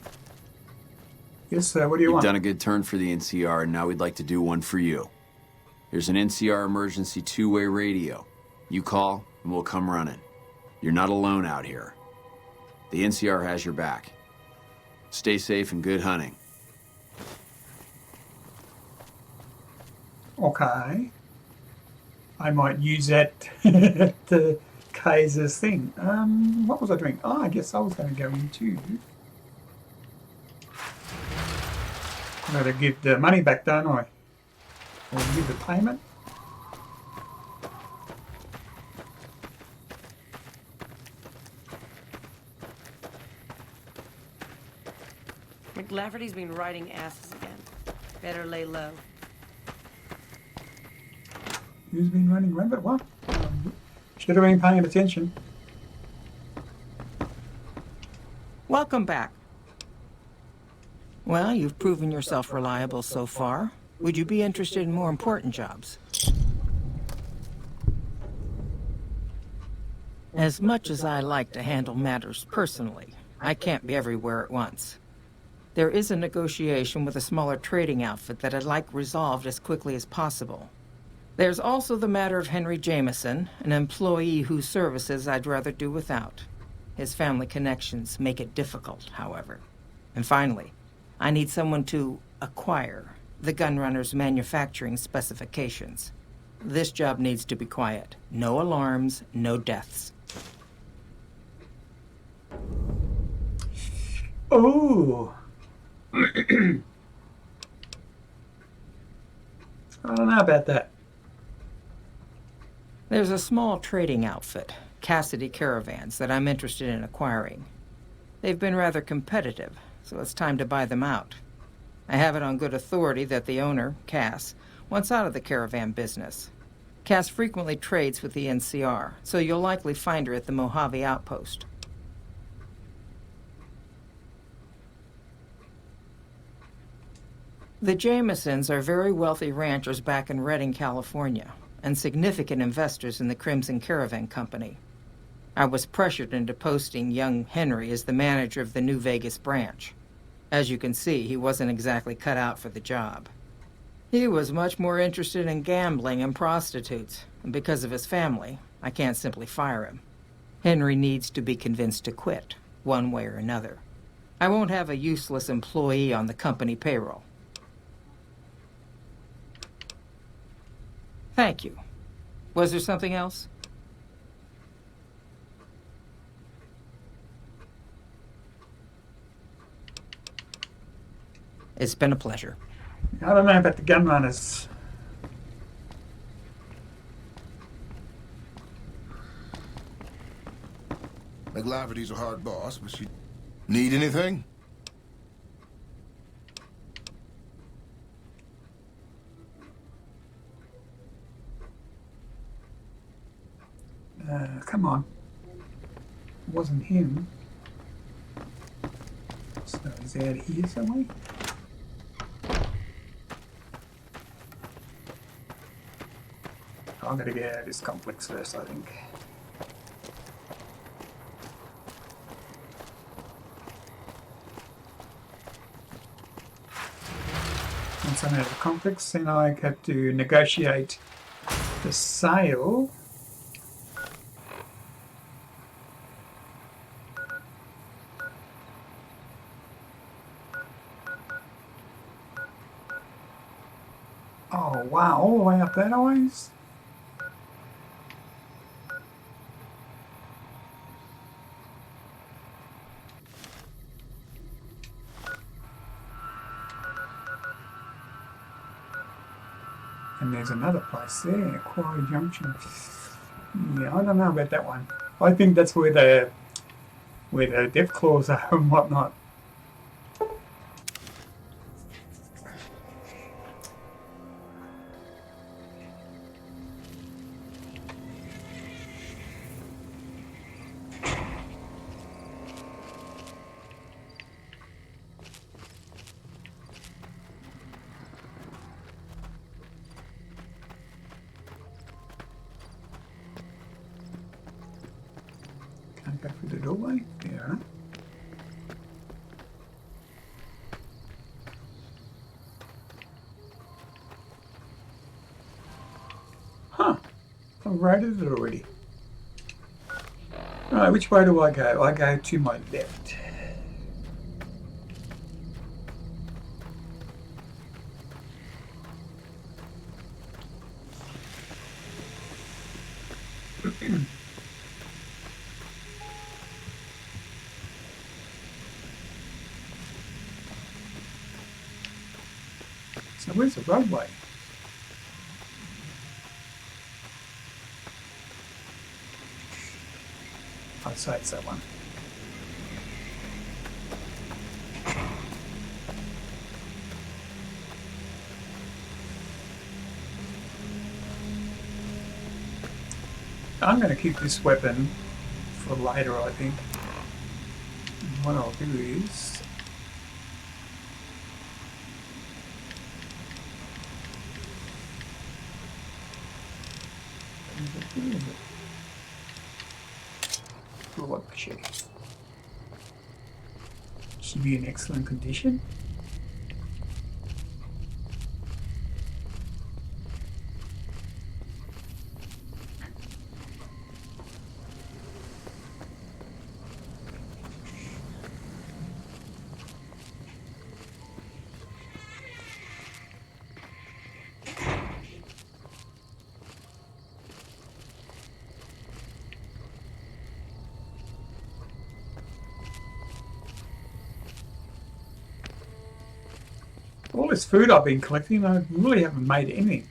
Yes, sir. What do you You've want? done a good turn for the NCR, and now we'd like to do one for you. Here's an NCR emergency two-way radio. You call, and we'll come running. You're not alone out here. The NCR has your back. Stay safe and good hunting. Okay. I might use that to Kaiser's thing. What was I doing? Oh, I guess I was going to go into... I'm going to give the money back, don't I? Or give the payment. McLafferty's been riding asses again. Better lay low. Who's been running rampant? What? Should have been paying attention. Welcome back. Well, you've proven yourself reliable so far. Would you be interested in more important jobs? As much as I like to handle matters personally, I can't be everywhere at once. There is a negotiation with a smaller trading outfit that I'd like resolved as quickly as possible. There's also the matter of Henry Jameson, an employee whose services I'd rather do without. His family connections make it difficult, however. And finally, I need someone to acquire the Gunrunner's manufacturing specifications. This job needs to be quiet. No alarms, no deaths. Oh! I don't know about that. There's a small trading outfit, Cassidy Caravans, that I'm interested in acquiring. They've been rather competitive, so it's time to buy them out. I have it on good authority that the owner, Cass, wants out of the caravan business. Cass frequently trades with the NCR, so you'll likely find her at the Mojave outpost. The Jamesons are very wealthy ranchers back in Redding, California, and significant investors in the Crimson Caravan Company. I was pressured into posting young Henry as the manager of the New Vegas branch. As you can see, he wasn't exactly cut out for the job. He was much more interested in gambling and prostitutes, and because of his family, I can't simply fire him. Henry needs to be convinced to quit, one way or another. I won't have a useless employee on the company payroll. Thank you. Was there something else? It's been a pleasure. I don't know about the gun runners. McLafferty's a hard boss, but she... Need anything? Come on. It wasn't him. So is he out here somewhere? I'm gonna get out of this complex first, I think. Once I'm out of the complex, then I have to negotiate the sale. Oh wow, all the way up that ways? And there's another place there, Quarry Junction. Yeah, I don't know about that one. I think that's where the death claws are and whatnot. Can't go through the doorway. Yeah. Huh. I've raided it already. Right, which way do I go? I go to my left. So where's the roadway? I'd say it's that one. I'm going to keep this weapon for later, I think. And what I'll do is... Bullet machete. Should be in excellent condition. All this food I've been collecting, I really haven't made anything.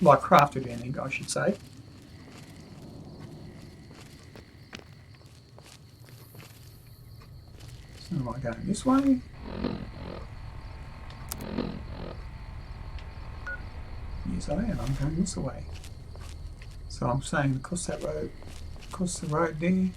Like crafted anything, I should say. So am I going this way? Yes, I am. I'm going this way. So I'm saying across that road, across the road there.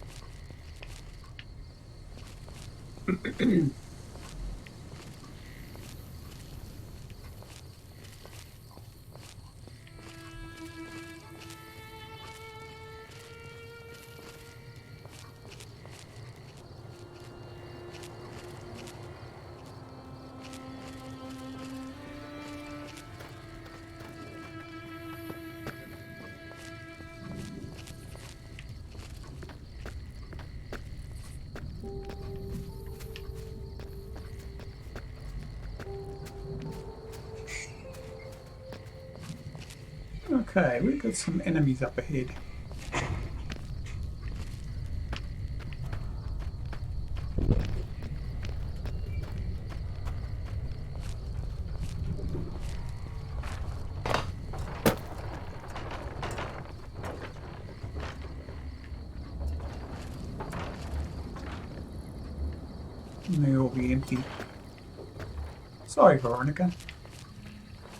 Okay, we've got some enemies up ahead. And they all be empty. Sorry, Veronica.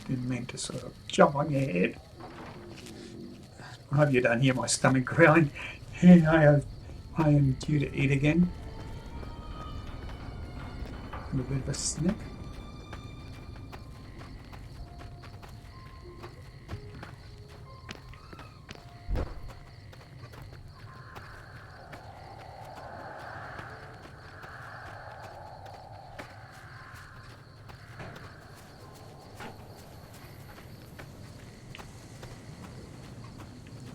Didn't mean to sort of jump on your head. I hope you don't hear my stomach growling. I am due to eat again. And a bit of a snack.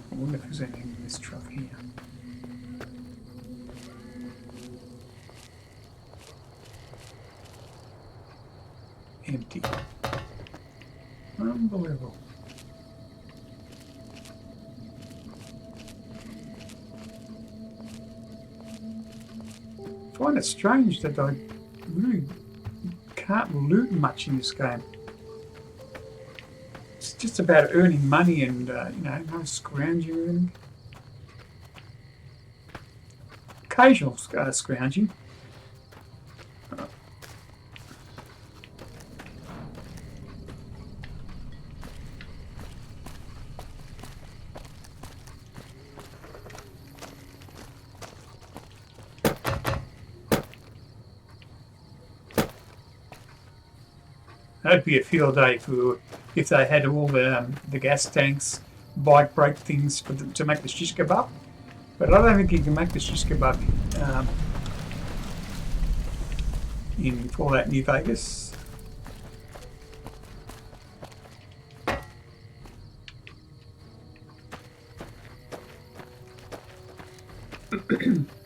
I wonder if there's anything in this truck here. Empty. Unbelievable. I find it strange that I really can't loot much in this game. It's just about earning money and, you know, no scrounging. Occasional scrounging. That'd be a field day for if they had all the gas tanks, bike brake things to make the shish kebab. But I don't think you can make the shish kebab in Fallout New Vegas.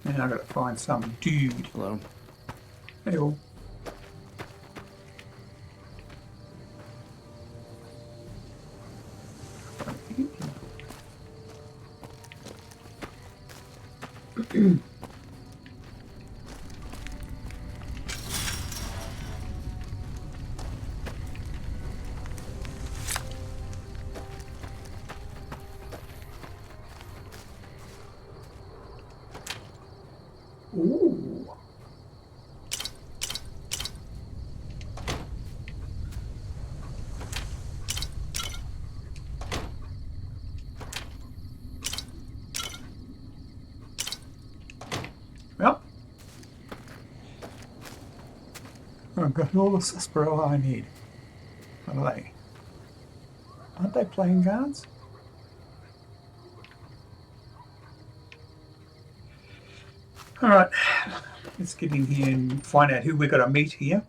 Now I've got to find some dude. Hello. Hey all. Ooh. Well, I've got all the sarsaparilla I need. What are they? Aren't they playing cards? Alright, let's get in here and find out who we've got to meet here.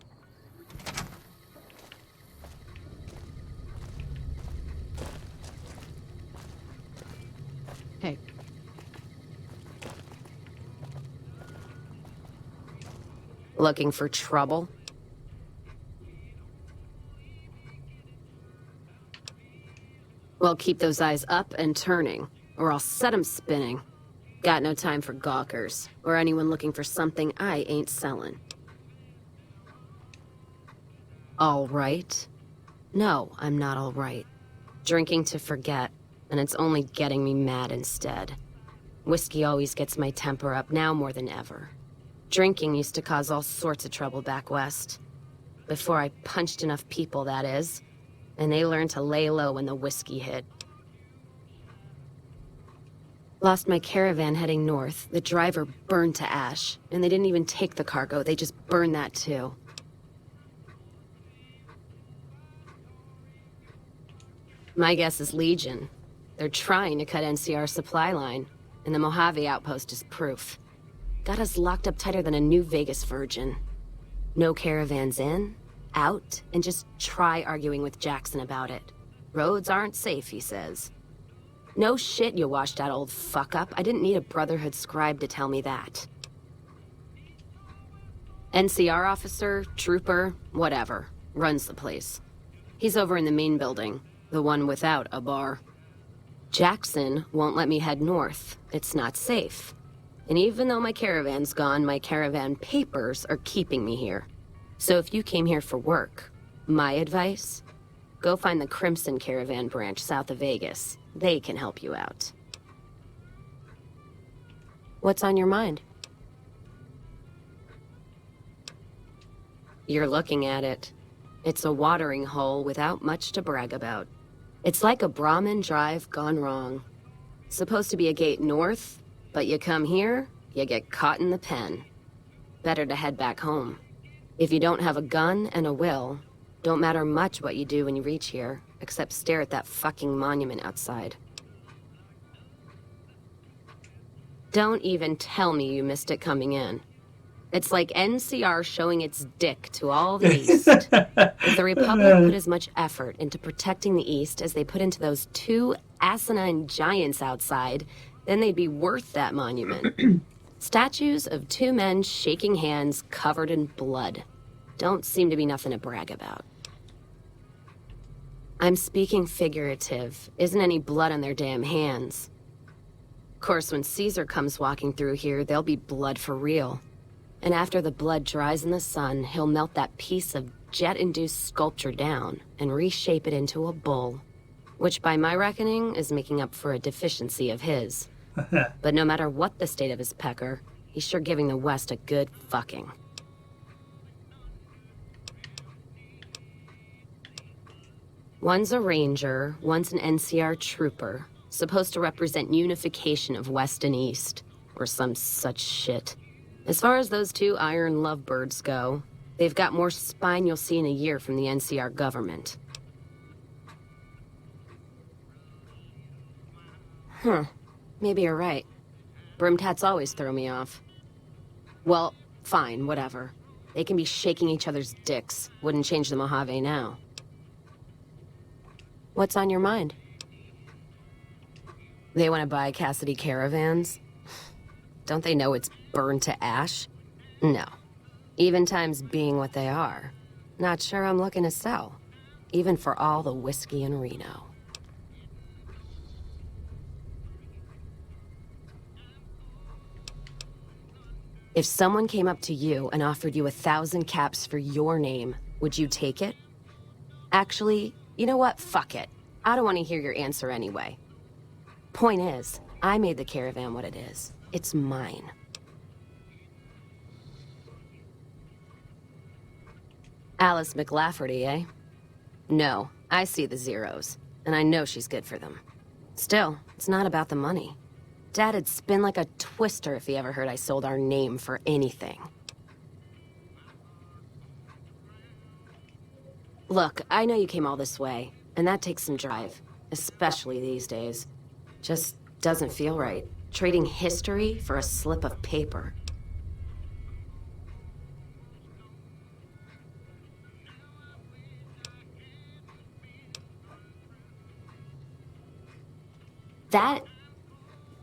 Hey. Looking for trouble? Well, keep those eyes up and turning, or I'll set 'em spinning. Got no time for gawkers, or anyone looking for something I ain't selling. All right? No, I'm not all right. Drinking to forget, and it's only getting me mad instead. Whiskey always gets my temper up, now more than ever. Drinking used to cause all sorts of trouble back west. Before I punched enough people, that is. And they learned to lay low when the whiskey hit. Lost my caravan heading north. The driver burned to ash. And they didn't even take the cargo, they just burned that too. My guess is Legion. They're trying to cut NCR's supply line, and the Mojave outpost is proof. Got us locked up tighter than a New Vegas virgin. No caravans in, out, and just try arguing with Jackson about it. Roads aren't safe, he says. No shit, you washed out old fuck-up. I didn't need a Brotherhood scribe to tell me that. NCR officer, trooper, whatever, runs the place. He's over in the main building, the one without a bar. Jackson won't let me head north. It's not safe. And even though my caravan's gone, my caravan papers are keeping me here. So if you came here for work, my advice, go find the Crimson Caravan branch south of Vegas. They can help you out. What's on your mind? You're looking at it. It's a watering hole without much to brag about. It's like a Brahmin drive gone wrong. Supposed to be a gate north, but you come here, you get caught in the pen. Better to head back home. If you don't have a gun and a will, don't matter much what you do when you reach here, except stare at that fucking monument outside. Don't even tell me you missed it coming in. It's like NCR showing its dick to all the East. If the Republic put as much effort into protecting the East as they put into those two asinine giants outside, then they'd be worth that monument. Statues of two men shaking hands covered in blood. Don't seem to be nothing to brag about. I'm speaking figurative. Isn't any blood on their damn hands. Of course, when Caesar comes walking through here, there'll be blood for real. And after the blood dries in the sun, he'll melt that piece of jet-induced sculpture down and reshape it into a bull, which by my reckoning is making up for a deficiency of his. But no matter what the state of his pecker, he's sure giving the West a good fucking. One's a ranger, one's an NCR trooper, supposed to represent unification of West and East, or some such shit. As far as those two iron lovebirds go, they've got more spine you'll see in a year from the NCR government. Maybe you're right. Brimtats always throw me off. Well, fine, whatever. They can be shaking each other's dicks. Wouldn't change the Mojave now. What's on your mind? They want to buy Cassidy caravans? Don't they know it's burned to ash? No. Even times being what they are. Not sure I'm looking to sell. Even for all the whiskey in Reno. If someone came up to you and offered you 1,000 caps for your name, would you take it? Actually, you know what? Fuck it. I don't want to hear your answer anyway. Point is, I made the caravan what it is. It's mine. Alice McLafferty, eh? No, I see the zeros, and I know she's good for them. Still, it's not about the money. Dad'd spin like a twister if he ever heard I sold our name for anything. Look, I know you came all this way, and that takes some drive, especially these days. Just doesn't feel right, trading history for a slip of paper.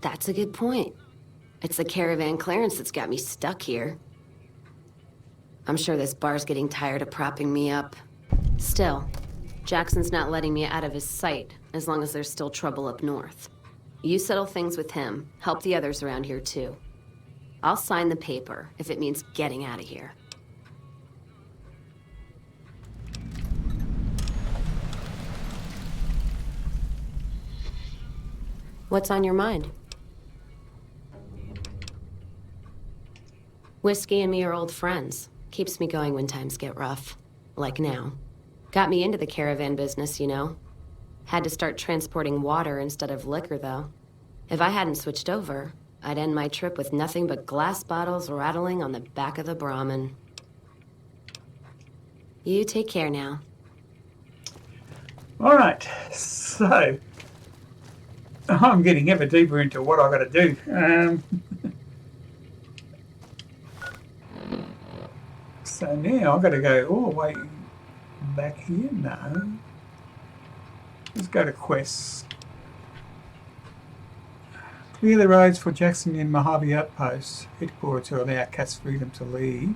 That's a good point. It's the caravan clearance that's got me stuck here. I'm sure this bar's getting tired of propping me up. Still, Jackson's not letting me out of his sight as long as there's still trouble up north. You settle things with him, help the others around here too. I'll sign the paper if it means getting out of here. What's on your mind? Whiskey and me are old friends. Keeps me going when times get rough. Like now. Got me into the caravan business, you know. Had to start transporting water instead of liquor, though. If I hadn't switched over, I'd end my trip with nothing but glass bottles rattling on the back of the Brahmin. You take care now. All right, so I'm getting ever deeper into what I've got to do. So now I've got to go all the way back here. No. Let's go to quests. Clear the roads for Jackson and Mojave Outposts. Headquarters to allow Cat's freedom to leave.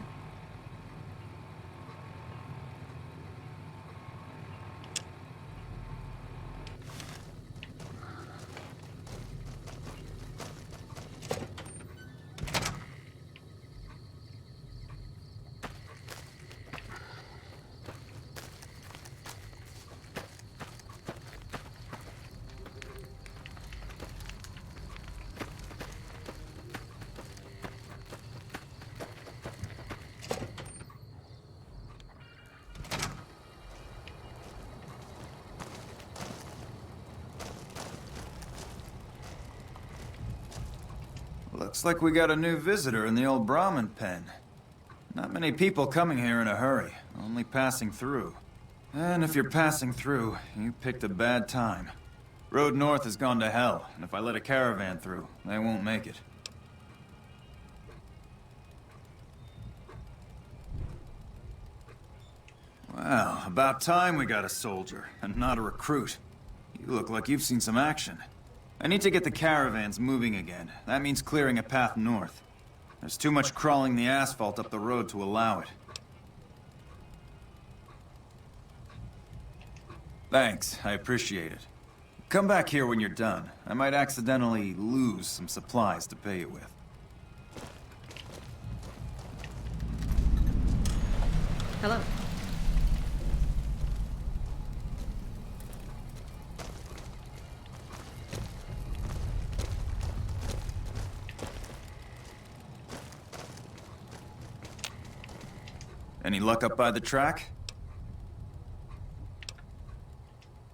Looks like we got a new visitor in the old Brahmin pen. Not many people coming here in a hurry, only passing through. And if you're passing through, you picked a bad time. Road north has gone to hell, and if I let a caravan through, they won't make it. Well, about time we got a soldier, and not a recruit. You look like you've seen some action. I need to get the caravans moving again. That means clearing a path north. There's too much crawling the asphalt up the road to allow it. Thanks, I appreciate it. Come back here when you're done. I might accidentally lose some supplies to pay you with. Hello. Any luck up by the track?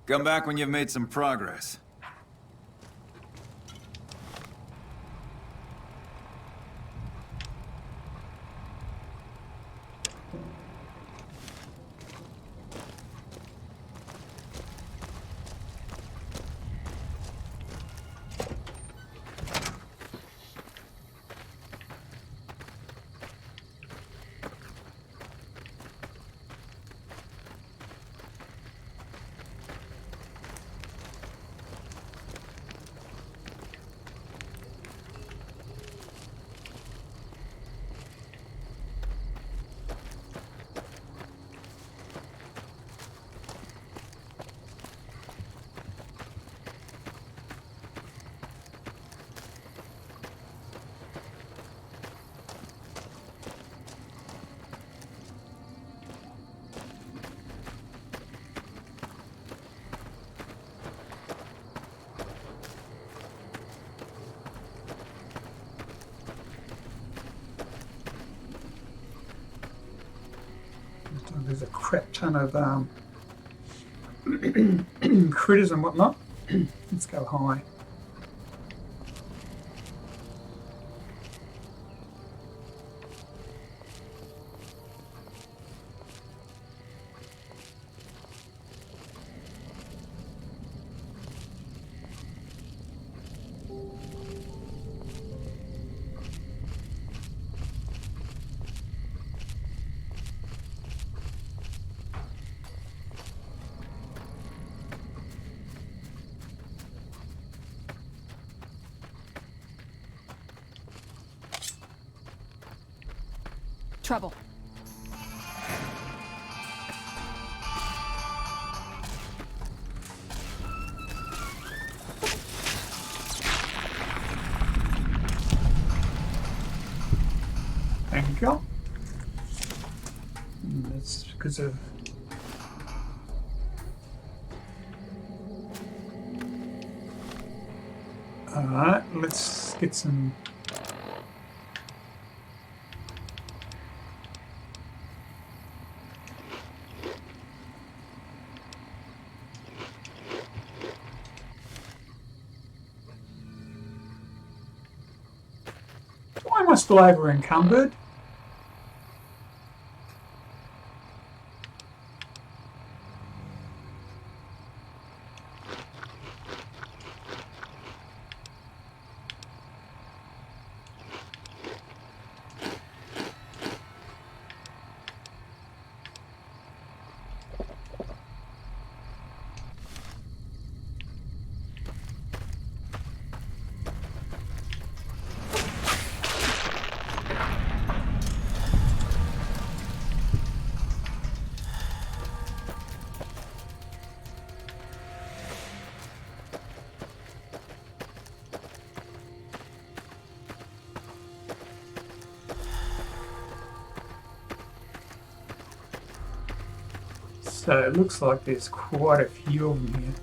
Come back when you've made some progress. There's a crap ton of critters and whatnot. Let's go high. Trouble. Thank you. That's because of alright, let's get some why am I still over encumbered? So it looks like there's quite a few of them here.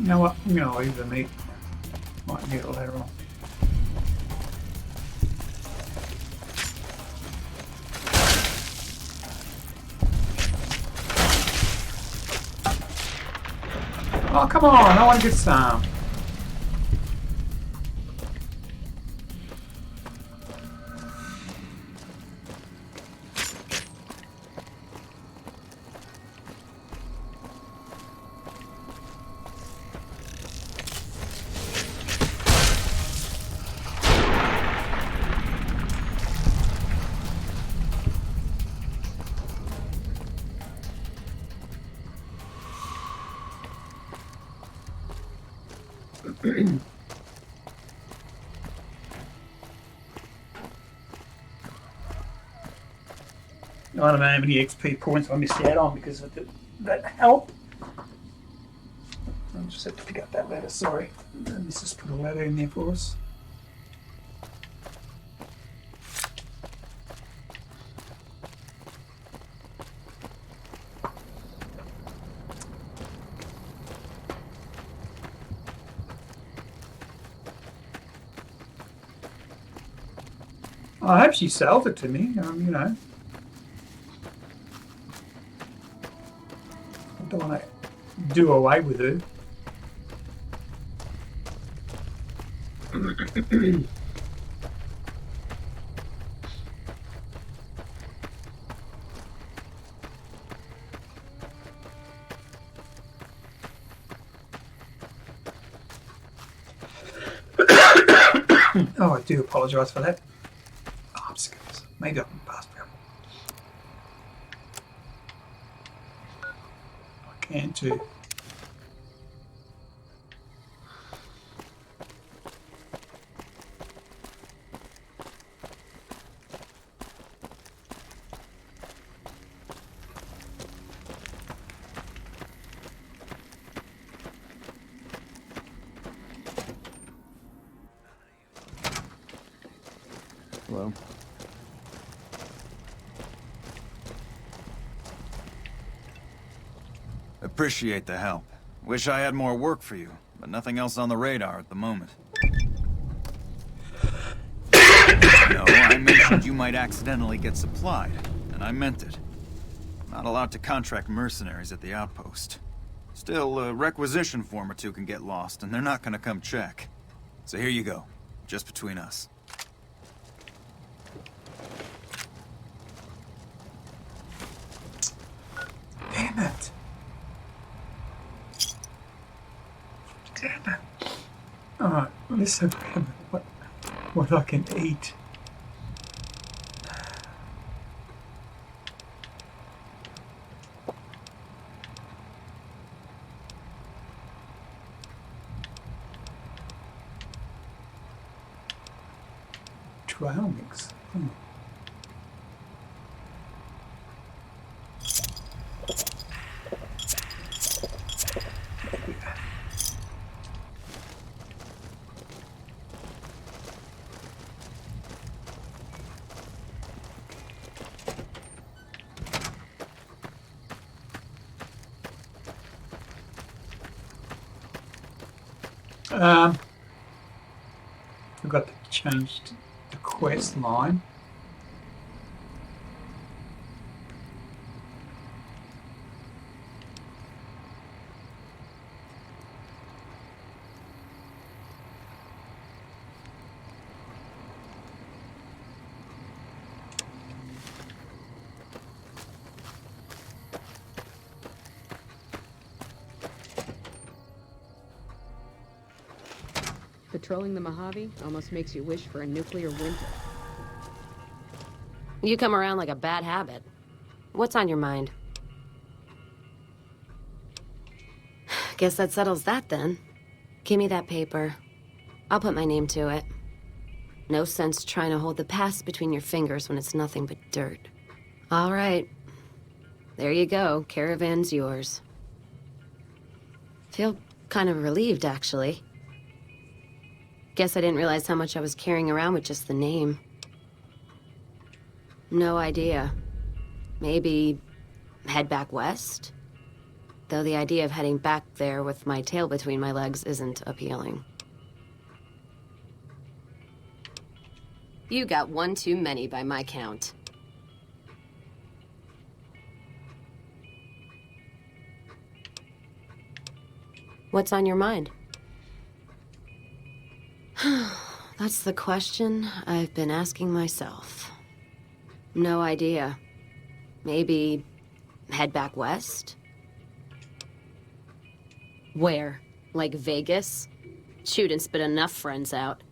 You know what? I'm gonna leave the meat. Might need it later on. Oh, come on, I want to get some. I don't know how many XP points I missed out on because of that help. I just have to pick up that ladder, sorry. Let's just put a ladder in there for us. I hope she sells it to me, you know. I don't want to do away with her. Oh, I do apologise for that. Obstacles. Maybe I can pass them. I can too. Hello. Appreciate the help. Wish I had more work for you, but nothing else on the radar at the moment. No, I mentioned you might accidentally get supplied, and I meant it. Not allowed to contract mercenaries at the outpost. Still, a requisition form or two can get lost, and they're not gonna come check. So here you go, just between us. Damn it. Damn it. Alright, let's have what I can eat. Trail mix. Forgot to change the quest line. Patrolling the Mojave almost makes you wish for a nuclear winter. You come around like a bad habit. What's on your mind? Guess that settles that then. Give me that paper. I'll put my name to it. No sense trying to hold the past between your fingers when it's nothing but dirt. All right. There you go. Caravan's yours. Feel kind of relieved, actually. Guess I didn't realize how much I was carrying around with just the name. No idea. Maybe head back west? Though the idea of heading back there with my tail between my legs isn't appealing. You got one too many by my count. What's on your mind? That's the question I've been asking myself. No idea. Maybe head back west? Where? Like Vegas? Shoot and spit enough friends out.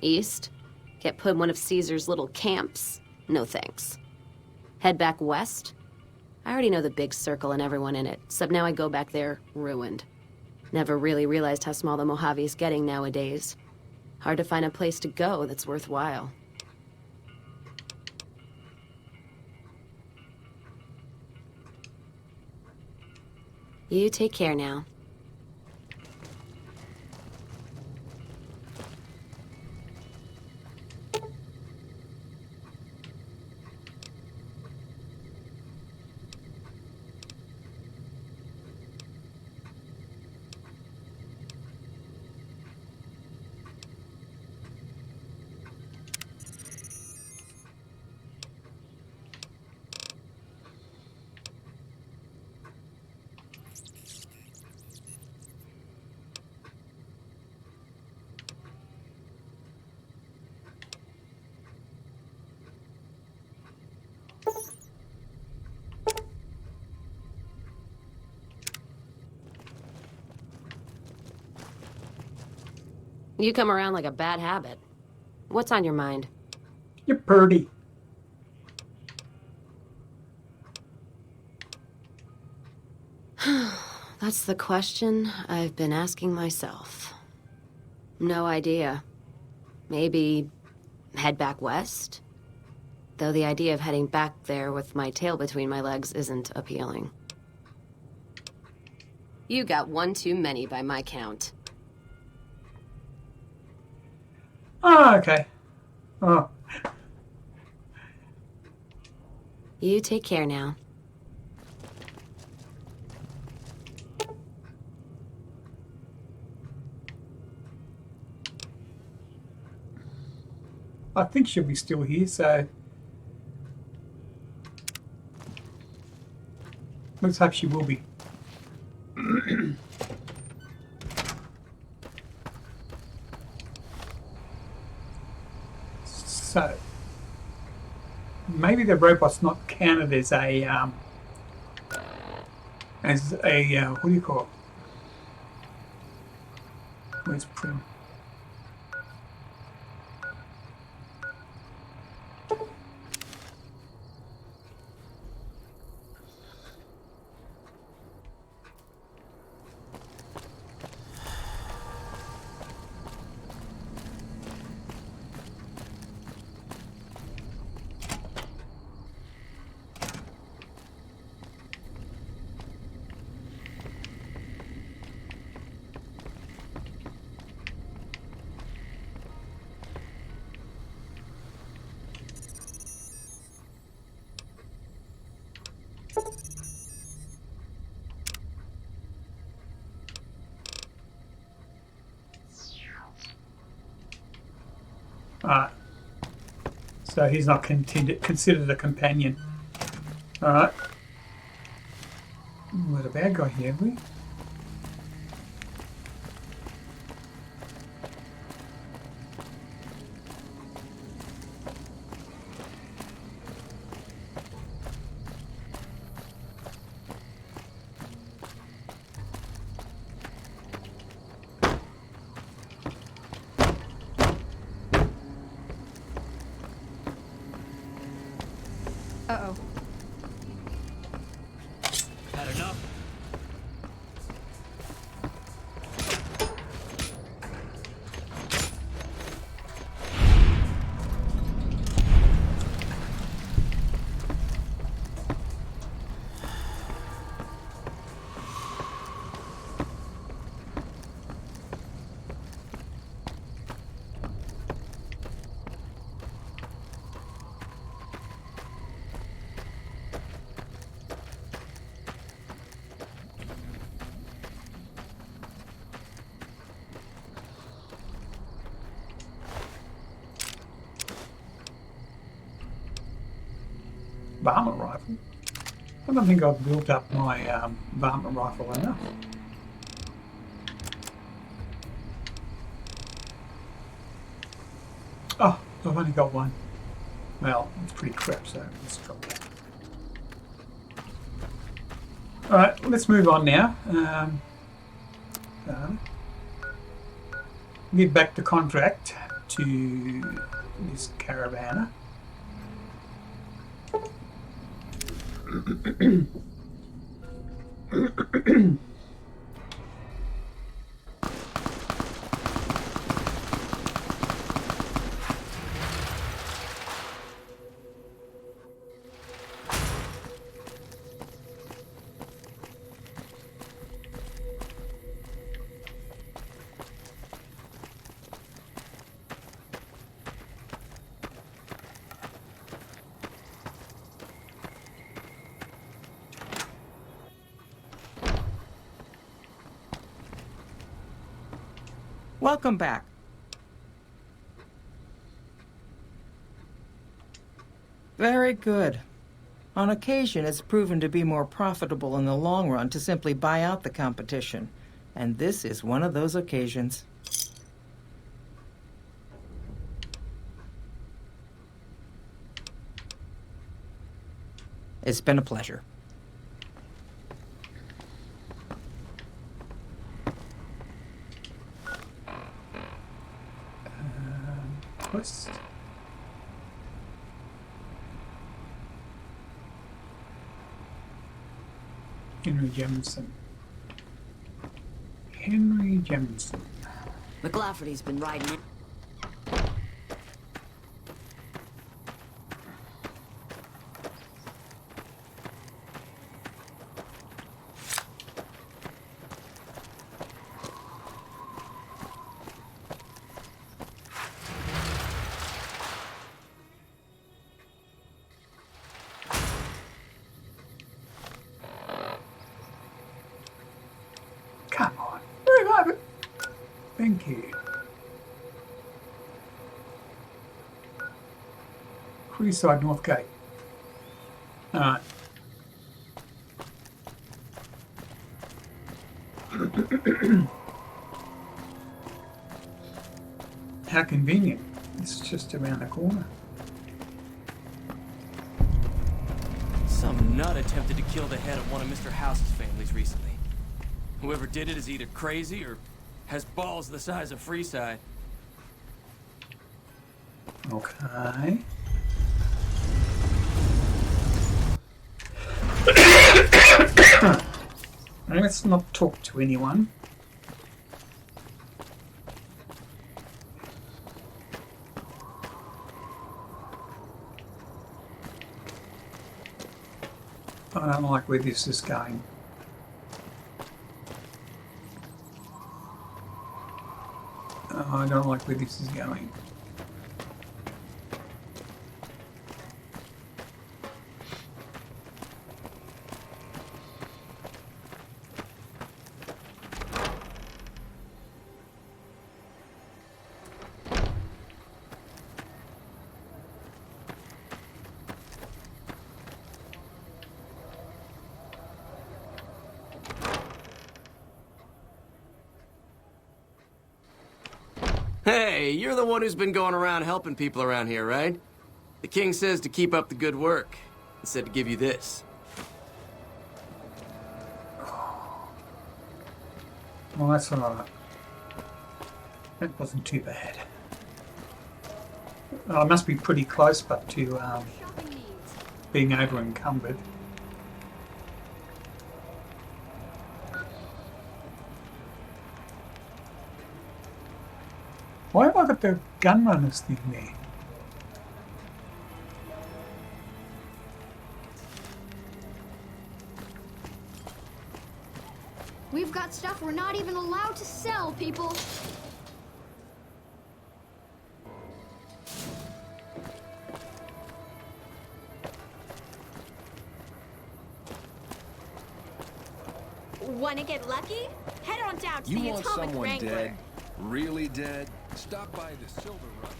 East? Get put in one of Caesar's little camps? No thanks. Head back west? I already know the big circle and everyone in it, except now I go back there ruined. Never really realized how small the Mojave's getting nowadays. Hard to find a place to go that's worthwhile. You take care now. You come around like a bad habit. What's on your mind? You're purty. That's the question I've been asking myself. No idea. Maybe head back west? Though the idea of heading back there with my tail between my legs isn't appealing. You got one too many by my count. Oh, okay. Oh. You take care now. I think she'll be still here, so let's hope she will be. So maybe the robot's not counted as a what do you call it? Where's Prim? Alright. So he's not considered a companion. Alright. We're the bad guy here, have we? Uh-oh. Had enough? varmint rifle. I don't think I've built up my varmint rifle enough. Oh, I've only got one. Well, it's pretty crap, so let's drop that. Alright, let's move on now. Get back the contract to this caravaner. Welcome back. Very good. On occasion, it's proven to be more profitable in the long run to simply buy out the competition. And this is one of those occasions. It's been a pleasure. What's... Henry Jemison. Henry Jemison. McLafferty's been riding it. Come on, revive it. Thank you. Creeside North Gate. Alright. How convenient. It's just around the corner. Some nut attempted to kill the head of one of Mr. House's families recently. Whoever did it is either crazy or has balls the size of Freeside. Okay. Let's not talk to anyone. I don't like where this is going. I don't like where this is going. Hey, you're the one who's been going around helping people around here, right? The king says to keep up the good work. He said to give you this. Well, that's alright. That wasn't too bad. I must be pretty close, but to being over encumbered. Why have I got the gunrunners thing there? We've got stuff we're not even allowed to sell, people. Wanna get lucky? Head on down to You the want Atomic someone Wrangler. dead? Really dead? Stop by the Silver Russian.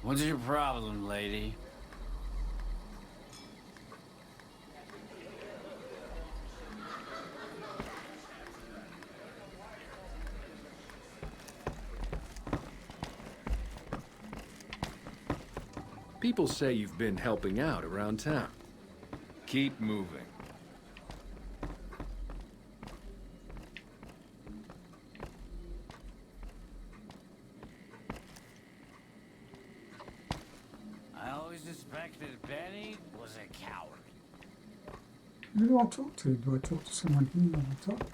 What's your problem, lady? People say you've been helping out around town. Keep moving. I always suspected Benny was a coward. Who do I talk to? Do I talk to someone here on the top?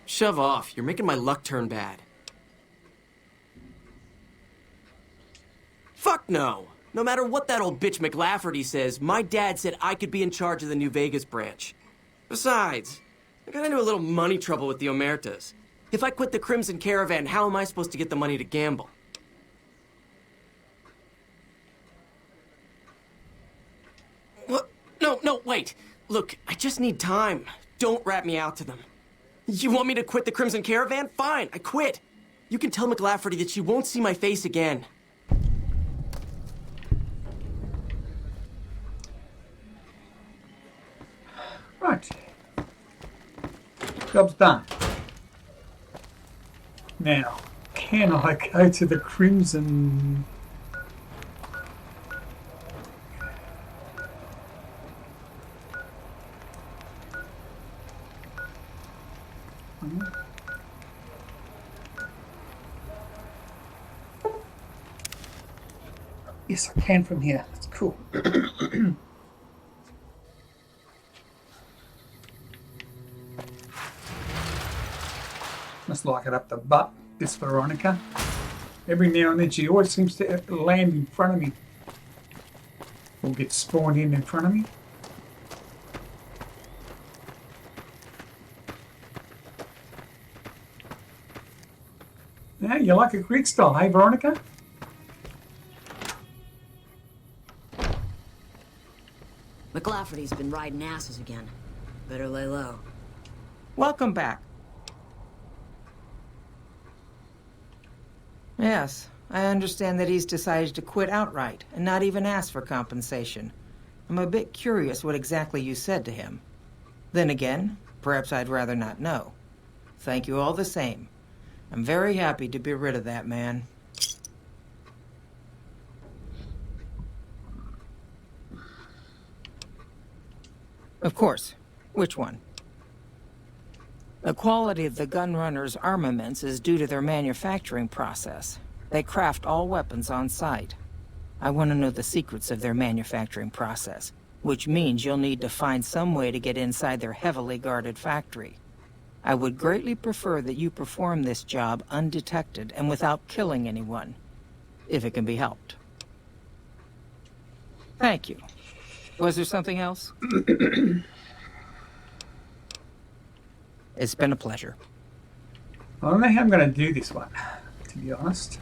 Shove off. You're making my luck turn bad. Fuck no! No matter what that old bitch McLafferty says, my dad said I could be in charge of the New Vegas branch. Besides, I got into a little money trouble with the Omertas. If I quit the Crimson Caravan, how am I supposed to get the money to gamble? What? No, wait. Look, I just need time. Don't rat me out to them. You want me to quit the Crimson Caravan? Fine, I quit. You can tell McLafferty that she won't see my face again. Right. Job's done. Now, can I go to the Crimson? Yes, I can from here. That's cool. Must like it up the butt, this Veronica. Every now and then she always seems to land in front of me. Or get spawned in front of me. Yeah, you like a Greek style, hey Veronica? McLafferty's been riding asses again. Better lay low. Welcome back. Yes, I understand that he's decided to quit outright and not even ask for compensation. I'm a bit curious what exactly you said to him. Then again, perhaps I'd rather not know. Thank you all the same. I'm very happy to be rid of that man. Of course. Which one? The quality of the gunrunners' armaments is due to their manufacturing process. They craft all weapons on site. I want to know the secrets of their manufacturing process, which means you'll need to find some way to get inside their heavily guarded factory. I would greatly prefer that you perform this job undetected and without killing anyone, if it can be helped. Thank you. Was there something else? It's been a pleasure. I don't know how I'm going to do this one, to be honest.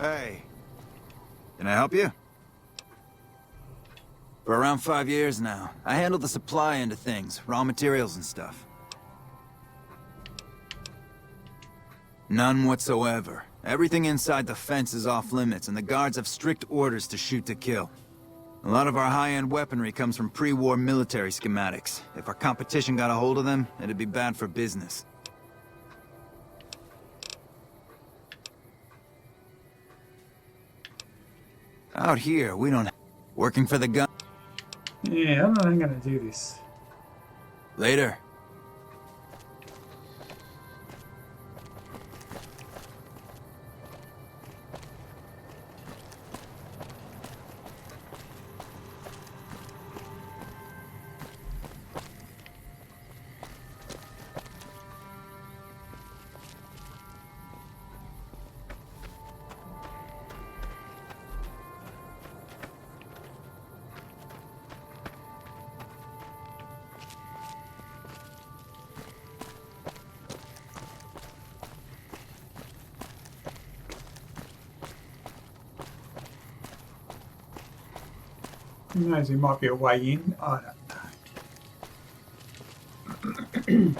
Hey. Can I help you? For around 5 years now, I handle the supply end of things, raw materials and stuff. None whatsoever. Everything inside the fence is off limits, and the guards have strict orders to shoot to kill. A lot of our high-end weaponry comes from pre-war military schematics. If our competition got a hold of them, it'd be bad for business. Out here, we don't... Working for the gun. Yeah, I don't know I'm gonna do this. Later. Who knows, there might be a way in. I don't know.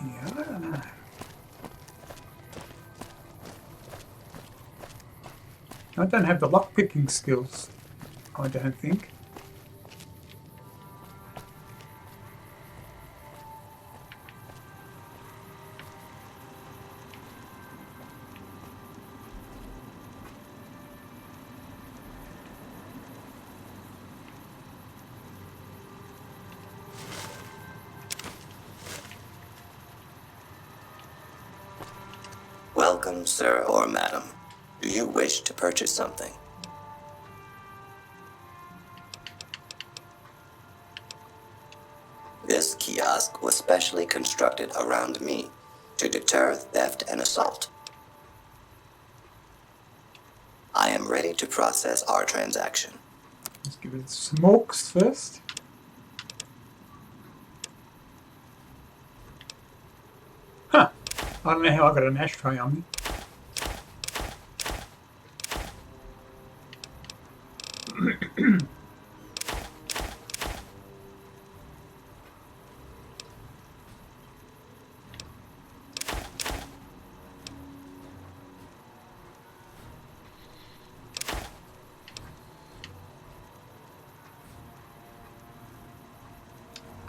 Yeah, I don't know. I don't have the lockpicking skills, I don't think. Welcome, sir or madam. Do you wish to purchase something? This kiosk was specially constructed around me to deter theft and assault. I am ready to process our transaction. Let's give it smokes first. Huh. I don't know how I got an ashtray on me.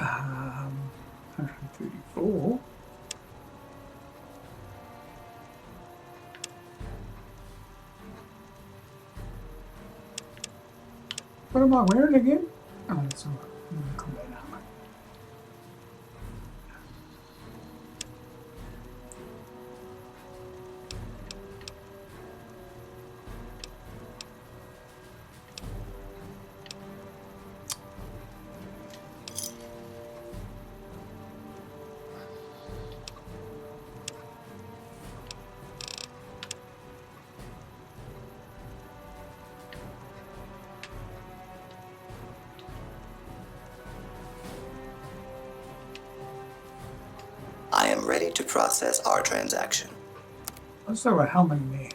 Um, 134. What am I wearing again? Oh, that's all right. Combat armor. I am ready to process our transaction. Let's throw a helmet in there.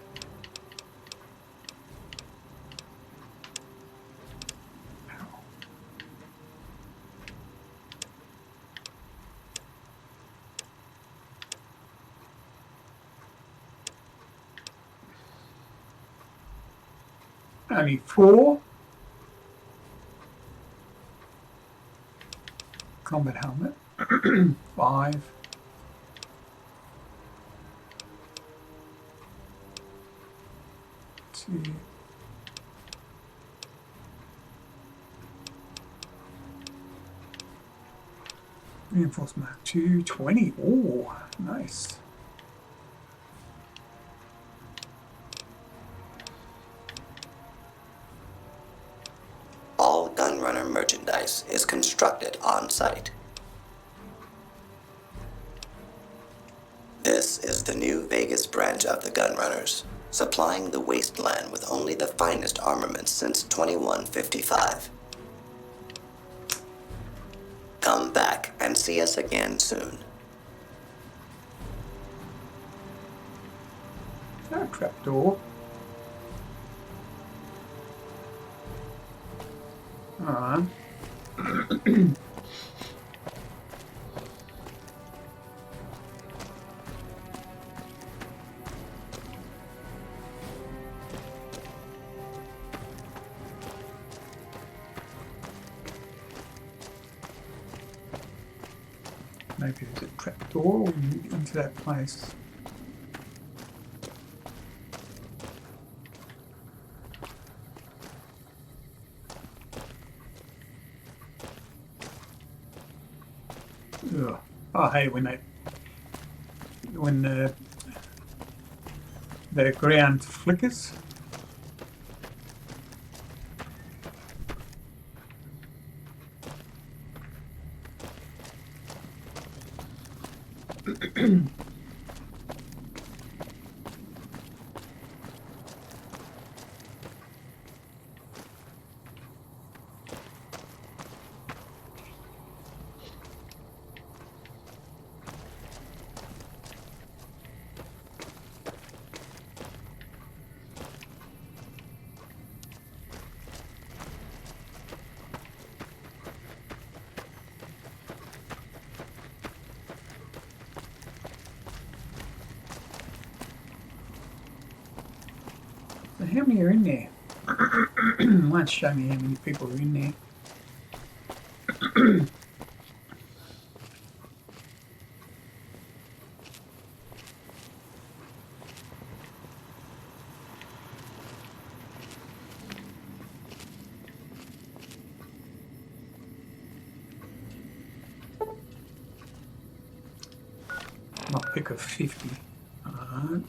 Only 4. Combat helmet. 5. Two. Reinforced mark 2, 20. Oh, nice. All Gunrunner merchandise is constructed on site. This is the new Vegas branch of the Gunrunners, supplying the wasteland with only the finest armaments since 2155. Come back and see us again soon. Is that a trapdoor? Alright. Maybe there's a trapdoor into that place. Ugh. I hate when the ground flickers. So how many are in there? Might show me how many people are in there. I'll pick a 50. Alright.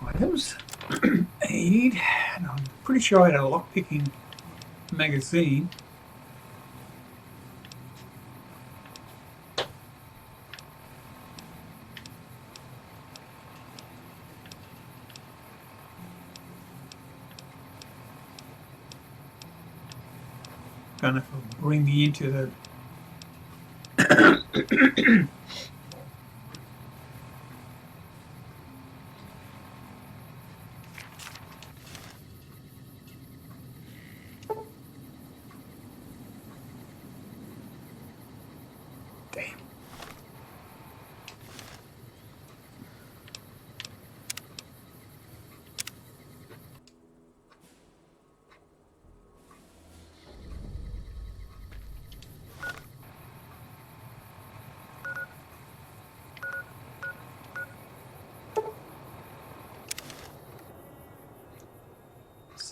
Items. Aid. And I'm pretty sure I had a lockpicking magazine. Don't know if it'll bring me into the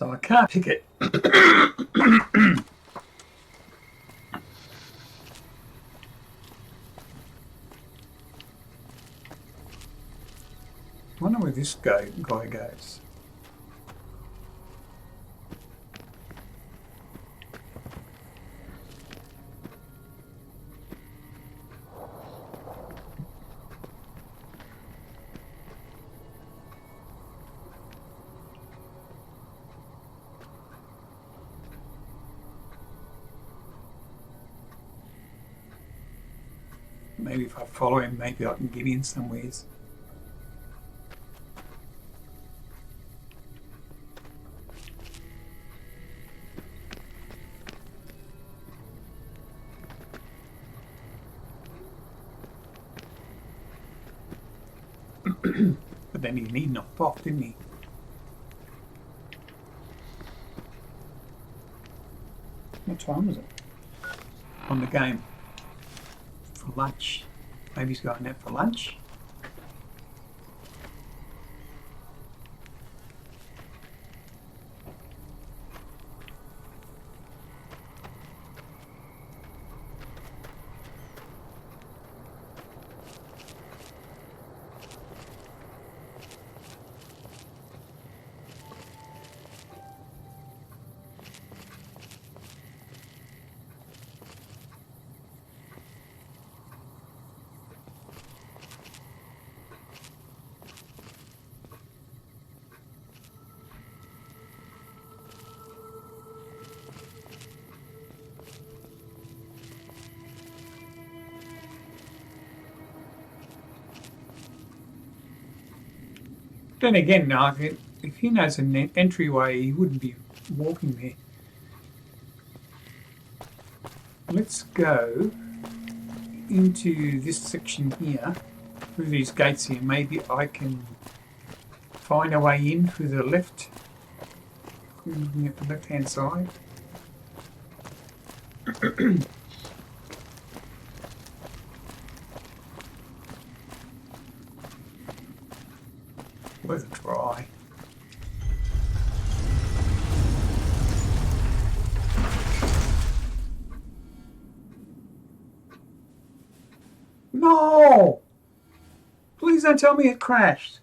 so I can't pick it. I wonder where this guy goes. Maybe if I follow him, maybe I can get in somewheres. But then he knocked off, didn't he? What time is it? On the game. For lunch. Maybe he's going out for lunch. Then again, if he knows an entryway, he wouldn't be walking there. Let's go into this section here, through these gates here. Maybe I can find a way in through the left. I'm looking at the left-hand side. Worth a try. No! Please don't tell me it crashed.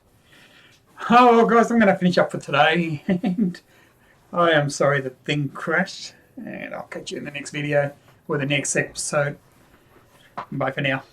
Oh, guys, I'm going to finish up for today. And I am sorry the thing crashed. And I'll catch you in the next video or the next episode. Bye for now.